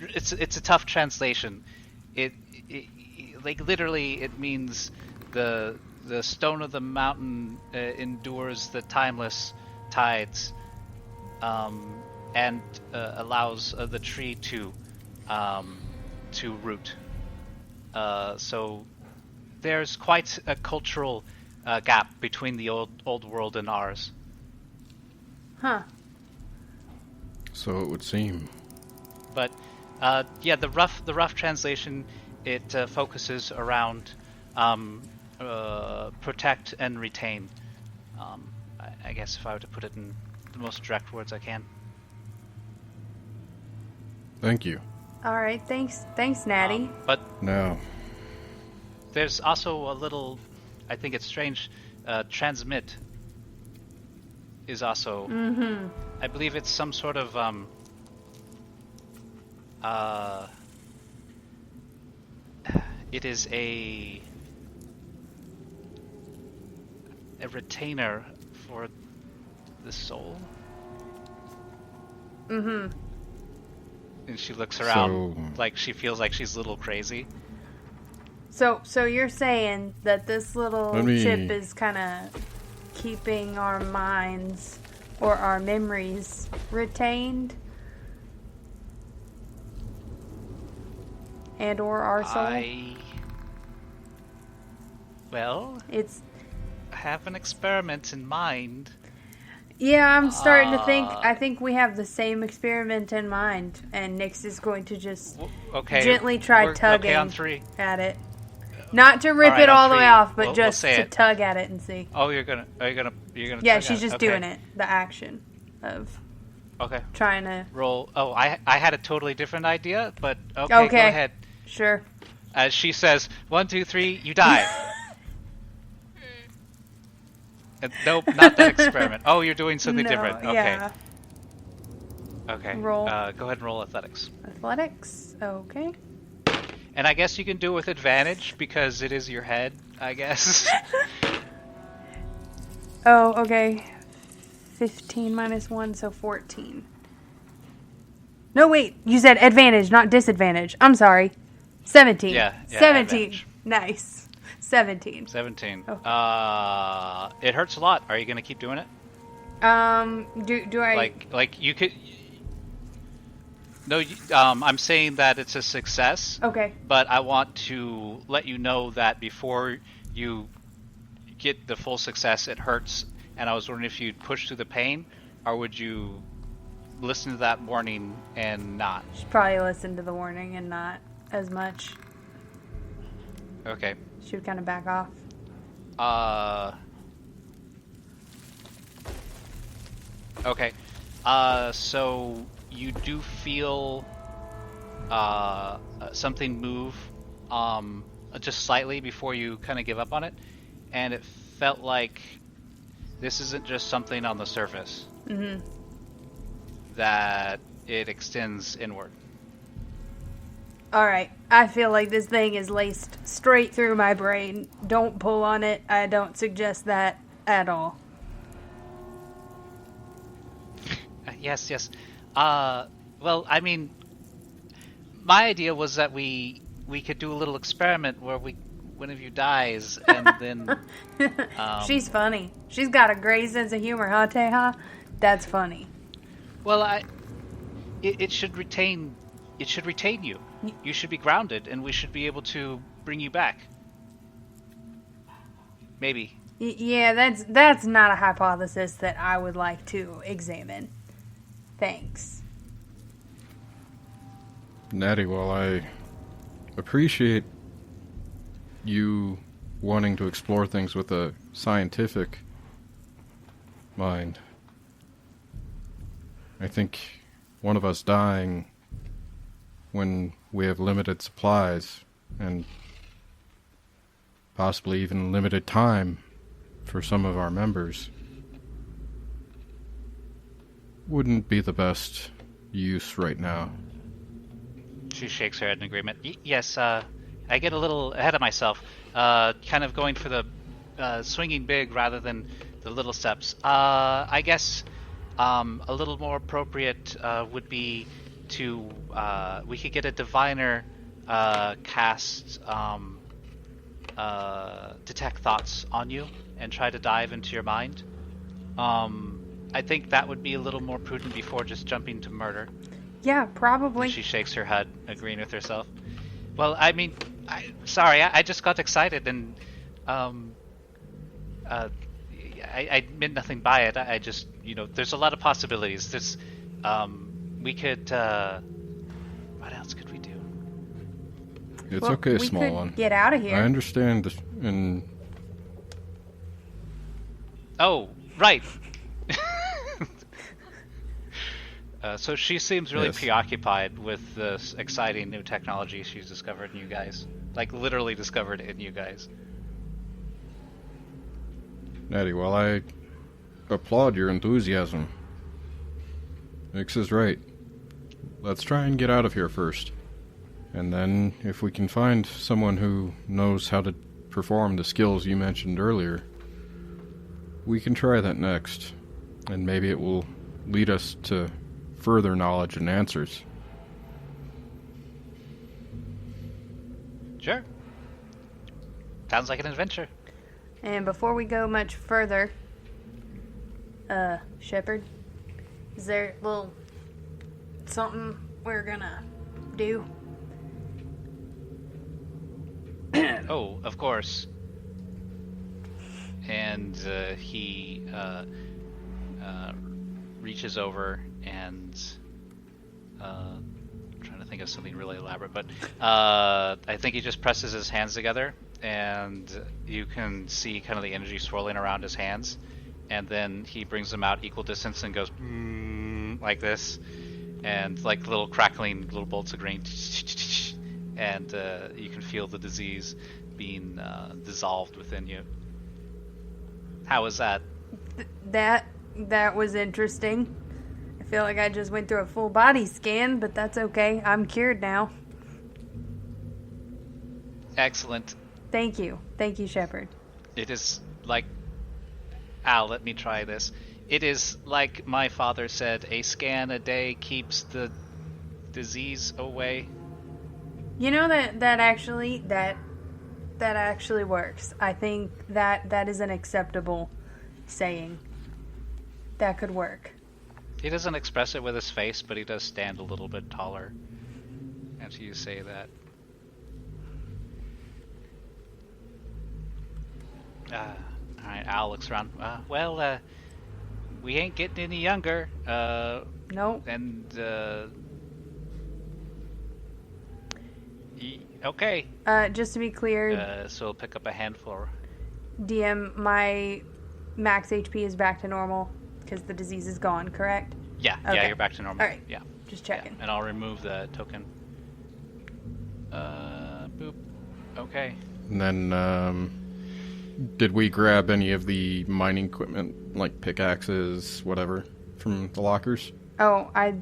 It's a tough translation. It like literally it means the stone of the mountain endures the timeless tides, and allows the tree to root. So there's quite a cultural gap between the old world and ours. Huh. So it would seem. But yeah, the rough translation, it focuses around protect and retain. I guess if I were to put it in the most direct words I can. Thank you. All right, thanks, Natty. But No. there's also a little, I think it's strange, transmit is also, I believe it's some sort of, it is a retainer for the soul. Mm-hmm. And she looks around So- like she feels like she's a little crazy. So you're saying that this little Let me- chip is kind of keeping our minds or our memories retained, and or our soul? Well, It's I have an experiment in mind. yeah. I'm starting to think. I think we have the same experiment in mind, and Nyx is going to just Okay. gently try we're- tugging Okay, on three. at it. Not to rip Alright, it on all the way three. off, but We'll just say to it. tug at it and see. Oh, you're gonna. Yeah, tug she's at just okay. doing it. The action of Okay. trying to. Roll. Oh, I had a totally different idea, but okay. Go Okay. ahead. Sure. As she says, 1, 2, 3, you die. Nope, not that experiment. Oh, you're doing something No, different. Okay. Yeah. Okay. Roll. Go ahead and roll athletics. Athletics. Okay. And I guess you can do it with advantage because it is your head, I guess. Oh, okay. 15 minus 1, so 14. No, wait. You said advantage, not disadvantage. I'm sorry. 17. Yeah, 17. advantage. Nice. 17. 17. Oh. It hurts a lot. Are you going to keep doing it? Do I... Like you could... No, I'm saying that it's a success. Okay. But I want to let you know that before you get the full success, it hurts. And I was wondering if you'd push through the pain, or would you listen to that warning and not? Should probably listen to the warning and not as much. Okay. She would kind of back off. Okay. So you do feel something move just slightly before you kind of give up on it, and it felt like this isn't just something on the surface. Mm-hmm. That it extends inward. Alright. I feel like this thing is laced straight through my brain. Don't pull on it. I don't suggest that at all. Yes. Well, I mean, my idea was that we could do a little experiment where one of you dies, and then She's funny. She's got a great sense of humor, huh, Taha? That's funny. Well, it should retain you. You should be grounded, and we should be able to bring you back. Maybe. Yeah, that's not a hypothesis that I would like to examine. Thanks. Natty, while I appreciate you wanting to explore things with a scientific mind. I think one of us dying when we have limited supplies and possibly even limited time for some of our members wouldn't be the best use right now. She shakes her head in agreement. Yes, I get a little ahead of myself. Kind of going for the swinging big rather than the little steps. I guess a little more appropriate would be to we could get a diviner cast detect thoughts on you and try to dive into your mind. I think that would be a little more prudent before just jumping to murder. Yeah, probably. And she shakes her head, agreeing with herself. Well, I mean, sorry, I just got excited and I meant nothing by it. I just, there's a lot of possibilities. There's, we could, what else could we do? It's okay, small we could one. Get out of here. I understand, and oh, right. So she seems really preoccupied with this exciting new technology she's discovered in you guys. Like, literally discovered in you guys. Natty, well, I applaud your enthusiasm. Nix is right. Let's try and get out of here first. And then, if we can find someone who knows how to perform the skills you mentioned earlier, we can try that next. And maybe it will lead us to further knowledge and answers. Sure. Sounds like an adventure. And before we go much further, Shepard, is there a little something we're gonna do? Oh, of course. And he reaches over and I'm trying to think of something really elaborate, but I think he just presses his hands together and you can see kind of the energy swirling around his hands, and then he brings them out equal distance and goes like this, and like little crackling little bolts of green, and you can feel the disease being dissolved within you. How was that? That was interesting. I feel like I just went through a full body scan, but that's okay. I'm cured now. Excellent. Thank you, Shepard. It is like... Al, let me try this. It is like my father said, a scan a day keeps the disease away. You know that actually works. I think that is an acceptable saying. That could work. He doesn't express it with his face, but he does stand a little bit taller after you say that. Alright, Al looks around. We ain't getting any younger. Nope. And, okay. Just to be clear, so we'll pick up a handful. DM, my max HP is back to normal because the disease is gone, correct? Yeah, okay. Yeah, you're back to normal. Alright, yeah. Just checking. Yeah. And I'll remove the token. Boop. Okay. And then, did we grab any of the mining equipment, like pickaxes, whatever, from the lockers? Oh, I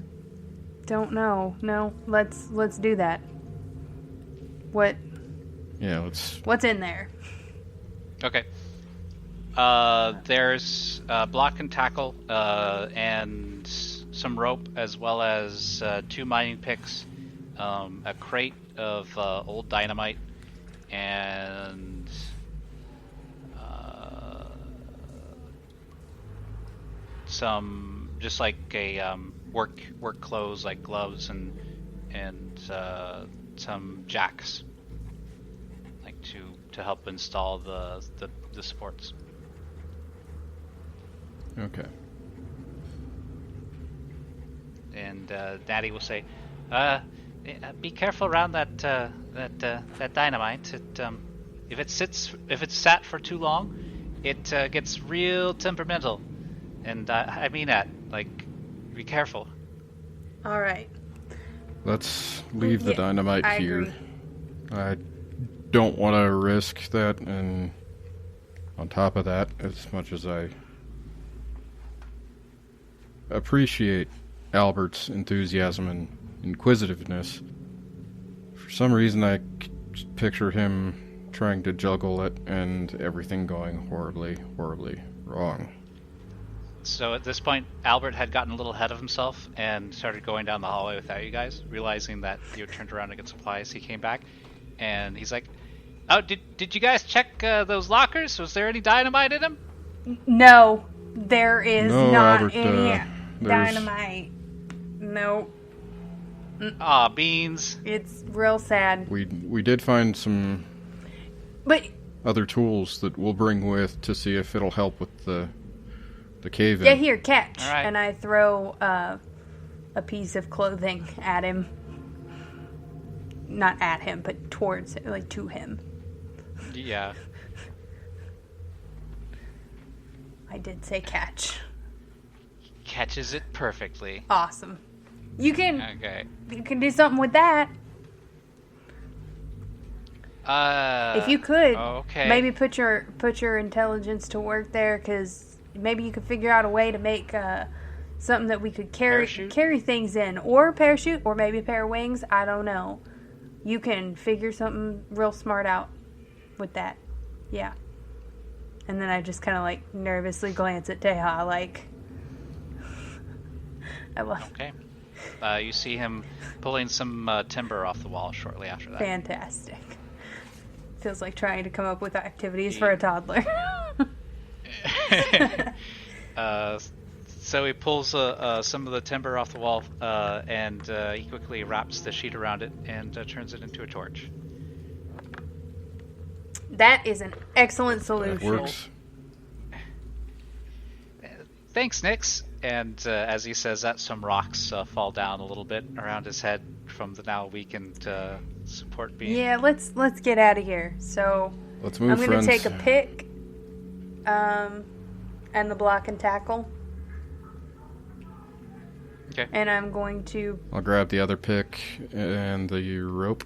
don't know. No, let's do that. What? Yeah, let's... What's in there? Okay. There's block and tackle, and some rope, as well as 2 mining picks, a crate of old dynamite, and some just like a work clothes like gloves and some jacks, like to help install the supports. Okay. And Daddy will say, "Be careful around that dynamite. if it's sat for too long, it gets real temperamental, and I mean that. Like, be careful. All right. Let's leave the dynamite I here. agree. I don't want to risk that, and on top of that, as much as I appreciate Albert's enthusiasm and inquisitiveness, for some reason I picture him trying to juggle it and everything going horribly, horribly wrong. So at this point, Albert had gotten a little ahead of himself and started going down the hallway without you guys, realizing that you had turned around to get supplies. He came back, and he's like, "Oh, did you guys check those lockers? Was there any dynamite in them?" No, there is No, not Albert, any there's- dynamite. Nope. Aw, beans. It's real sad. We did find some But other tools that we'll bring with to see if it'll help with the cave-in. yeah, here, catch. All right. And I throw a piece of clothing at him. Not at him, but towards it, like to him. Yeah. I did say catch. Catches it perfectly. Awesome. You can Okay. do something with that. If you could, okay. maybe put your intelligence to work there, because maybe you could figure out a way to make something that we could Parachute? carry things in, or a parachute, or maybe a pair of wings. I don't know. You can figure something real smart out with that. Yeah. And then I just kind of like nervously glance at Taha, like. I love. Okay. You see him pulling some timber off the wall shortly after that. Fantastic. Feels like trying to come up with activities for a toddler. So he pulls some of the timber off the wall, and he quickly wraps the sheet around it and turns it into a torch. That is an excellent solution. That works. Thanks, Nix. And as he says that, some rocks fall down a little bit around his head from the now weakened support beam. Yeah, let's get out of here. So Let's move, I'm gonna friends. take a pick, and the block and tackle, Okay. and I'm going to I'll grab the other pick and the rope.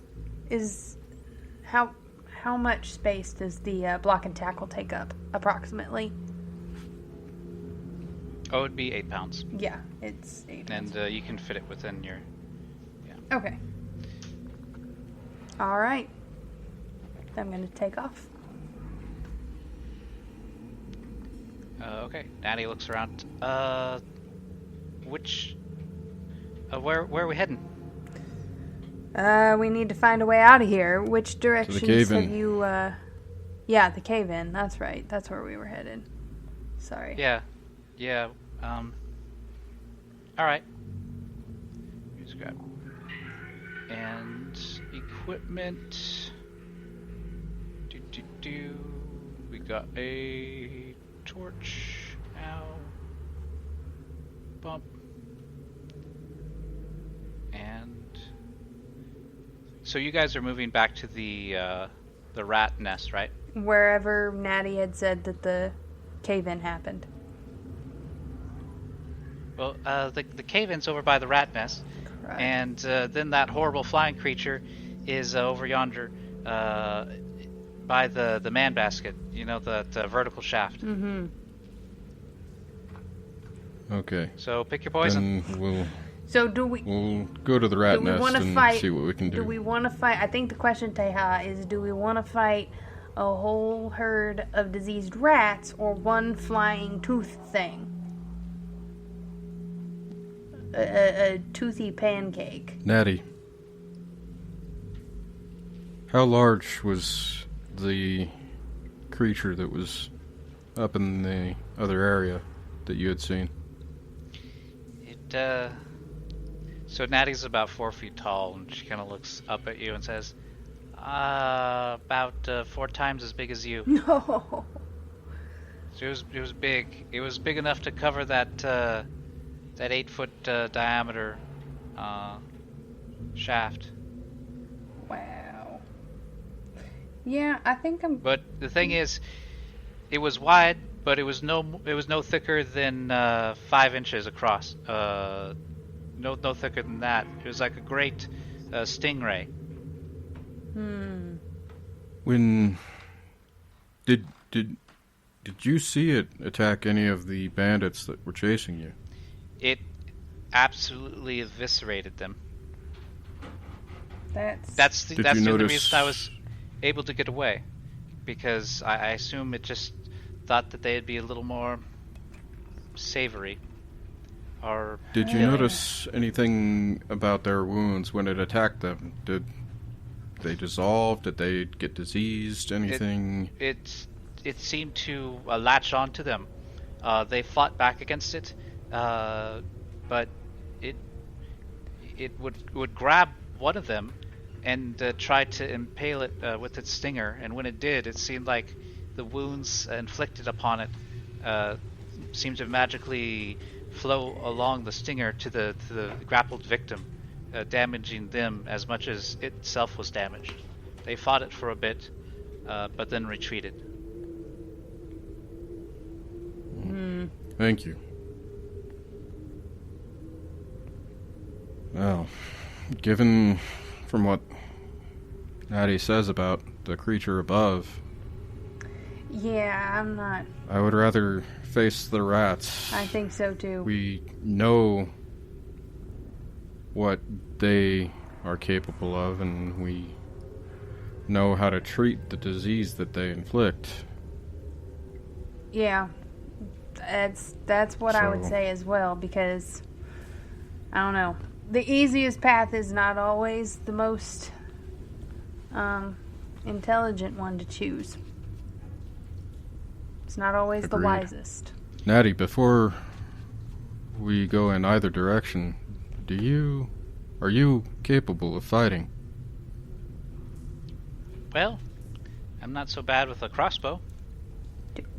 how much space does the block and tackle take up approximately? Oh, it'd be 8 pounds. Yeah, it's 8. And you can fit it within your... Okay. All right. I'm gonna take off. Okay. Natty looks around. Where are we heading? We need to find a way out of here. Which directions cave-in. have you? Yeah, the cave-in. That's right. That's where we were headed. Sorry. Yeah. All right. Just grab and equipment. We got a torch. Ow. Bump. And so you guys are moving back to the rat nest, right? Wherever Natty had said that the cave-in happened. Well, the cave-in's over by the rat nest, Correct. and then that horrible flying creature is over yonder by the man basket. You know, the vertical shaft. Mm-hmm. Okay. So pick your poison. Then So we'll go to the rat do we nest want to and fight? see what we can do. Do we want to fight? I think the question, Taha, is: do we want to fight a whole herd of diseased rats or one flying tooth thing? A toothy pancake. Natty, how large was the creature that was up in the other area that you had seen? So Natty's about 4 feet tall, and she kind of looks up at you and says, about 4 times as big as you. No. So it was big. It was big enough to cover that 8-foot diameter shaft. Wow. Yeah, I think I'm. But the thing is, it was wide, but it was no thicker than 5 inches across. No thicker than that. It was like a great stingray. When did you see it attack any of the bandits that were chasing you? It absolutely eviscerated them. That's the only reason I was able to get away, because I assume it just thought that they'd be a little more savory. Or did you notice anything about their wounds when it attacked them? Did they dissolve? Did they get diseased? Anything? It seemed to latch onto them. They fought back against it, but it would grab one of them and try to impale it with its stinger. And when it did, it seemed like the wounds inflicted upon it seemed to magically flow along the stinger to the grappled victim, damaging them as much as itself was damaged. They fought it for a bit, but then retreated. Thank you. Well, given from what Addie says about the creature above, Yeah, I'm not. I would rather face the rats. I think so too. We know what they are capable of, and we know how to treat the disease that they inflict. Yeah, that's what I would So- say as well, because I don't know. The easiest path is not always the most intelligent one to choose. It's not always the Agreed. wisest. Natty, before we go in either direction, are you capable of fighting? Well, I'm not so bad with a crossbow.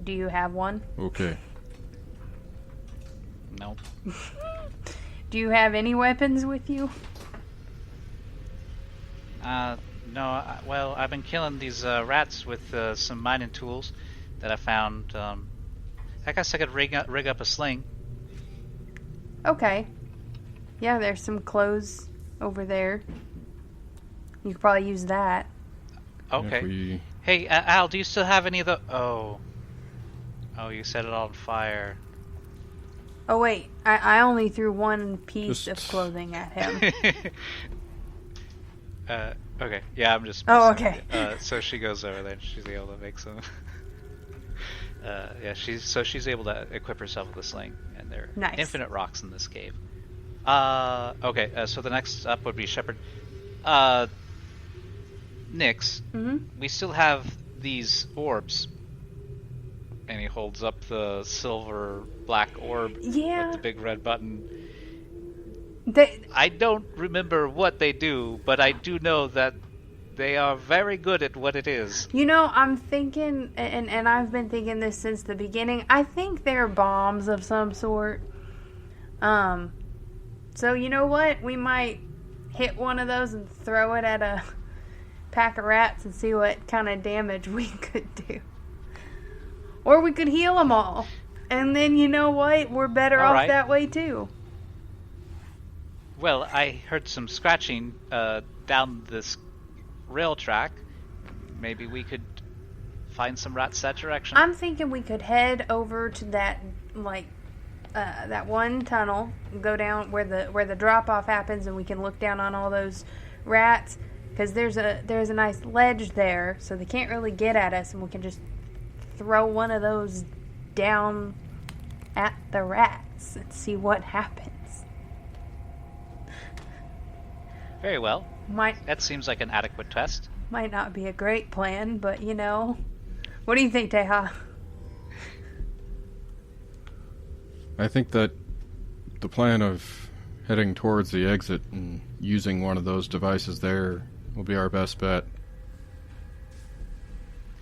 Do you have one? Okay. Nope. Do you have any weapons with you? No. Well, I've been killing these rats with some mining tools that I found. I guess I could rig up a sling. Okay. Yeah, there's some clothes over there. You could probably use that. Okay. If we... Hey, Al, do you still have any of the... Oh, you set it on fire. Oh wait, I only threw one piece Just- of clothing at him. Okay. Yeah, I'm just... Oh, messing okay. with you. So she goes over there and she's able to make some... she's able to equip herself with a sling, and there are Nice. infinite rocks in this cave. So the next up would be Shepard. Nix, we still have these orbs. And he holds up the silver black orb Yeah. with the big red button. They, I don't remember what they do, but I do know that they are very good at what it is. you know, I'm thinking, and I've been thinking this since the beginning. I think they're bombs of some sort. So you know what? We might hit one of those and throw it at a pack of rats and see what kind of damage we could do. Or we could heal them all. And then, you know what? We're better All off right. that way, too. Well, I heard some scratching down this rail track. Maybe we could find some rats that direction. I'm thinking we could head over to that, that one tunnel, go down where the drop-off happens, and we can look down on all those rats. Because there's a nice ledge there, so they can't really get at us, and we can just throw one of those down at the rats and see what happens. Very well. Might That seems like an adequate test. not be a great plan, but you know. What do you think, Taha? I think that the plan of heading towards the exit and using one of those devices there will be our best bet.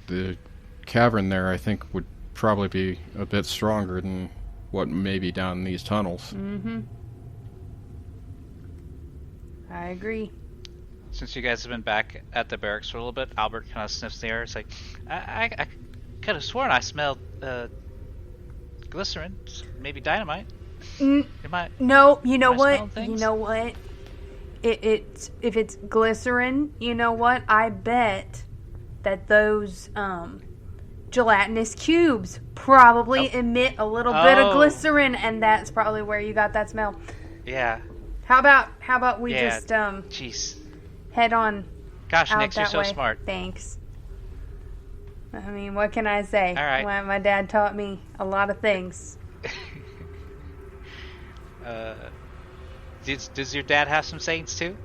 The cavern there, I think, would probably be a bit stronger than what may be down these tunnels. Mm-hmm. I agree. since you guys have been back at the barracks for a little bit, Albert kind of sniffs the air. It's like, I could have sworn I smelled glycerin, maybe dynamite. Am I? No, you know am I what? smelling things? You know what? It's if it's glycerin, you know what? I bet that those gelatinous cubes probably emit a little bit of glycerin, and that's probably where you got that smell. Yeah. How about we just Jeez. head on Gosh, out Nix, you're that so way? smart. Thanks. I mean, what can I say? All right. My dad taught me a lot of things. Does your dad have some sayings too?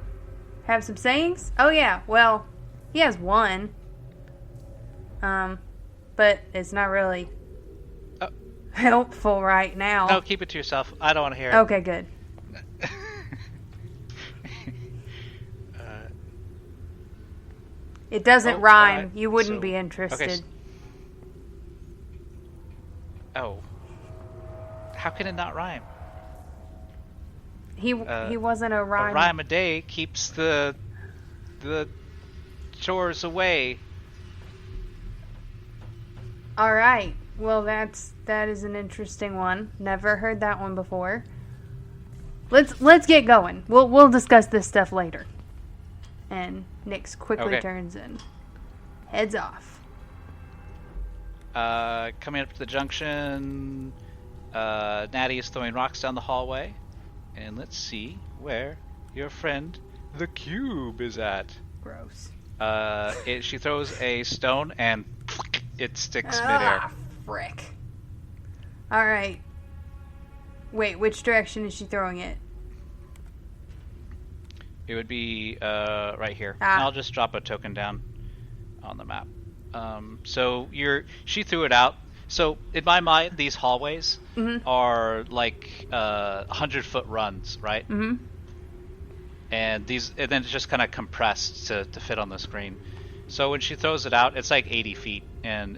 Have some sayings? Oh yeah. Well, he has one. But it's not really helpful right now. No, keep it to yourself. I don't want to hear it. Okay, good. It doesn't rhyme. You wouldn't be interested. Okay. Oh. How can it not rhyme? He wasn't a rhyme. A rhyme a day keeps the chores away. All right. Well, that is an interesting one. Never heard that one before. Let's get going. We'll discuss this stuff later. And Nix quickly turns and heads off. Coming up to the junction, Natty is throwing rocks down the hallway. And let's see where your friend, the cube, is at. Gross. She throws a stone and it sticks midair. Ah, frick. All right. Wait, which direction is she throwing it? It would be right here. Ah. I'll just drop a token down on the map. So she threw it out. So in my mind, these hallways are like 100-foot runs, right? Mm-hmm. And then it's just kind of compressed to fit on the screen. So when she throws it out, it's like 80 feet, and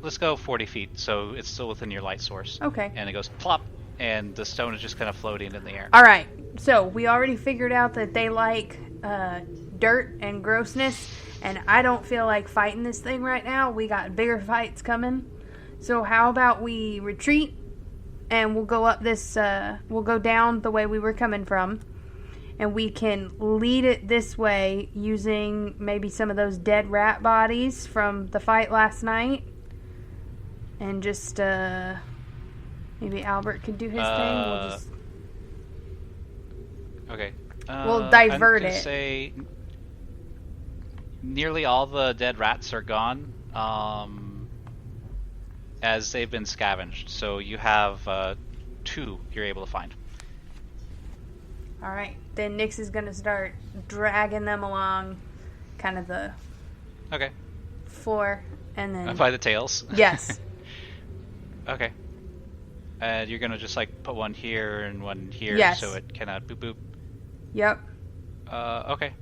let's go 40 feet, so it's still within your light source. Okay. And it goes plop, and the stone is just kind of floating in the air. All right. So we already figured out that they like dirt and grossness, and I don't feel like fighting this thing right now. We got bigger fights coming. So how about we retreat, and we'll go up this. We'll go down the way we were coming from. And we can lead it this way using maybe some of those dead rat bodies from the fight last night. And just, maybe Albert could do his thing. We'll just... Okay. We'll divert I'm gonna it. Say nearly all the dead rats are gone, as they've been scavenged. So you have 2 you're able to find. All right. Then Nix is going to start dragging them along kind of the floor. And then... By the tails? Yes. Okay. And you're going to just like put one here and one here Yes. so it cannot boop boop. Yep. Okay.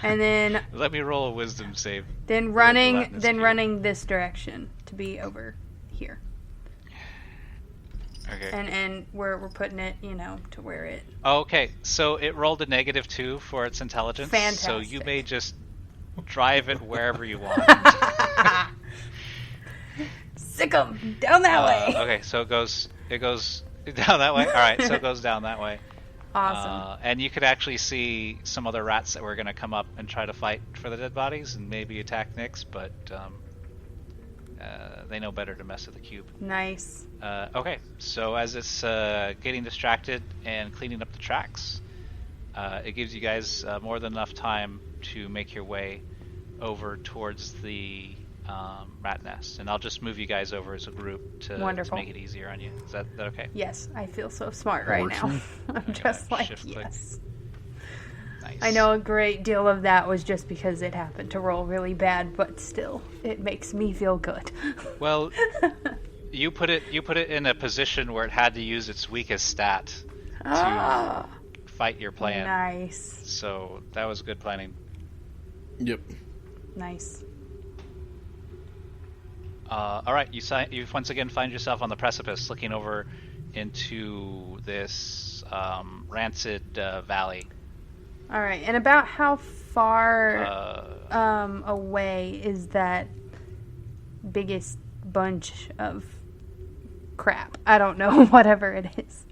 And then... Let me roll a wisdom save. Then running this direction to be over here. Okay. And we're putting it, to where it... Okay, so it rolled a -2 for its intelligence. Fantastic. So you may just drive it wherever you want. Sick 'em! Down that way! Okay, so it goes down that way? Alright, so it goes down that way. Awesome. And you could actually see some other rats that were going to come up and try to fight for the dead bodies and maybe attack Nix, but they know better to mess with the cube. Nice. Okay, so as it's getting distracted and cleaning up the tracks, it gives you guys more than enough time to make your way over towards the rat nest. And I'll just move you guys over as a group to make it easier on you. Is that okay? Yes, I feel so smart right now. I'm just like, shift yes. Nice. I know a great deal of that was just because it happened to roll really bad, but still, it makes me feel good. Well, you put it in a position where it had to use its weakest stat to fight your plan. Nice. So that was good planning. Yep. Nice. All right, you once again find yourself on the precipice, looking over into this rancid valley. All right, and about how far away is that biggest bunch of crap? I don't know, whatever it is.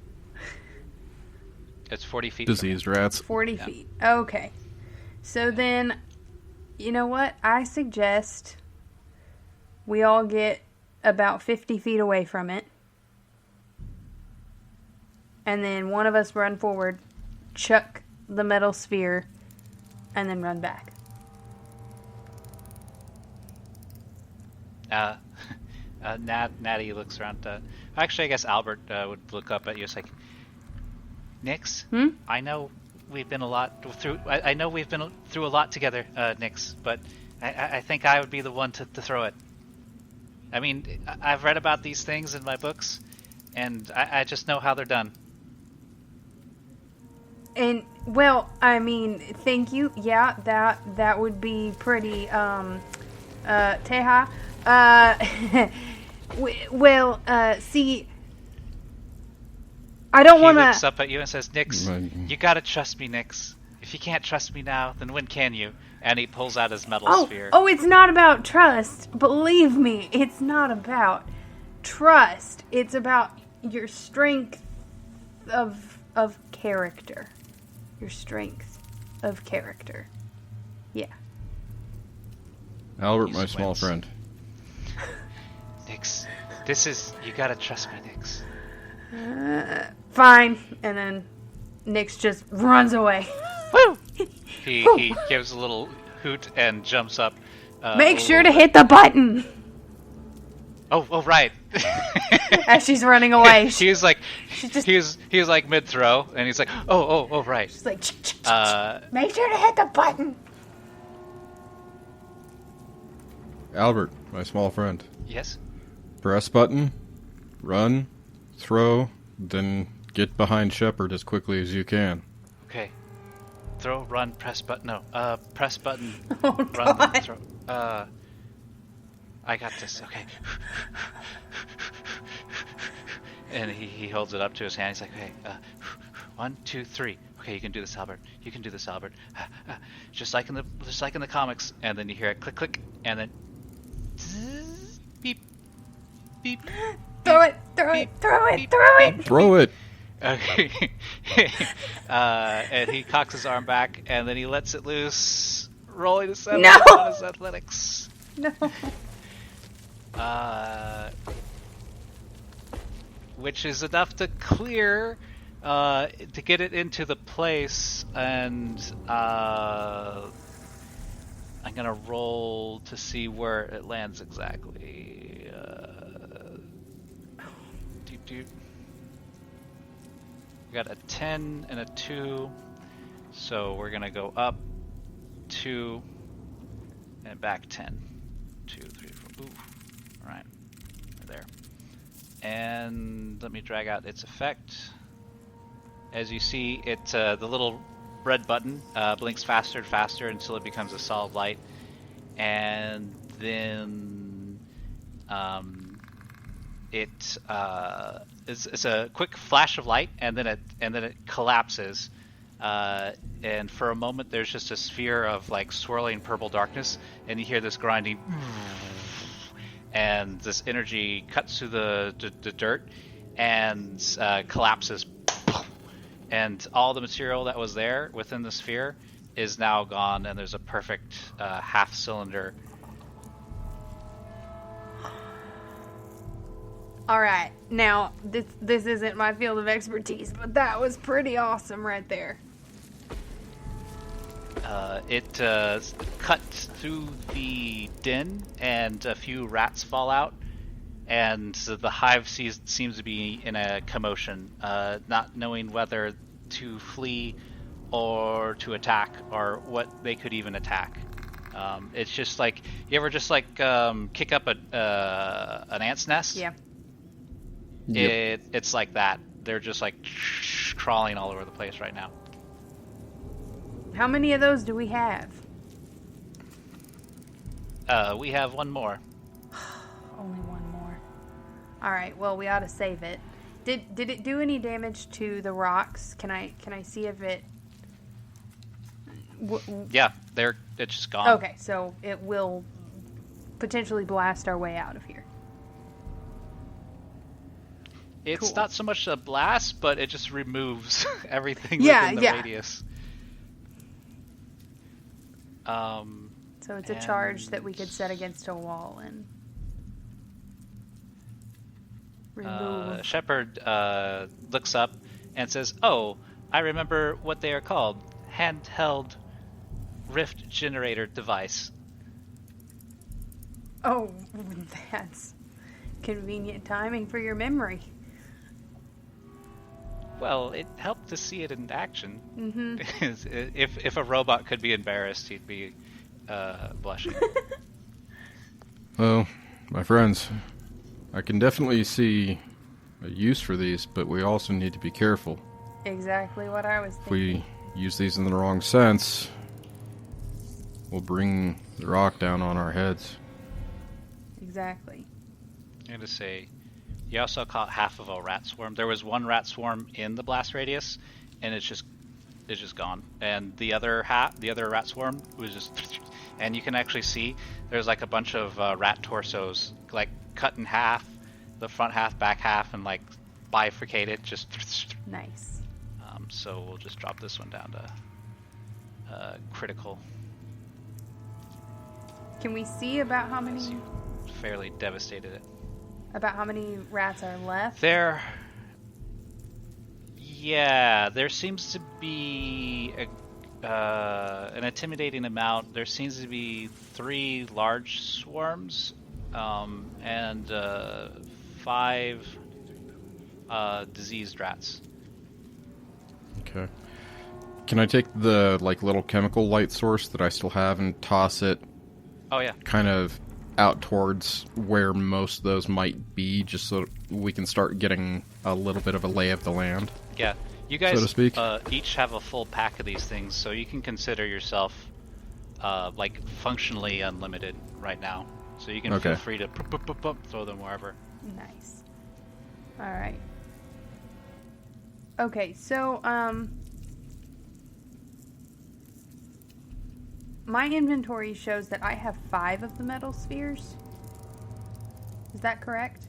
It's 40 feet. Diseased rats. 40 feet. Okay. So then, you know what? I suggest we all get about 50 feet away from it. And then one of us run forward, chuck the metal sphere, and then run back. Natty looks around. Actually, I guess Albert would look up at you. It's like, Nix, I know we've been through a lot together, Nix, but I think I would be the one to throw it. I mean, I've read about these things in my books, and I just know how they're done. And, well, I mean, thank you. Yeah, that would be pretty, Taha. See, I don't want to... He looks up at you and says, Nix, you gotta trust me, Nix. If you can't trust me now, then when can you? And he pulls out his metal sphere. Oh, it's not about trust. Believe me, it's not about trust. It's about your strength of character. Your strength of character. Yeah. Albert, my small friend. Nix, you gotta trust me, Nix. Fine. And then Nix just runs away. Woo! He gives a little hoot and jumps up. Make sure to hit the button. Oh, right. As she's running away. he was like mid throw, and he's like, oh, right. She's like, make sure to hit the button. Albert, my small friend. Yes. Press button, run, throw, then get behind Shepard as quickly as you can. Okay. Throw, run, press button. No. Press button. Oh, run, God. throw. I got this. Okay. And he holds it up to his hand. He's like, okay, 1, 2, 3. Okay, you can do this, Albert. You can do this, Albert. Just like in the comics. And then you hear it click, click, and then zzz, beep, beep. Throw it. Throw it! Okay. And he cocks his arm back, and then he lets it loose, rolling a 7 on his athletics. No. Which is enough to clear, to get it into the place, and I'm gonna roll to see where it lands exactly. We got a 10 and a 2, so we're gonna go up 2 and back 10. 2, 3, 4. Ooh, all right, there. And let me drag out its effect. As you see, it the little red button blinks faster and faster until it becomes a solid light, and then it's a quick flash of light, and then it collapses. And for a moment, there's just a sphere of like swirling purple darkness, and you hear this grinding. And this energy cuts through the dirt and collapses. And all the material that was there within the sphere is now gone, and there's a perfect half cylinder. All right. Now, this isn't my field of expertise, but that was pretty awesome right there. It cuts through the den, and a few rats fall out, and the hive seems to be in a commotion, not knowing whether to flee or to attack, or what they could even attack. It's just like, you ever just like kick up an ant's nest? Yeah. Yep. It's like that. They're just like crawling all over the place right now. How many of those do we have? We have one more. Only one more. All right. Well, we ought to save it. Did it do any damage to the rocks? Can I see if it? Yeah, it's just gone. Okay, so it will potentially blast our way out of here. It's Cool. not so much a blast, but it just removes everything Yeah, within the yeah. radius. So it's a charge that we could set against a wall and remove. Shepard looks up and says, "Oh, I remember what they are called. Handheld rift generator device." Oh, that's convenient timing for your memory. Well, it helped to see it in action. Mm-hmm. If a robot could be embarrassed, he'd be blushing. Well, my friends, I can definitely see a use for these, but we also need to be careful. Exactly what I was If thinking. we use these in the wrong sense, we'll bring the rock down on our heads. Exactly. I'm going to say, you also caught half of a rat swarm. There was one rat swarm in the blast radius, and it's just gone. And the other rat swarm was just, and you can actually see there's like a bunch of rat torsos, like cut in half, the front half, back half, and like bifurcated. Just Nice. so we'll just drop this one down to critical. Can we see about how many Fairly devastated it. rats are left? There seems to be an intimidating amount. There seems to be 3 large swarms and 5 diseased rats. Okay. Can I take the little chemical light source that I still have and toss it Oh yeah. kind of out towards where most of those might be, just so we can start getting a little bit of a lay of the land? Yeah. You guys So to speak. Each have a full pack of these things, so you can consider yourself functionally unlimited right now. So you can feel free to throw them wherever. Nice. All right. Okay, so my inventory shows that I have 5 of the metal spheres. Is that correct?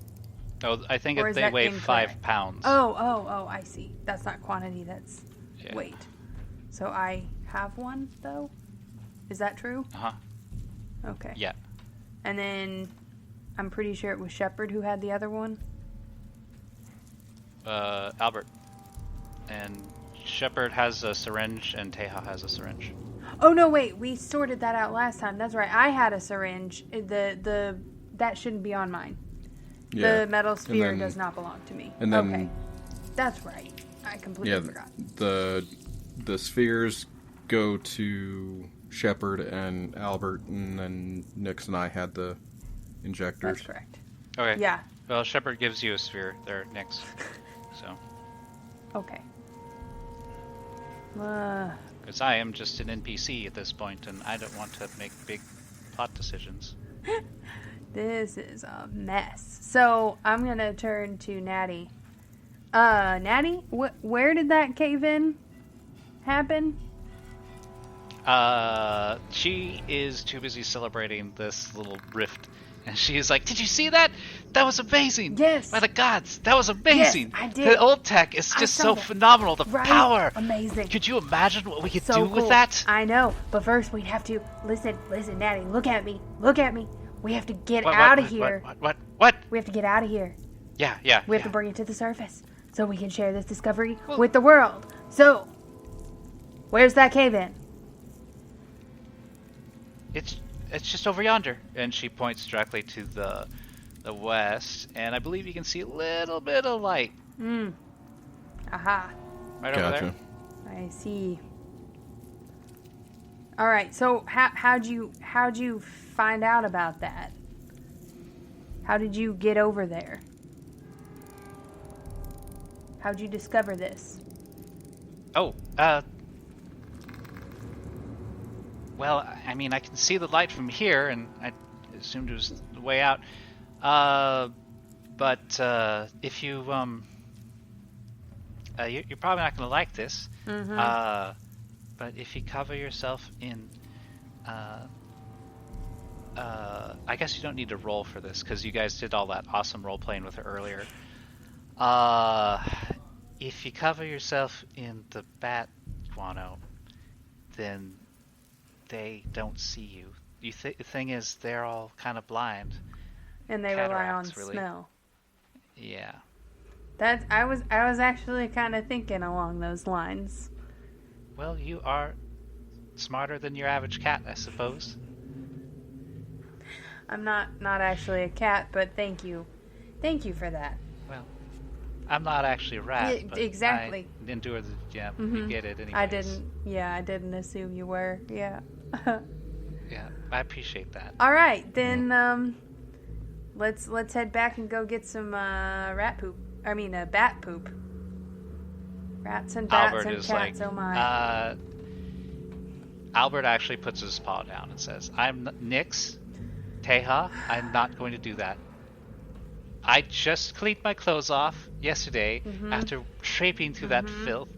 Oh, I think Or is they that weigh incorrect? 5 pounds. Oh, I see. That's not quantity, that's Yeah. weight. So I have one, though? Is that true? Uh-huh. Okay. Yeah. And then I'm pretty sure it was Shepard who had the other one. Albert. And Shepard has a syringe, and Taha has a syringe. Oh no, wait, we sorted that out last time. That's right. I had a syringe. That shouldn't be on mine. Yeah. The metal sphere then- does not belong to me. and then- okay. That's right. I completely forgot. The spheres go to Shepard and Albert, and then Nix and I had the injectors. That's correct. Okay. Yeah. Well, Shepard gives you a sphere there next. So, Okay. because I am just an NPC at this point, and I don't want to make big plot decisions. This is a mess. So I'm gonna turn to Natty. Natty, where did that cave-in happen? She is too busy celebrating this little rift, and she is like, "Did you see that? That was amazing! Yes. By the gods, that was amazing! Yes, I did. The old tech is I just saw so that. phenomenal. The Right? power! Amazing. Could you imagine what we could So do cool. with that?" I know, but first we'd have to listen, Natty. Look at me. We have to get What, out of what, here. What? We have to get out of here. Yeah. We have to bring it to the surface so we can share this discovery with the world. So, where's that cave-in? It's just over yonder, and she points directly to the west, and I believe you can see a little bit of light Aha. right over Gotcha. there. I see. All right. So how'd you find out about that? How did you get over there? How'd you discover this? Oh, well, I mean, I can see the light from here, and I assumed it was the way out. But if you you're probably not going to like this. but if you cover yourself in, I guess you don't need to roll for this because you guys did all that awesome role playing with her earlier. If you cover yourself in the bat guano, then they don't see you. The thing is, they're all kind of blind. And they rely on Cataracts, really. smell. Yeah. I was actually kind of thinking along those lines. Well, you are smarter than your average cat, I suppose. I'm not actually a cat, but thank you for that. Well, I'm not actually a rat. Yeah, but exactly. I endure the you get it anyways. I didn't assume you were. Yeah. Yeah, I appreciate that. All right, then let's head back and go get some bat poop. Rats and bats Albert and is cats. like, Oh my. Albert actually puts his paw down and says, Taha, I'm not going to do that. I just cleaned my clothes off yesterday after traipsing through that filth,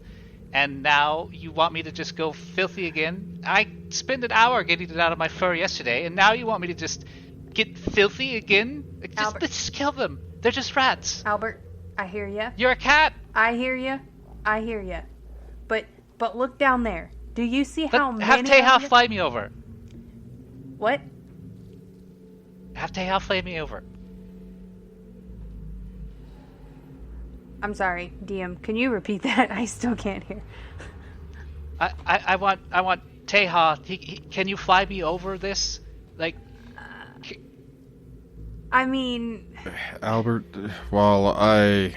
and now you want me to just go filthy again? I spent an hour getting it out of my fur yesterday, and now you want me to just get filthy again? Let's kill them. They're just rats. Albert, I hear ya. You're a cat. I hear ya. But look down there. Do you see how many? Have Taha fly me over. What? Have Taha fly me over. I'm sorry, DM. Can you repeat that? I still can't hear. I want Taha. Can you fly me over this? Like. I mean. Albert, while I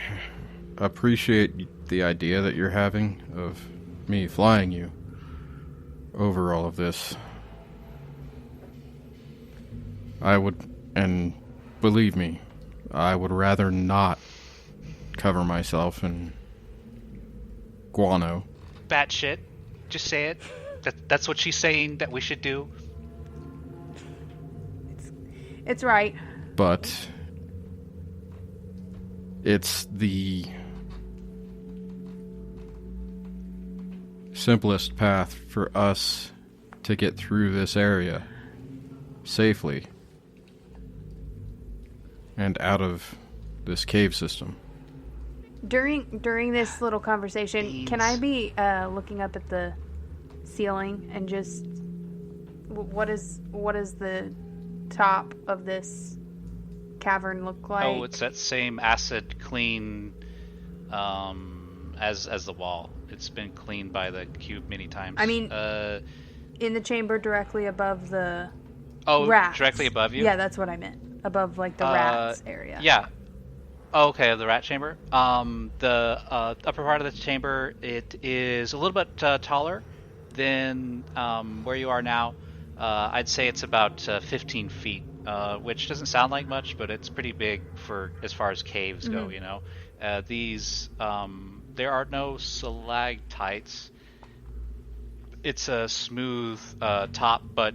appreciate the idea that you're having of me flying you over all of this, I would, and believe me, I would rather not cover myself in guano. Bat shit. Just say it. That's what she's saying that we should do. It's right. But it's the simplest path for us to get through this area safely and out of this cave system. During this little conversation, can I be looking up at the ceiling and just what is the top of this cavern look like? Oh, it's that same acid clean as the wall. It's been cleaned by the cube many times. I mean, in the chamber directly above the Oh, rats. Directly above you? Yeah, that's what I meant. Above, like, the rats area. Yeah. Oh, okay, the rat chamber. The upper part of the chamber, it is a little bit taller than where you are now. I'd say it's about 15 feet, which doesn't sound like much, but it's pretty big for as far as caves go, you know. There are no stalactites. It's a smooth top, but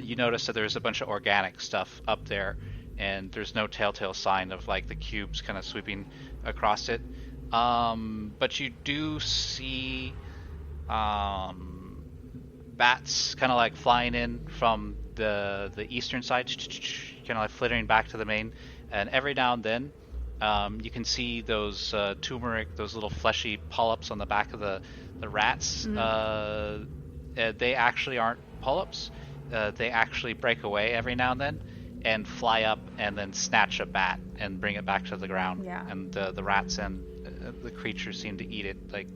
you notice that there's a bunch of organic stuff up there, and there's no telltale sign of like the cubes kind of sweeping across it. But you do see bats kind of like flying in from the eastern side, kind of like flittering back to the main, and every now and then you can see those turmeric, those little fleshy polyps on the back of the rats. They actually aren't polyps. They actually break away every now and then and fly up and then snatch a bat and bring it back to the ground. Yeah. And the rats and the creatures seem to eat it. Like,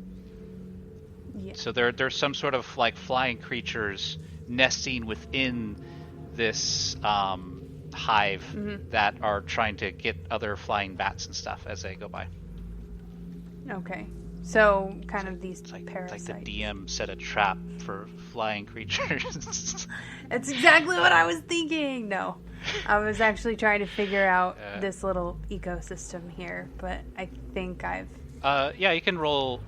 Yeah. so there's some sort of like flying creatures nesting within this hive that are trying to get other flying bats and stuff as they go by. Okay. So, kind of these It's like parasites. the DM set a trap for flying creatures. That's exactly what I was thinking. No. I was actually trying to figure out this little ecosystem here, but I think I've... yeah, you can roll...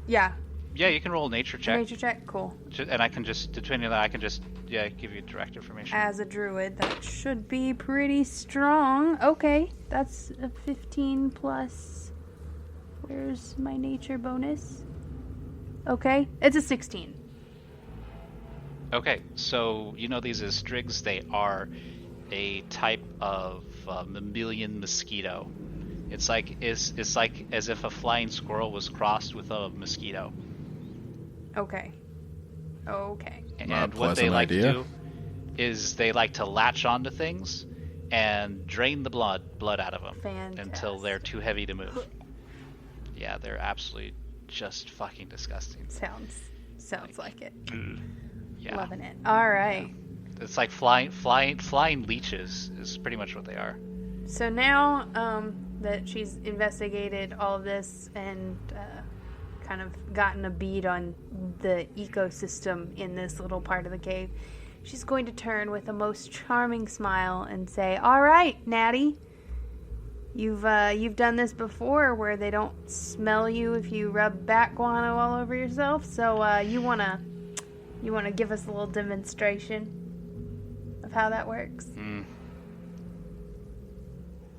Yeah. Yeah, you can roll a nature check. Nature check? Cool. And I can just, depending on that, I can just, give you direct information. As a druid, that should be pretty strong. Okay. That's a 15 plus... Where's my nature bonus? Okay, it's a 16. Okay, so you know these as strigs. They are a type of mammalian mosquito. It's like as if a flying squirrel was crossed with a mosquito. Okay. And what they like to do is they like to latch onto things and drain the blood out of them. Fantastic. Until they're too heavy to move. Yeah, they're absolutely just fucking disgusting. Sounds like it. Yeah. Loving it. All right. Yeah. It's like flying leeches is pretty much what they are. So now that she's investigated all of this and kind of gotten a bead on the ecosystem in this little part of the cave, she's going to turn with a most charming smile and say, "All right, Natty, you've done this before, where they don't smell you if you rub bat guano all over yourself. So you wanna give us a little demonstration of how that works?"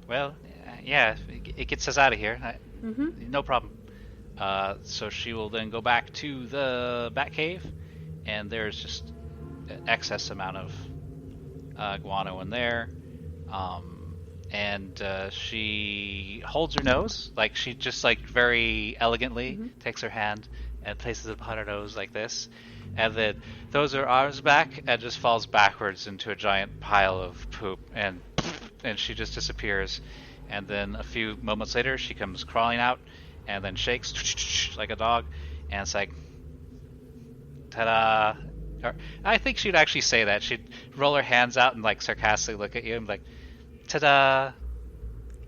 Well, yeah, it gets us out of here. Mm-hmm. No problem. So she will then go back to the bat cave, and there's just an excess amount of guano in there. And she holds her nose, like she just like very elegantly takes her hand and places it upon her nose like this, and then throws her arms back and just falls backwards into a giant pile of poop, and she just disappears. And then a few moments later, she comes crawling out, and then shakes like a dog, and it's like, ta-da! Or, I think she'd actually say that. She'd roll her hands out and like sarcastically look at you and be like, ta-da!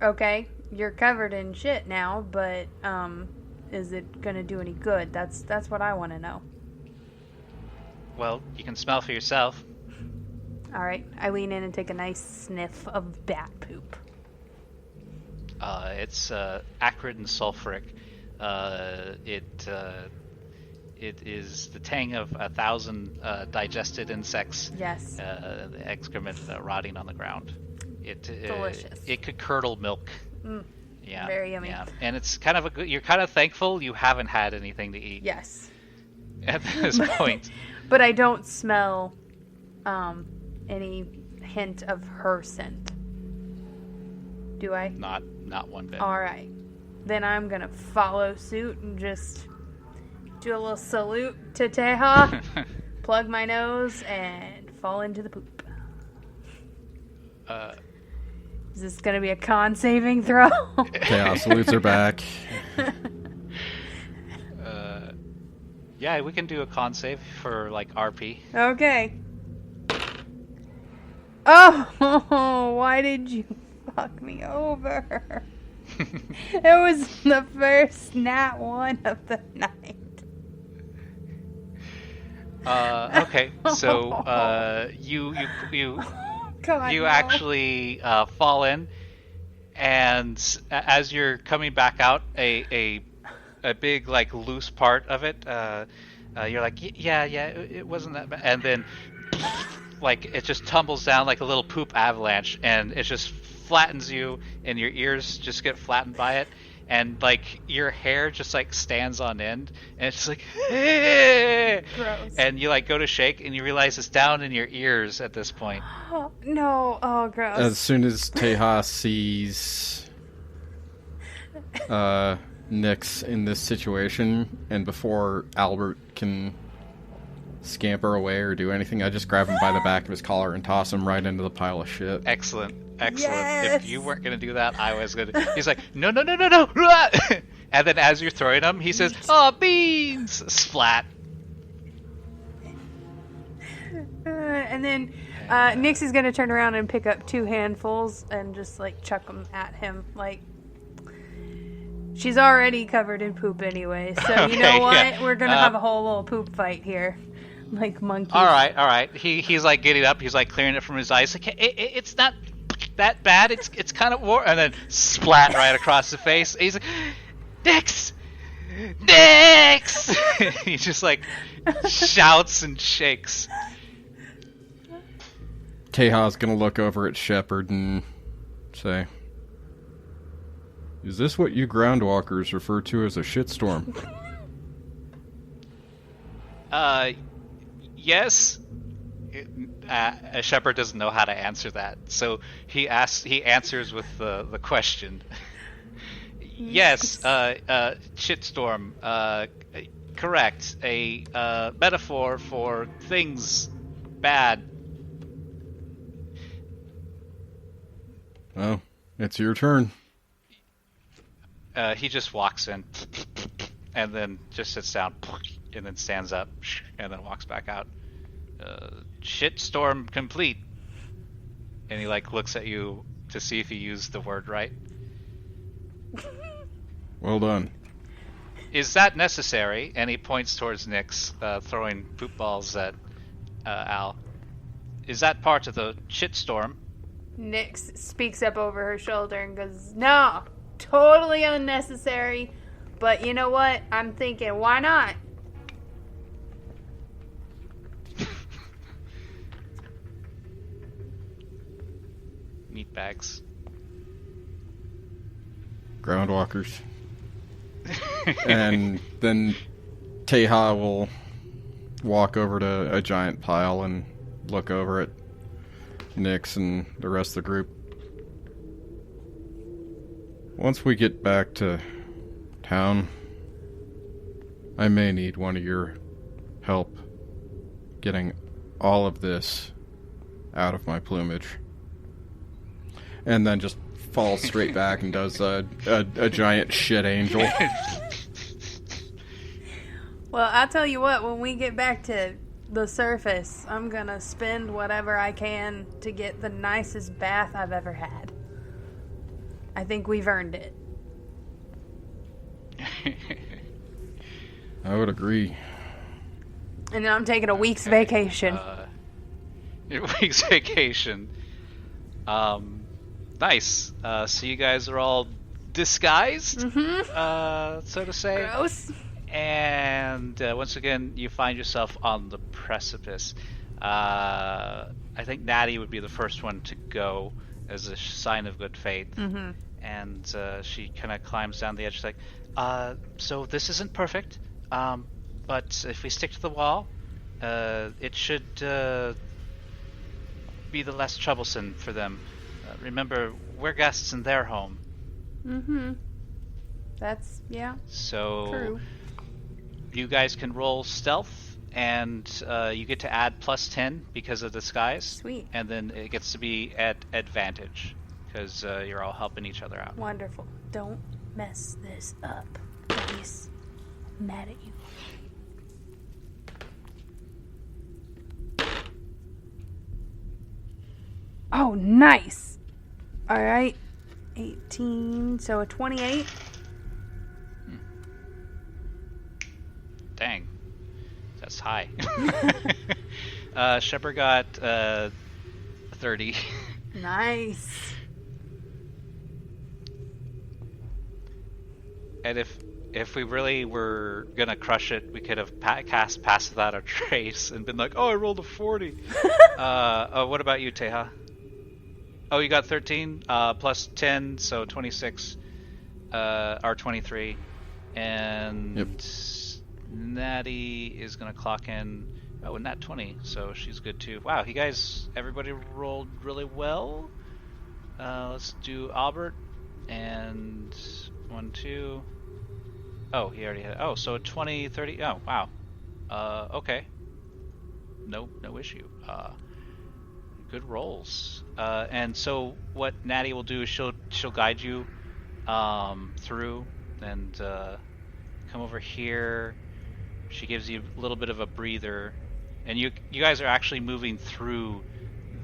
Okay, you're covered in shit now, but is it gonna do any good? That's what I want to know. Well, you can smell for yourself. All right, I lean in and take a nice sniff of bat poop. It's acrid and sulfuric. It is the tang of 1,000 digested insects. Yes. The excrement rotting on the ground. Delicious. It could curdle milk. Yeah. Very yummy. Yeah. And it's kind of you're kind of thankful you haven't had anything to eat. Yes. At this point. But I don't smell any hint of her scent. Do I? Not one bit. All right. Then I'm going to follow suit and just do a little salute to Taha, plug my nose, and fall into the poop. Is this going to be a con saving throw? Taha salutes her back. Yeah, we can do a con save for, like, RP. Okay. Oh, why did you fuck me over? It was the first nat one of the night. Okay, so you God, you no. actually fall in, and as you're coming back out, a big like loose part of it, you're like, yeah, it wasn't that bad, and then like it just tumbles down like a little poop avalanche, and it just flattens you, and your ears just get flattened by it, and like your hair just like stands on end, and it's just like Gross. and you like go to shake, and you realize it's down in your ears at this point. Oh, no. Oh, gross. As soon as Taha sees Nyx in this situation, and before Albert can scamper away or do anything, I just grab him by the back of his collar and toss him right into the pile of shit. Excellent. Yes! If you weren't gonna do that, I was gonna. He's like, no. And then as you're throwing him, he says, "Oh, beans!" Splat. And then Nyx is going to turn around and pick up 2 handfuls and just like chuck them at him. Like, she's already covered in poop anyway, so you know what? Yeah. We're going to have a whole little poop fight here. Like monkeys. All right. He's like getting up. He's like clearing it from his eyes. Like, it's not that bad. It's kind of warm. And then splat right across the face. He's like, Nyx! He just like shouts and shakes. Taha's gonna look over at Shepard and say, "Is this what you groundwalkers refer to as a shitstorm?" Yes. Shepard doesn't know how to answer that, so he answers with the question. Yes, shitstorm. Correct. A metaphor for things bad. Well, it's your turn. He just walks in, and then just sits down, and then stands up, and then walks back out. Shitstorm complete. And he looks at you to see if you used the word right. Well done. Is that necessary? And he points towards Nyx, throwing poop balls at Al. Is that part of the shitstorm? Nyx speaks up over her shoulder and goes, "No, totally unnecessary. But you know what? I'm thinking, why not?" Meat bags. Groundwalkers. And then Taha will walk over to a giant pile and look over at Nyx and the rest of the group. Once we get back to town, I may need one of your help getting all of this out of my plumage. And then just falls straight back and does a giant shit angel. Well, I'll tell you what, when we get back to the surface, I'm gonna spend whatever I can to get the nicest bath I've ever had. I think we've earned it. I would agree. And then I'm taking a week's vacation. Your week's vacation. Nice. So you guys are all disguised, so to say. Gross. And once again, you find yourself on the precipice. I think Natty would be the first one to go as a sign of good faith. Mm-hmm. And she kind of climbs down the edge. She's like, so this isn't perfect, but if we stick to the wall, it should be the less troublesome for them. Remember, we're guests in their home. Mm-hmm. That's, yeah, So true. you guys can roll stealth, and you get to add plus 10 because of disguise. Sweet. And then it gets to be at advantage because you're all helping each other out. Wonderful. Don't mess this up. Please. I'm mad at you. Oh, nice. All right. 18, so a 28. Dang. That's high. Shepard got 30. Nice. And if we really were gonna crush it, we could have cast Pass Without a Trace and been like, oh, I rolled a 40. What about you, Taha? Oh, you got 13 plus 10, so 26 or 23. And Yep. Natty is gonna clock in. Oh, nat 20, so she's good too. Wow, everybody rolled really well. Let's do Albert and 1, 2. Oh, he already had. Oh, so 20, 30. Oh, wow. Okay. No issue. Good rolls. And so what Natty will do is she'll guide you through and come over here. She gives you a little bit of a breather, and you guys are actually moving through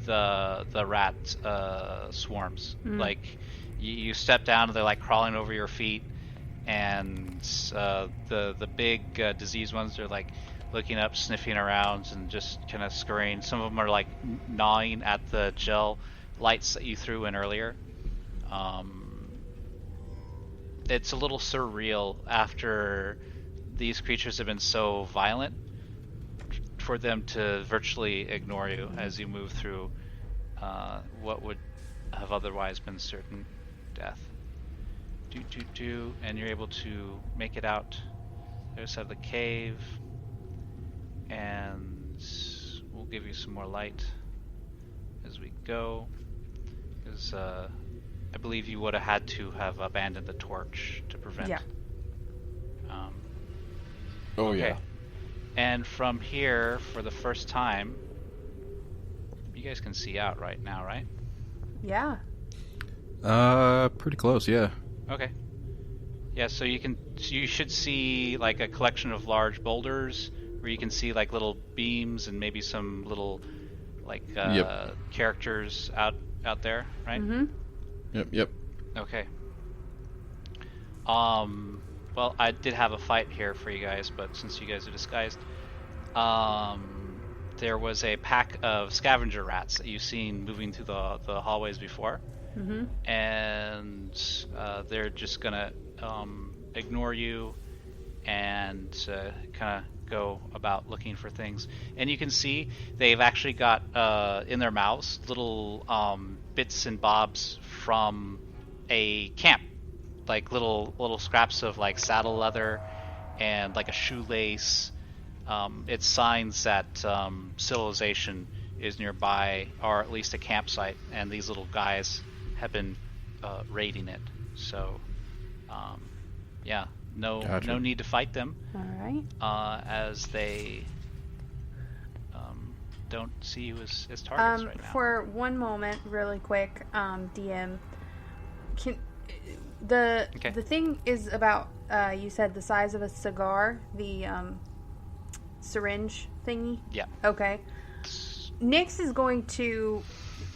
the rat swarms. Mm. Like you step down and they're like crawling over your feet, and the big diseased ones are like looking up, sniffing around, and just kind of scurrying. Some of them are like gnawing at the gel lights that you threw in earlier. It's a little surreal after these creatures have been so violent for them to virtually ignore you as you move through what would have otherwise been certain death. And you're able to make it out the other side of the cave. and we'll give you some more light as we go, because I believe you would have had to have abandoned the torch to prevent. Yeah. Oh, Okay. yeah. And from here, for the first time, you guys can see out right now, right? Yeah. Pretty close, yeah. Okay. Yeah, so you should see like a collection of large boulders where you can see like little beams and maybe some little like characters out there, right? Mm-hmm. Yep. Okay. Well, I did have a fight here for you guys, but since you guys are disguised, there was a pack of scavenger rats that you've seen moving through the hallways before. Mm-hmm. And they're just gonna ignore you and kind of go about looking for things. And you can see they've actually got in their mouths little bits and bobs from a camp, like little scraps of like saddle leather and like a shoelace. It's signs that civilization is nearby, or at least a campsite, and these little guys have been raiding it. So, yeah, Gotcha. no need to fight them, All right. as they don't see you as targets right now. For one moment, really quick, DM, can the thing is about you said the size of a cigar, the syringe thingy? Yeah. Okay. Nyx is going to,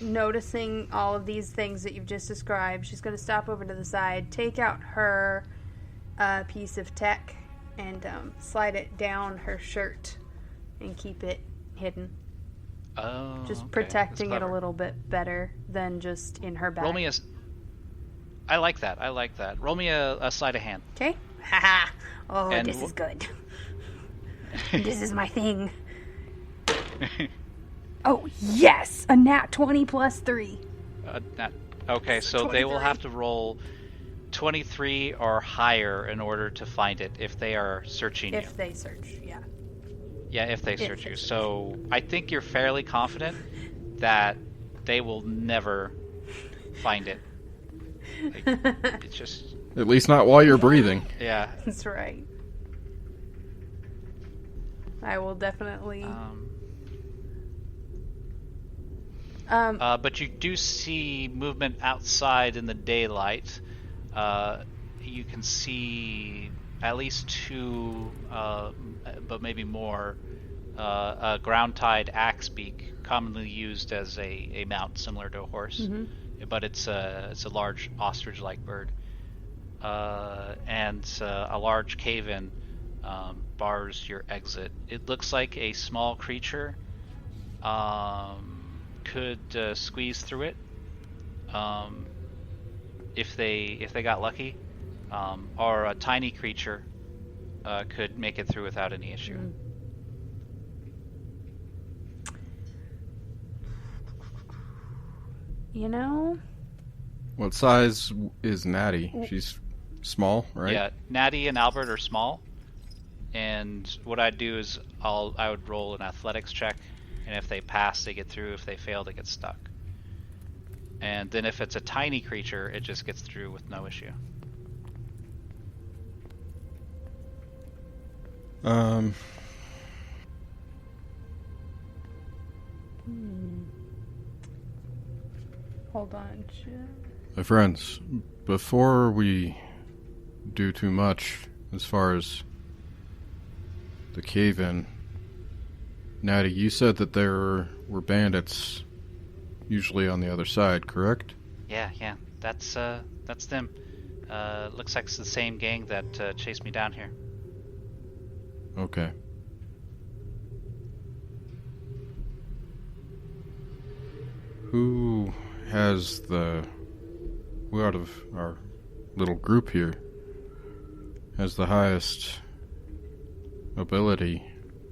noticing all of these things that you've just described, she's going to stop over to the side, take out her piece of tech, and slide it down her shirt and keep it hidden. Oh, Just okay. protecting That's it a clever. little bit better than just in her bag. Roll me a. I like that. Roll me a sleight of hand. Okay? Haha. Oh, And this is good. This is my thing. Oh, yes! A nat 20 plus 3. Okay, so they will 23. have to roll 23 or higher in order to find it if they are searching you. If they search, yeah. Yeah, if they search they you. search. So I think you're fairly confident that they will never find it. Like, it's just, At least not while you're breathing. yeah. That's right. I will definitely... But you do see movement outside in the daylight. You can see at least two, but maybe more, a ground-tied axe beak, commonly used as a mount similar to a horse. But it's a large ostrich-like bird. And a large cave-in bars your exit. It looks like a small creature could squeeze through it if they got lucky, or a tiny creature could make it through without any issue. You know? What size is Natty? She's small, right? Yeah, Natty and Albert are small, and what I'd do is I would roll an athletics check, and if they pass, they get through. If they fail, they get stuck. And then if it's a tiny creature, it just gets through with no issue. Hold on. My friends, before we do too much as far as the cave-in, Natty, you said that there were bandits usually on the other side, correct? Yeah, that's them. Looks like it's the same gang that chased me down here. Okay. Who out of our little group here, has the highest ability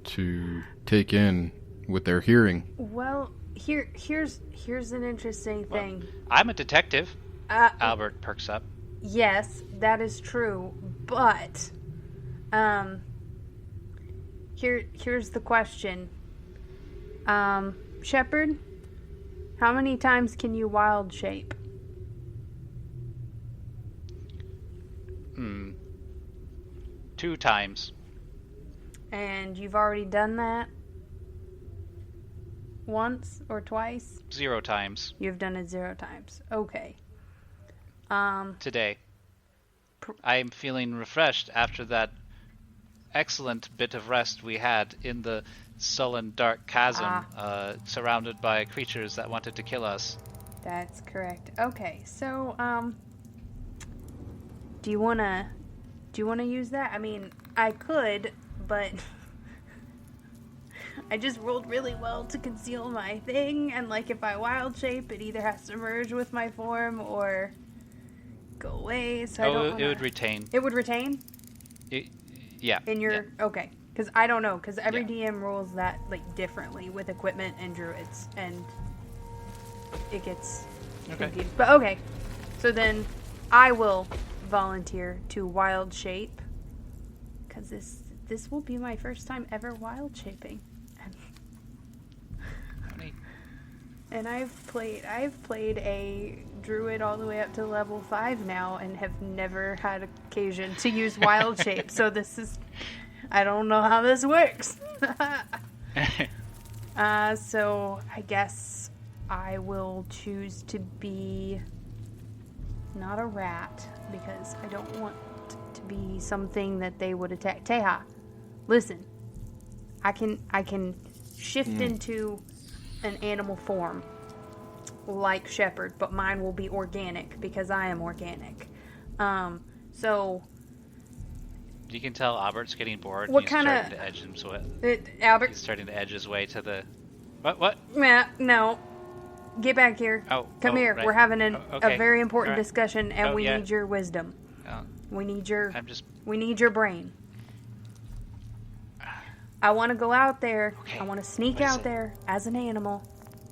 to take in with their hearing? Well, here's an interesting thing. I'm a detective. Albert perks up. Yes, that is true, but here's the question. Shepard, how many times can you wild shape? 2 times. And you've already done that? Once or twice? 0 times. You've done it 0 times. Okay. Today. I'm feeling refreshed after that excellent bit of rest we had in the sullen dark chasm, surrounded by creatures that wanted to kill us. That's correct. Okay, so do you wanna use that? I mean, I could, but I just rolled really well to conceal my thing, and like if I wild shape, it either has to merge with my form or go away. So I don't wanna... It would retain. It would retain? Yeah. In your okay, because I don't know, because every DM rules that like differently with equipment and druids, and it gets confused. But okay, so then I will volunteer to wild shape, because this will be my first time ever wild shaping. And I've played a druid all the way up to level 5 now and have never had occasion to use wild shape. So this is, I don't know how this works. So I guess I will choose to be not a rat, because I don't want to be something that they would attack. Taha, listen. I can shift into an animal form like Shepard, but mine will be organic because I am organic. So you can tell Albert's getting bored. What he's kind starting of to edge him, so Albert? He's starting to edge his way to the what? Yeah, no. Get back here. Come here. Right. We're having a very important right. discussion, and we need your wisdom. We need your brain. I want to go out there. Okay. I want to sneak out there as an animal.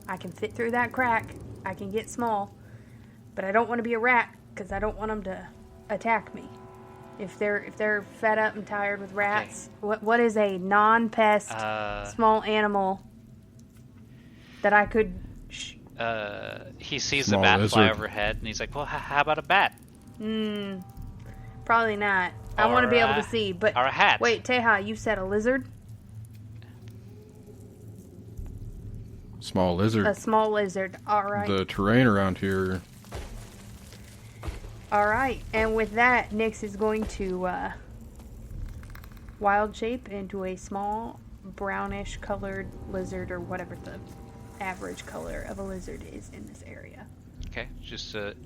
I can fit through that crack. I can get small. But I don't want to be a rat, because I don't want them to attack me. If they're fed up and tired with rats, what is a non-pest small animal that I could... He sees Small a bat fly lizard. overhead, and he's like, well, how about a bat? Probably not. I want to be able to see, but... Or a hat. Wait, Taha, you said a lizard? Small lizard. A small lizard. All right. The terrain around here. All right. And with that, Nyx is going to wild shape into a small brownish colored lizard, or whatever the average color of a lizard is in this area. Okay, just an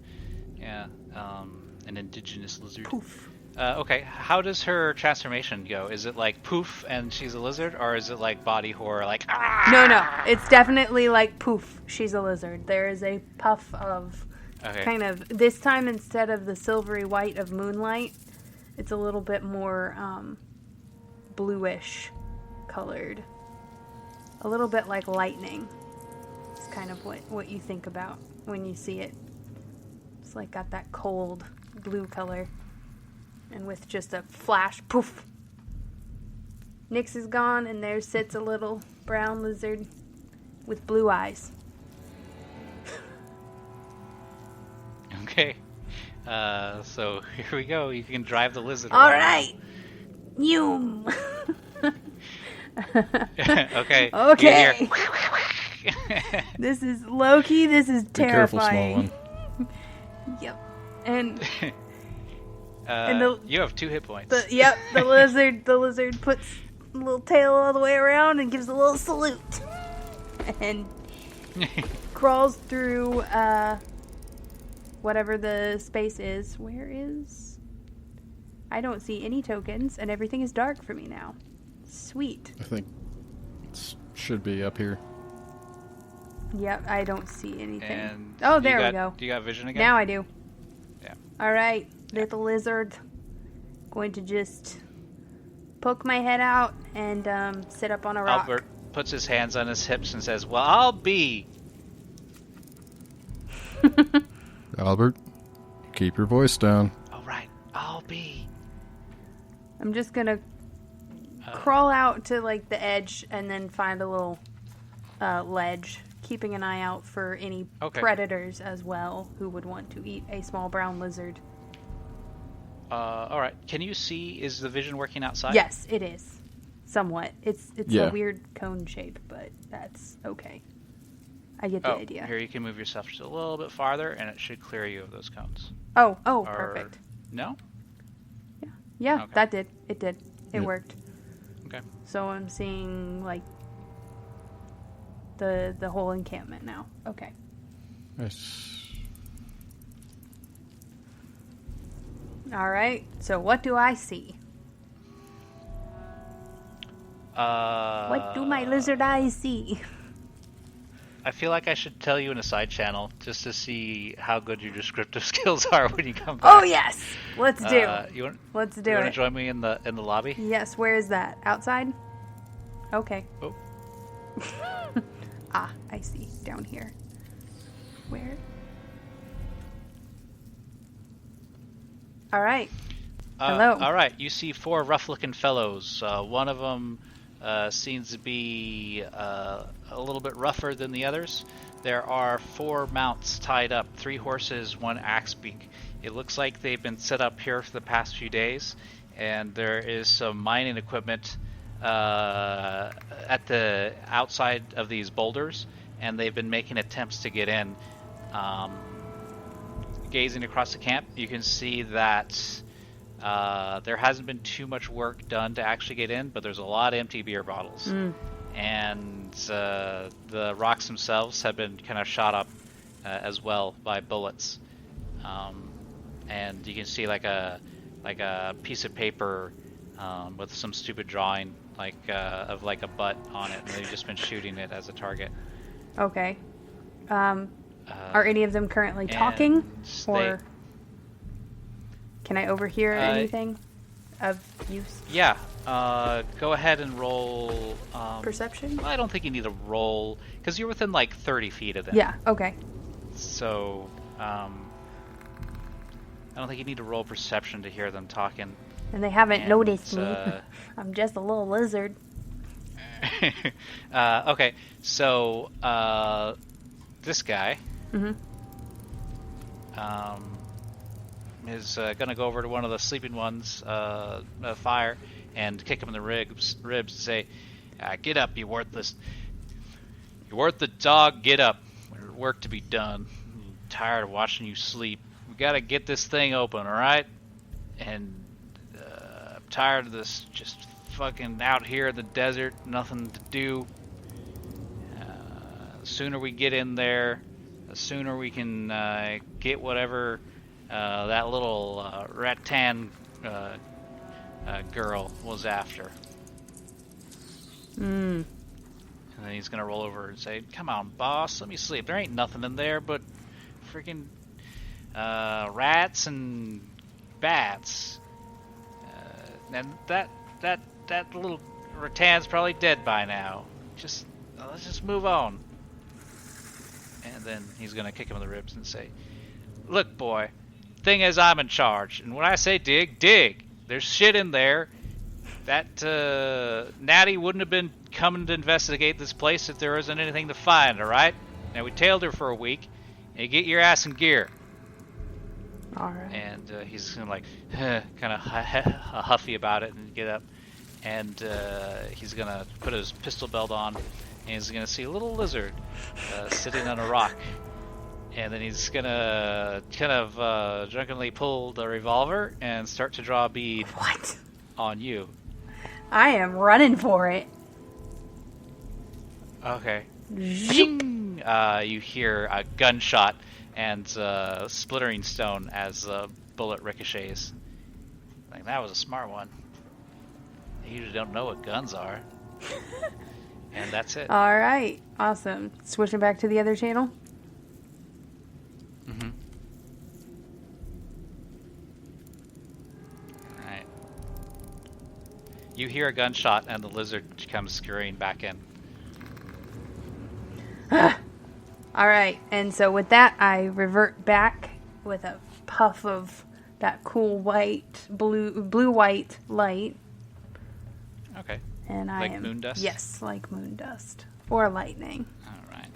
indigenous lizard. Poof. Okay, how does her transformation go? Is it like poof and she's a lizard, or is it like body horror, like ah? No, it's definitely like poof, she's a lizard. There is a puff of kind of, this time instead of the silvery white of moonlight, it's a little bit more bluish colored. A little bit like lightning. It's kind of what you think about when you see it. It's like got that cold blue color. And with just a flash, poof. Nyx is gone, and there sits a little brown lizard with blue eyes. Okay. So here we go. You can drive the lizard All around. right. You. Okay. Okay. This is Loki. This is Be careful, small terrifying. one. Yep. And you have 2 hit points. the lizard puts a little tail all the way around and gives a little salute. And crawls through whatever the space is. Where is... I don't see any tokens, and everything is dark for me now. Sweet. I think it should be up here. Yep, I don't see anything. And oh, there we go. Do you got vision again? Now I do. Yeah. Alright, little lizard. Going to just poke my head out and sit up on a rock. Albert puts his hands on his hips and says, well, I'll be. Albert, keep your voice down. All right, I'll be. I'm just gonna crawl out to like the edge and then find a little ledge, keeping an eye out for any predators as well who would want to eat a small brown lizard. All right. Can you see? Is the vision working outside? Yes, it is. Somewhat. It's a weird cone shape, but that's okay. I get the idea. Here, you can move yourself just a little bit farther, and it should clear you of those cones. Perfect. No? Yeah, okay. That did. It did. It worked. Okay. So I'm seeing, like, the whole encampment now. Okay. Nice. All right. So what do I see? What do my lizard eyes see? I feel like I should tell you in a side channel just to see how good your descriptive skills are when you come back. Oh yes, let's do. Let's do you it. Want to join me in the lobby? Yes. Where is that? Outside? Okay. Oh. I see. Down here. Where? All right. Hello. All right. You see 4 rough-looking fellows. One of them seems to be a little bit rougher than the others. There are 4 mounts tied up, 3 horses, 1 axe beak. It looks like they've been set up here for the past few days, and there is some mining equipment at the outside of these boulders, and they've been making attempts to get in. Gazing across the camp, you can see that there hasn't been too much work done to actually get in, but there's a lot of empty beer bottles. And the rocks themselves have been kind of shot up as well by bullets. And you can see like a piece of paper with some stupid drawing of like a butt on it, and they've just been shooting it as a target. Okay. Are any of them currently talking, or can I overhear anything of use? Yeah. Go ahead and roll Perception? I don't think you need to roll because you're within like 30 feet of them. Yeah. Okay. So I don't think you need to roll perception to hear them talking. And they haven't noticed me. I'm just a little lizard. Okay, so this guy is going to go over to one of the sleeping ones, Fire, and kick him in the ribs and say, "Get up, you worthless! You're worth the dog. Get up. There's work to be done. I'm tired of watching you sleep. We got to get this thing open, all right? And I'm tired of this just fucking out here in the desert, nothing to do. The sooner we get in there, the sooner we can get whatever that little rattan girl was after." And then he's gonna roll over and say, "Come on, boss, let me sleep. There ain't nothing in there but freaking rats and bats. And that little rattan's probably dead by now. Let's just move on." And then he's gonna kick him in the ribs and say, "Look, boy, thing is, I'm in charge, and when I say dig, dig. There's shit in there. That Natty wouldn't have been coming to investigate this place if there wasn't anything to find, all right? Now, we tailed her for a week, and you get your ass in gear." All right. And he's gonna like kind of huffy about it and get up, and he's gonna put his pistol belt on, and he's gonna see a little lizard sitting on a rock, and then he's gonna kind of drunkenly pull the revolver and start to draw a bead on you. I am running for it. Okay. Bing! You hear a gunshot and splittering stone as a bullet ricochets. Like, that was a smart one. You usually don't know what guns are. And that's it. All right. Awesome. Switching back to the other channel. Mm-hmm. Alright. You hear a gunshot and the lizard comes scurrying back in. All right. And so with that, I revert back with a puff of that cool blue-white light. Okay. And I Like am moon dust? Yes, like moon dust or lightning. All right.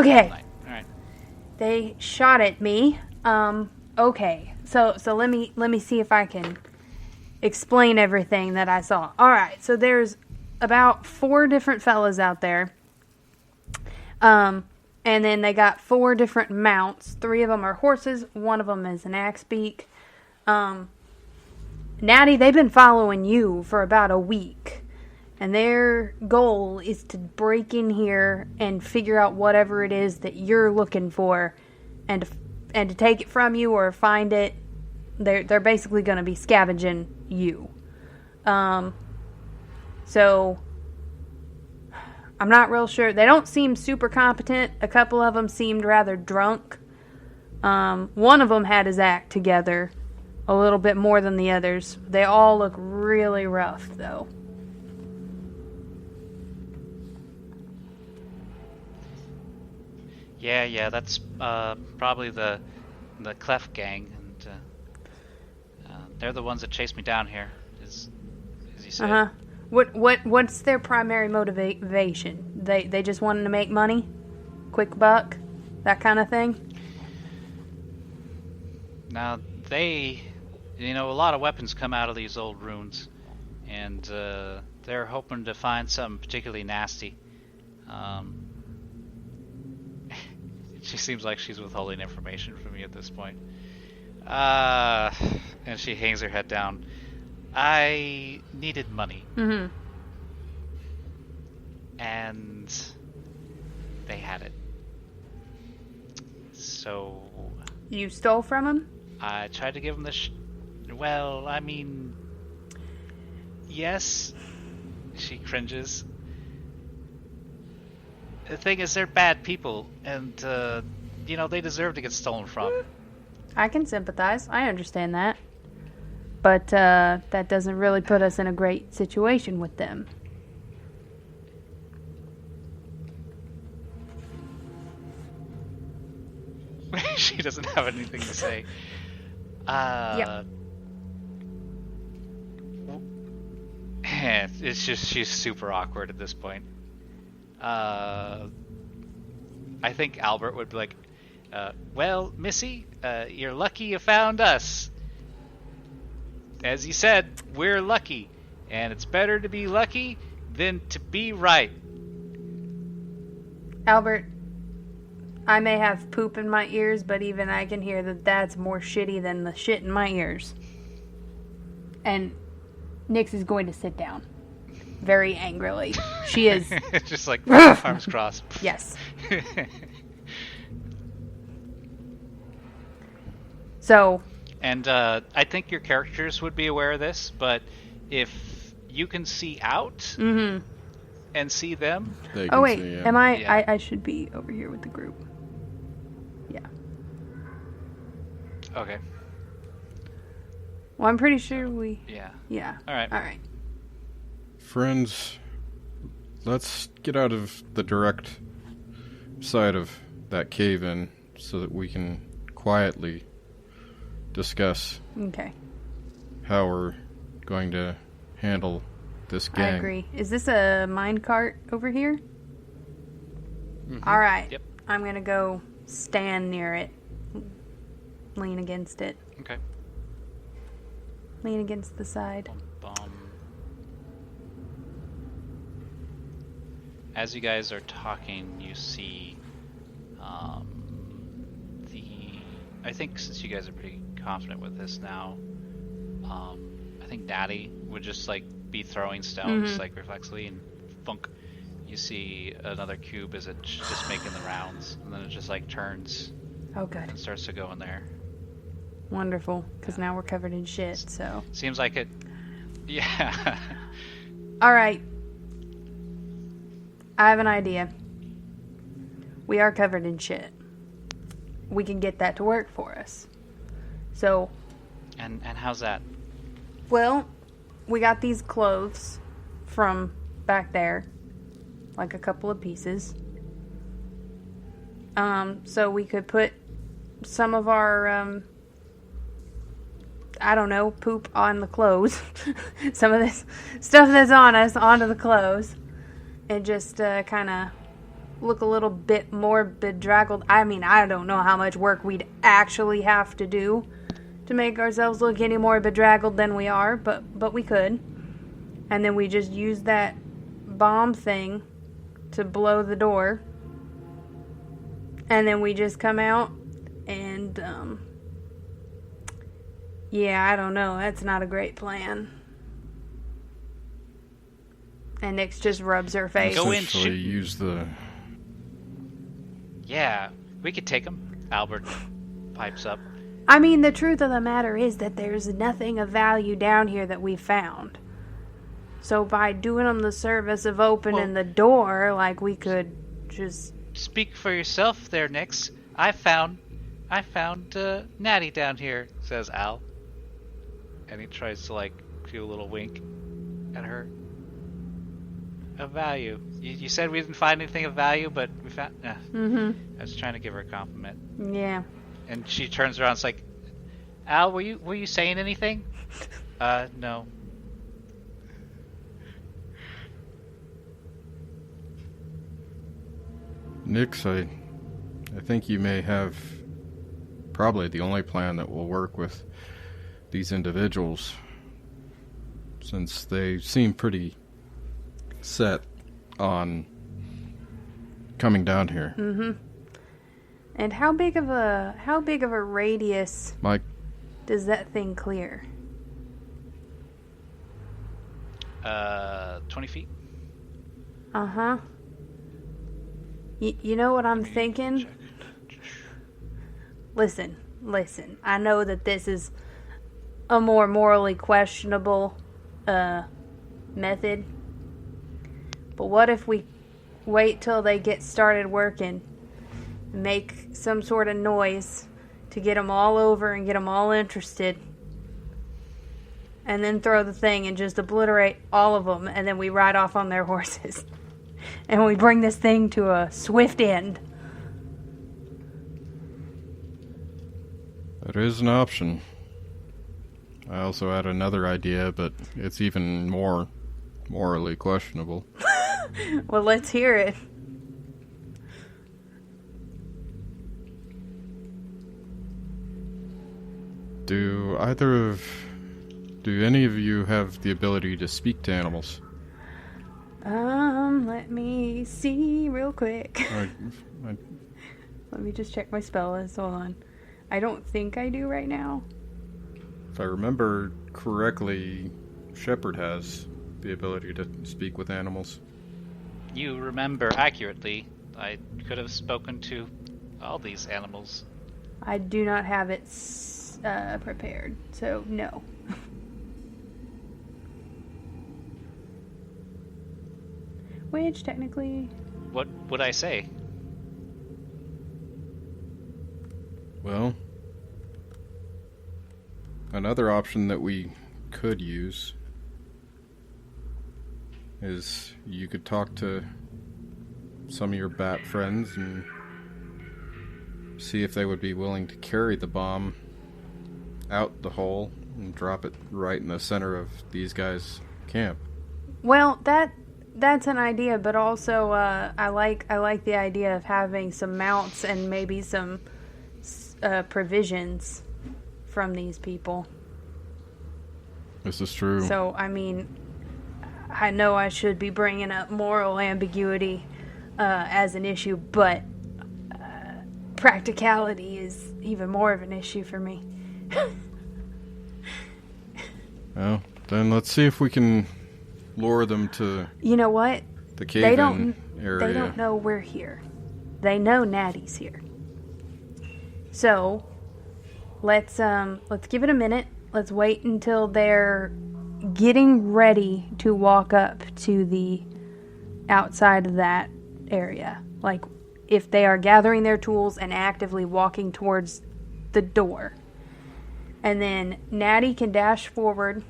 Okay. All right. They shot at me. Okay. So let me see if I can explain everything that I saw. All right. So there's about 4 different fellas out there. And then they got 4 different mounts. 3 of them are horses. 1 of them is an axe beak. Natty, they've been following you for about a week. And their goal is to break in here and figure out whatever it is that you're looking for, and to take it from you or find it. They're basically going to be scavenging you. So I'm not real sure. They don't seem super competent. A couple of them seemed rather drunk. One of them had his act together a little bit more than the others. They all look really rough, though. Yeah, that's probably the Clef gang, and they're the ones that chased me down here, as you said. What's their primary motivation? They just wanted to make money, quick buck, that kind of thing. Now a lot of weapons come out of these old ruins, and they're hoping to find something particularly nasty. She seems like she's withholding information from me at this point. And she hangs her head down. I needed money. Mm-hmm. And they had it. So You stole from them? I tried to give them well, I mean, yes. She cringes. The thing is, they're bad people, and, they deserve to get stolen from. I can sympathize. I understand that. But that doesn't really put us in a great situation with them. She doesn't have anything to say. Yep. It's just, she's super awkward at this point. I think Albert would be like, well, Missy, you're lucky you found us. As you said, we're lucky. And it's better to be lucky than to be right. Albert, I may have poop in my ears, but even I can hear that that's more shitty than the shit in my ears. And Nyx is going to sit down. Very angrily. She is... Just like arms crossed. Yes. So... And I think your characters would be aware of this, but if you can see out and see them... Oh, wait. See, Am I... Yeah. I should be over here with the group. Yeah. Okay. Well, I'm pretty sure we... Yeah. Yeah. All right. All right. Friends, let's get out of the direct side of that cave-in so that we can quietly discuss Okay. how we're going to handle this gang. I agree. Is this a mine cart over here? Mm-hmm. All right. Yep. I'm going to go stand near it. Lean against it. Okay. Lean against the side. Bum. As you guys are talking, you see I think since you guys are pretty confident with this now, I think Daddy would just be throwing stones reflexively, and funk. You see another cube as it's just making the rounds, and then it just turns Oh, good. and starts to go in there. Wonderful. Because now we're covered in shit, so. Seems like it. Yeah. All right. I have an idea. We are covered in shit. We can get that to work for us. So, And how's that? well, we got these clothes from back there. Like a couple of pieces. So we could put some of our I don't know, poop on the clothes. Some of this stuff that's on us onto the clothes. And just kind of look a little bit more bedraggled. I mean, I don't know how much work we'd actually have to do to make ourselves look any more bedraggled than we are, but we could. And then we just use that bomb thing to blow the door. And then we just come out and, yeah, I don't know. That's not a great plan. And Nyx just rubs her face. Go in, Essentially use the... Yeah, we could take him. Albert pipes up. I mean, the truth of the matter is that there's nothing of value down here that we found. So by doing them the service of opening the door, like, we could just... Speak for yourself there, Nyx. I found Natty down here, says Al. And he tries to, like, do a little wink at her. Of value. You said we didn't find anything of value, but we found... I was trying to give her a compliment. Yeah. And she turns around and is like, Al, were you saying anything? No. Nyx, I think you may have probably the only plan that will work with these individuals, since they seem pretty set on coming down here. And how big of a radius Mike, does that thing clear? 20 feet. Uh-huh. You know what I'm thinking? Listen. I know that this is a more morally questionable method. But what if we wait till they get started working, make some sort of noise to get them all over and get them all interested, and then throw the thing and just obliterate all of them, and then we ride off on their horses. And we bring this thing to a swift end. that is an option. I also had another idea, but it's even more morally questionable. Well, let's hear it. Do any of you have the ability to speak to animals? Let me see real quick. Let me just check my spell list. Hold on. I don't think I do right now. If I remember correctly, Shepard has the ability to speak with animals. You remember accurately. I could have spoken to all these animals. I do not have it prepared, so no. Which, technically... What would I say? Well, another option that we could use is you could talk to some of your bat friends and see if they would be willing to carry the bomb out the hole and drop it right in the center of these guys' camp. Well, that's an idea, but also I like the idea of having some mounts and maybe some provisions from these people. This is true. So, I mean, I know I should be bringing up moral ambiguity as an issue, but practicality is even more of an issue for me. Well, then let's see if we can lure them to... You know what? The cave-in area. They don't know we're here. They know Natty's here. So, let's give it a minute. Let's wait until they're getting ready to walk up to the outside of that area. Like, if they are gathering their tools and actively walking towards the door. And then Natty can dash forward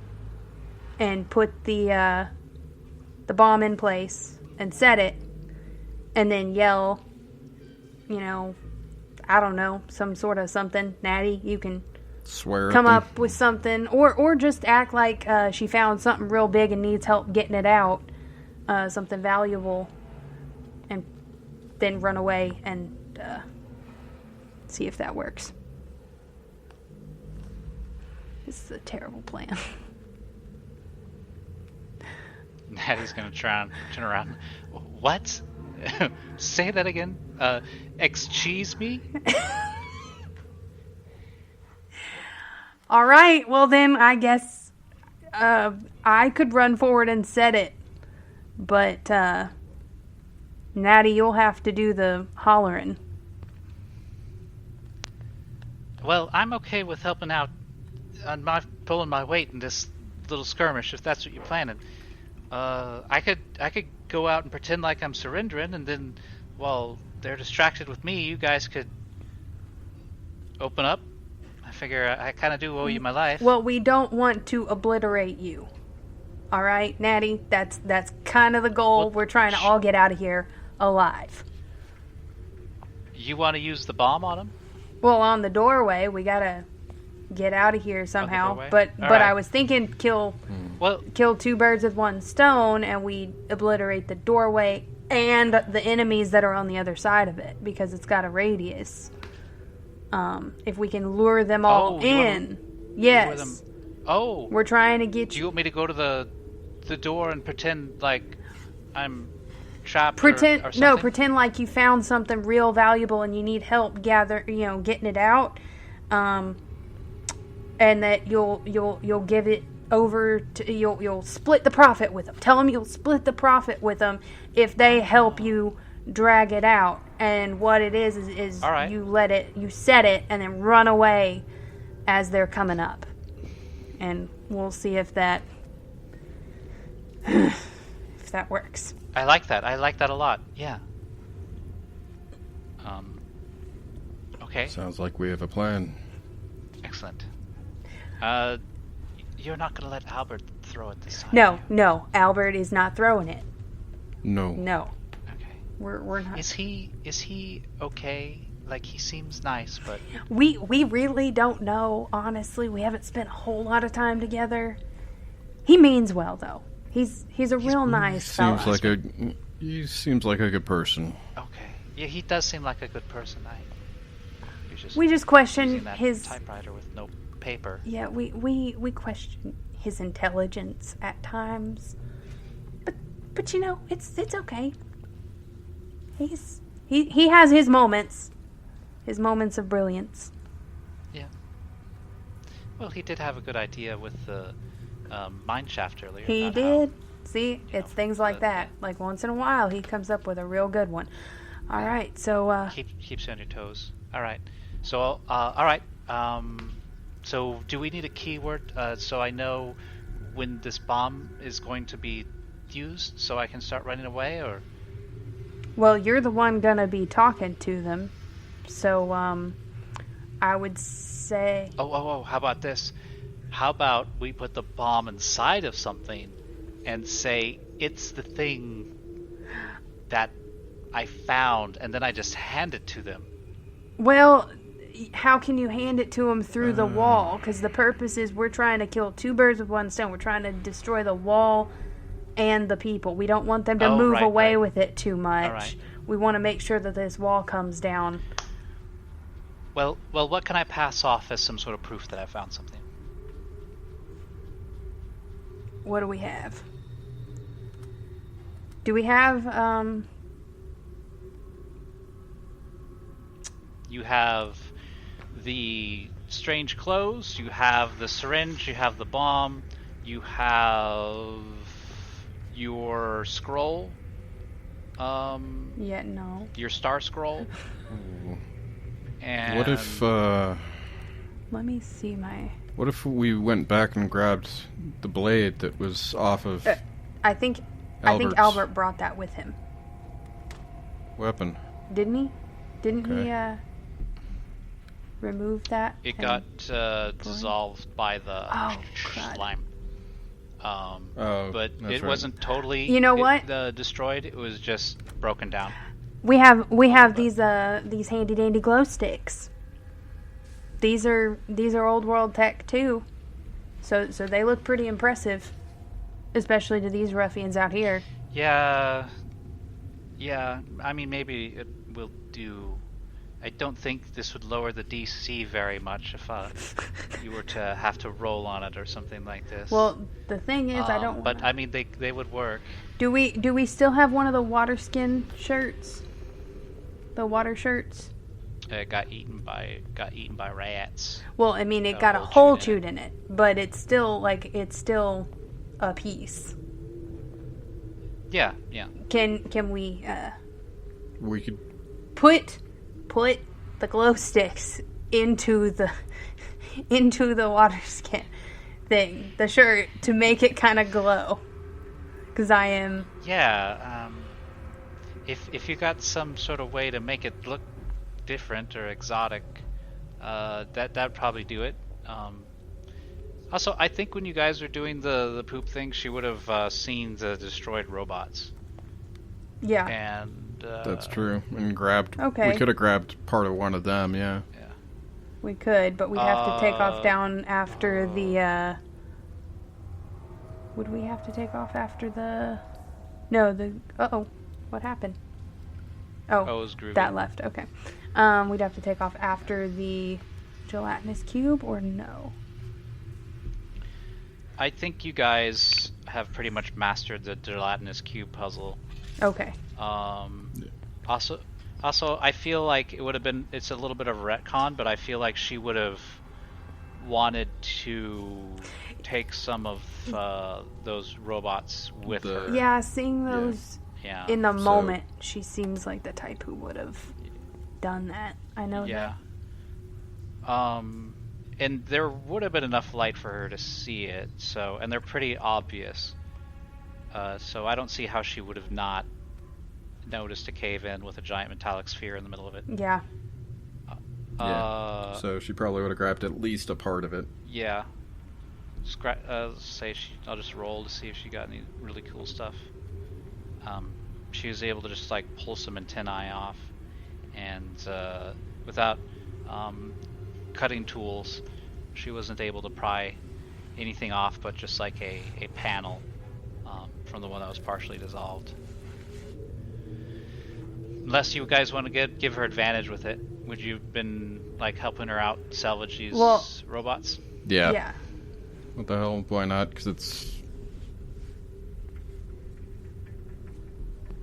and put the bomb in place and set it, and then yell, I don't know, some sort of something. Natty, you can Swear. come up with something, or just act like she found something real big and needs help getting it out, something valuable, and then run away and see if that works. This is a terrible plan. Natty's gonna try and turn around. What? Say that again. Excuse me? All right, well then I guess I could run forward and set it, but Natty, you'll have to do the hollering. Well, I'm okay with helping out on pulling my weight in this little skirmish if that's what you're planning. I could go out and pretend like I'm surrendering, and then while they're distracted with me, you guys could open up. I figure I kind of do owe you my life. Well, we don't want to obliterate you. All right, Natty, that's kind of the goal. Well, we're trying to all get out of here alive. You want to use the bomb on him? Well, on the doorway, we gotta get out of here somehow. doorway? But All but right. I was thinking kill two birds with one stone, and we obliterate the doorway and the enemies that are on the other side of it because it's got a radius. If we can lure them all in, yes. We're trying to get Do you. you want me to go to the door and pretend like I'm trapped? Pretend or no, something? pretend like you found something real valuable and you need help getting it out, and that you'll give it over to you'll split the profit with them. Tell them you'll split the profit with them if they help you drag it out. And what it is All right. you set it and then run away as they're coming up, and we'll see if that works. I like that. I like that a lot. Yeah. Okay. Sounds like we have a plan. Excellent. You're not gonna let Albert throw it this time. No, Albert is not throwing it. No. No, Okay. we're not. Is he okay? Like, he seems nice, but We really don't know, honestly. We haven't spent a whole lot of time together. He means well, though. He's a real nice fella. He seems like a good person. okay. Yeah, he does seem like a good person. We just question using that his typewriter with no paper. Yeah, we question his intelligence at times. But you know, it's okay. He has his moments of brilliance. Yeah. Well, he did have a good idea with the mine shaft earlier. He about did. how- See, it's things like that. Like once in a while, he comes up with a real good one. All right, so keeps you on your toes. All right. So all right. So do we need a keyword so I know when this bomb is going to be used, so I can start running away, or? well, you're the one gonna be talking to them, so I would say. Oh! How about this? How about we put the bomb inside of something, and say it's the thing that I found, and then I just hand it to them. Well, how can you hand it to them through the wall? Because the purpose is we're trying to kill two birds with one stone. We're trying to destroy the wall and the people. We don't want them to move away with it too much. All right. We want to make sure that this wall comes down. Well, what can I pass off as some sort of proof that I found something? What do we have? Do we have, You have the strange clothes, you have the syringe, you have the bomb, you have your scroll, yeah, no. your star scroll, and What if Let me see my... what if we went back and grabbed the blade that was off of I think Albert's Albert brought that with him. weapon? Didn't he? Didn't he, Okay. remove that? it and- got dissolved by the Oh, crud. slime. Oh, But that's it right. wasn't totally You know what? Destroyed. It was just broken down. We have these handy dandy glow sticks. these are old world tech too. So they look pretty impressive, especially to these ruffians out here. Yeah. I mean, maybe it will do. I don't think this would lower the DC very much if you were to have to roll on it or something like this. Well, the thing is, I don't. But I mean, they would work. Do we still have one of the water skin shirts? The water shirts. It got eaten by rats. Well, I mean, it got a hole chewed in it, but it's still a piece. Yeah. Can we We could put the glow sticks into the water skin thing, the shirt, to make it kind of glow? Because I am. Yeah. If you got some sort of way to make it look different or exotic, that'd probably do it. Also, I think when you guys were doing the poop thing, she would have seen the destroyed robots. Yeah. And that's true. And grabbed. Okay. We could have grabbed part of one of them. Yeah. We could, but we'd have to take off down after the. Would we have to take off after the? No, the. What happened? Oh, it was groovy. That left. Okay. We'd have to take off after the gelatinous cube, or no? I think you guys have pretty much mastered the gelatinous cube puzzle. Okay. Also, I feel like it would have been. It's a little bit of a retcon, but I feel like she would have wanted to take some of those robots with her. Yeah, seeing those in the moment, she seems like the type who would have done that. I know that. And there would have been enough light for her to see it. And they're pretty obvious. So I don't see how she would have not noticed a cave-in with a giant metallic sphere in the middle of it. Yeah. So she probably would have grabbed at least a part of it. Yeah. I'll just roll to see if she got any really cool stuff. She was able to just pull some antennae off, and without cutting tools, she wasn't able to pry anything off but just a panel from the one that was partially dissolved. Unless you guys want to give her advantage with it, would you have been helping her out salvage these robots? Yeah. Yeah. What the hell? Why not? Because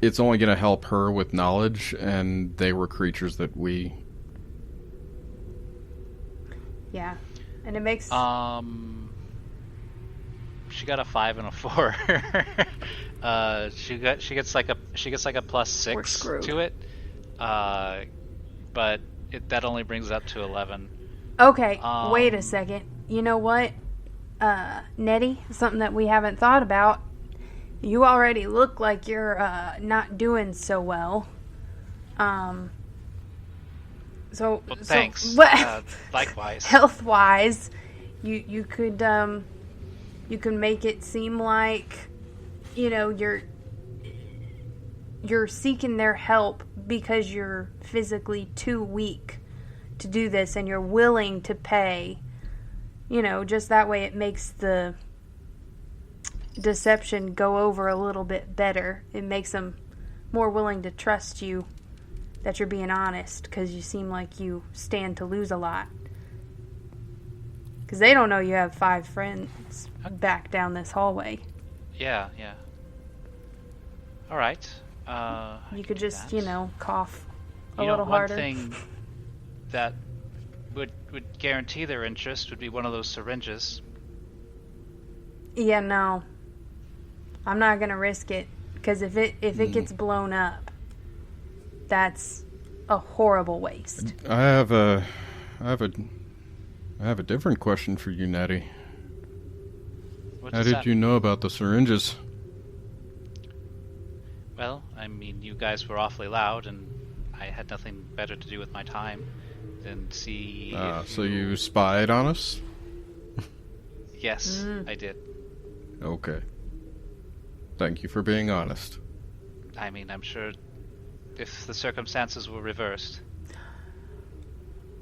it's only going to help her with knowledge, and they were creatures that we. Yeah, and it makes. She got a 5 and a 4. She gets a +6 to it. But that only brings it up to 11. Okay, wait a second. You know what, Nettie? Something that we haven't thought about. You already look like you're not doing so well. So thanks. So, likewise. Health-wise, you could you can make it seem like you're seeking their help because you're physically too weak to do this, and you're willing to pay. Just that way it makes the deception go over a little bit better. It makes them more willing to trust you that you're being honest, because you seem like you stand to lose a lot. Because they don't know you have 5 friends back down this hallway. Yeah. All right. You could just, cough a little one harder. One thing that would guarantee their interest would be one of those syringes. Yeah, no. I'm not gonna risk it, because if it gets blown up, that's a horrible waste. I have a different question for you, Nettie. How did you know about the syringes? Well, I mean, you guys were awfully loud, and I had nothing better to do with my time than see. So you spied on us? Yes, I did. Okay. Thank you for being honest. I mean, I'm sure if the circumstances were reversed.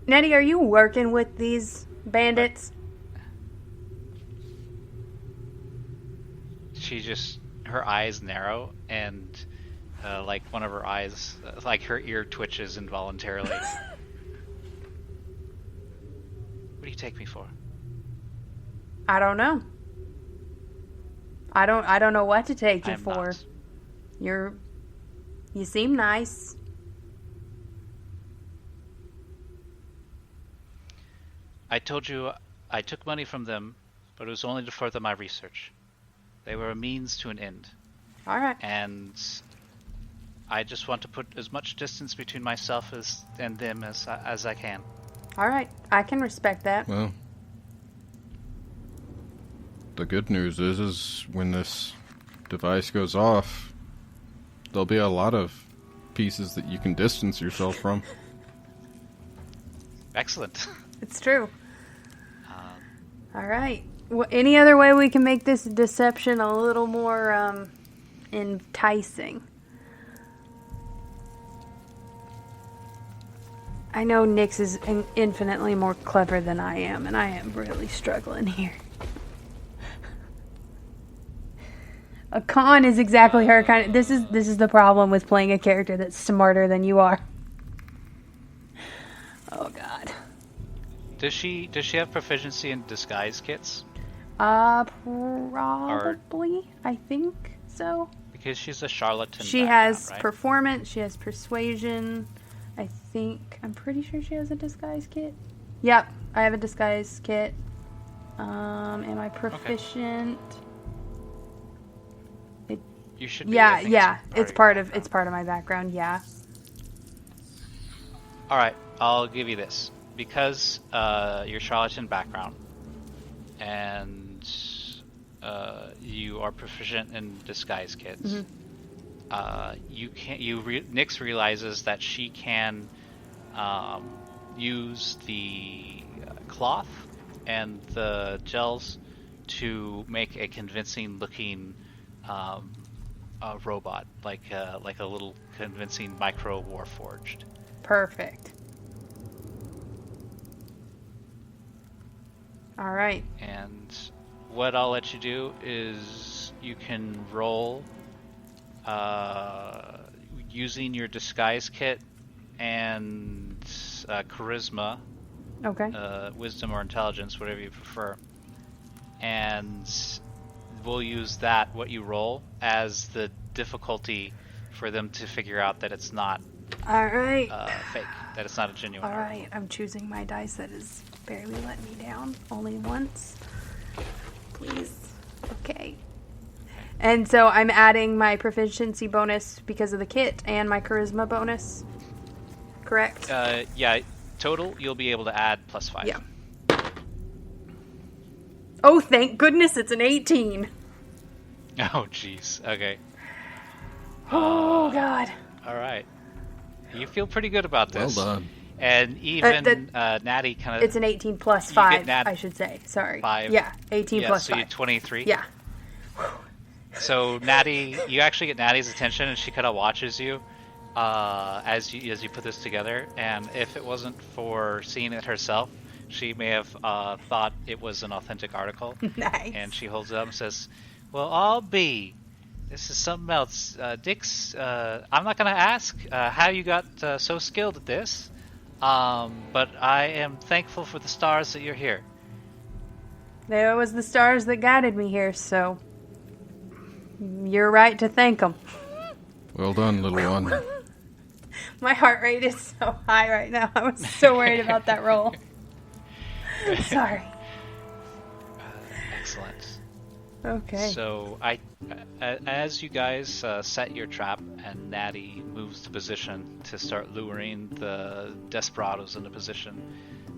Nettie, are you working with these bandits? She just, her eyes narrow, and like one of her eyes, like her ear twitches involuntarily. What do you take me for? I don't know. I don't know what to take you I'm for. not. You seem nice. I told you I took money from them, but it was only to further my research. They were a means to an end. All right. And I just want to put as much distance between myself and them as I can. All right. I can respect that. Well, the good news is when this device goes off, there'll be a lot of pieces that you can distance yourself from. Excellent. It's true. All right. Well, any other way we can make this deception a little more enticing? I know Nyx is infinitely more clever than I am, and I am really struggling here. A con is exactly her kind of... This is the problem with playing a character that's smarter than you are. Oh, God. Does she have proficiency in disguise kits? Probably. I think so. Because she's a charlatan. She has right? performance. She has persuasion. I think. I'm pretty sure she has a disguise kit. Yep, I have a disguise kit. Am I proficient? You should be. Yeah. It's part of my background. Yeah. All right, I'll give you this because your charlatan background and you are proficient in disguise kits. Mm-hmm. Nyx realizes that she can use the cloth and the gels to make a convincing looking robot, like a little convincing micro warforged. Perfect. All right. And what I'll let you do is you can roll using your disguise kit and charisma, Okay. wisdom or intelligence, whatever you prefer. And we'll use that, what you roll, as the difficulty for them to figure out that it's not All right. fake, that it's not a genuine All article. right. I'm choosing my dice that has barely let me down. Only once. Please. Okay. And so I'm adding my proficiency bonus because of the kit and my charisma bonus. Correct? Yeah, total, you'll be able to add +5. Yeah. Oh, thank goodness it's an 18. Oh, jeez. Okay. Oh, God. All right. You feel pretty good about this. Well done. And even Natty kind of... It's an 18 plus 5, Nat- I should say. Sorry. 5. Yeah, 18 yeah, plus so 5. you 23. Yeah. So Natty, you actually get Natty's attention, and she kind of watches you as you put this together. And if it wasn't for seeing it herself, she may have thought it was an authentic article. Nice. And she holds it up and says, "Well, I'll be. This is something else. Dix, I'm not going to ask how you got so skilled at this, but I am thankful for the stars that you're here." There was the stars that guided me here, so you're right to thank them. Well done, little one. My heart rate is so high right now. I was so worried about that roll. Sorry. Excellent. Okay. So as you guys set your trap and Natty moves to position to start luring the desperados into position,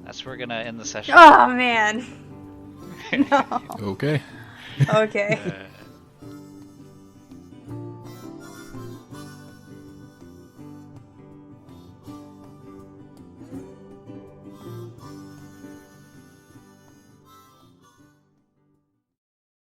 that's where we're gonna end the session. Oh, man. No. Okay. Okay.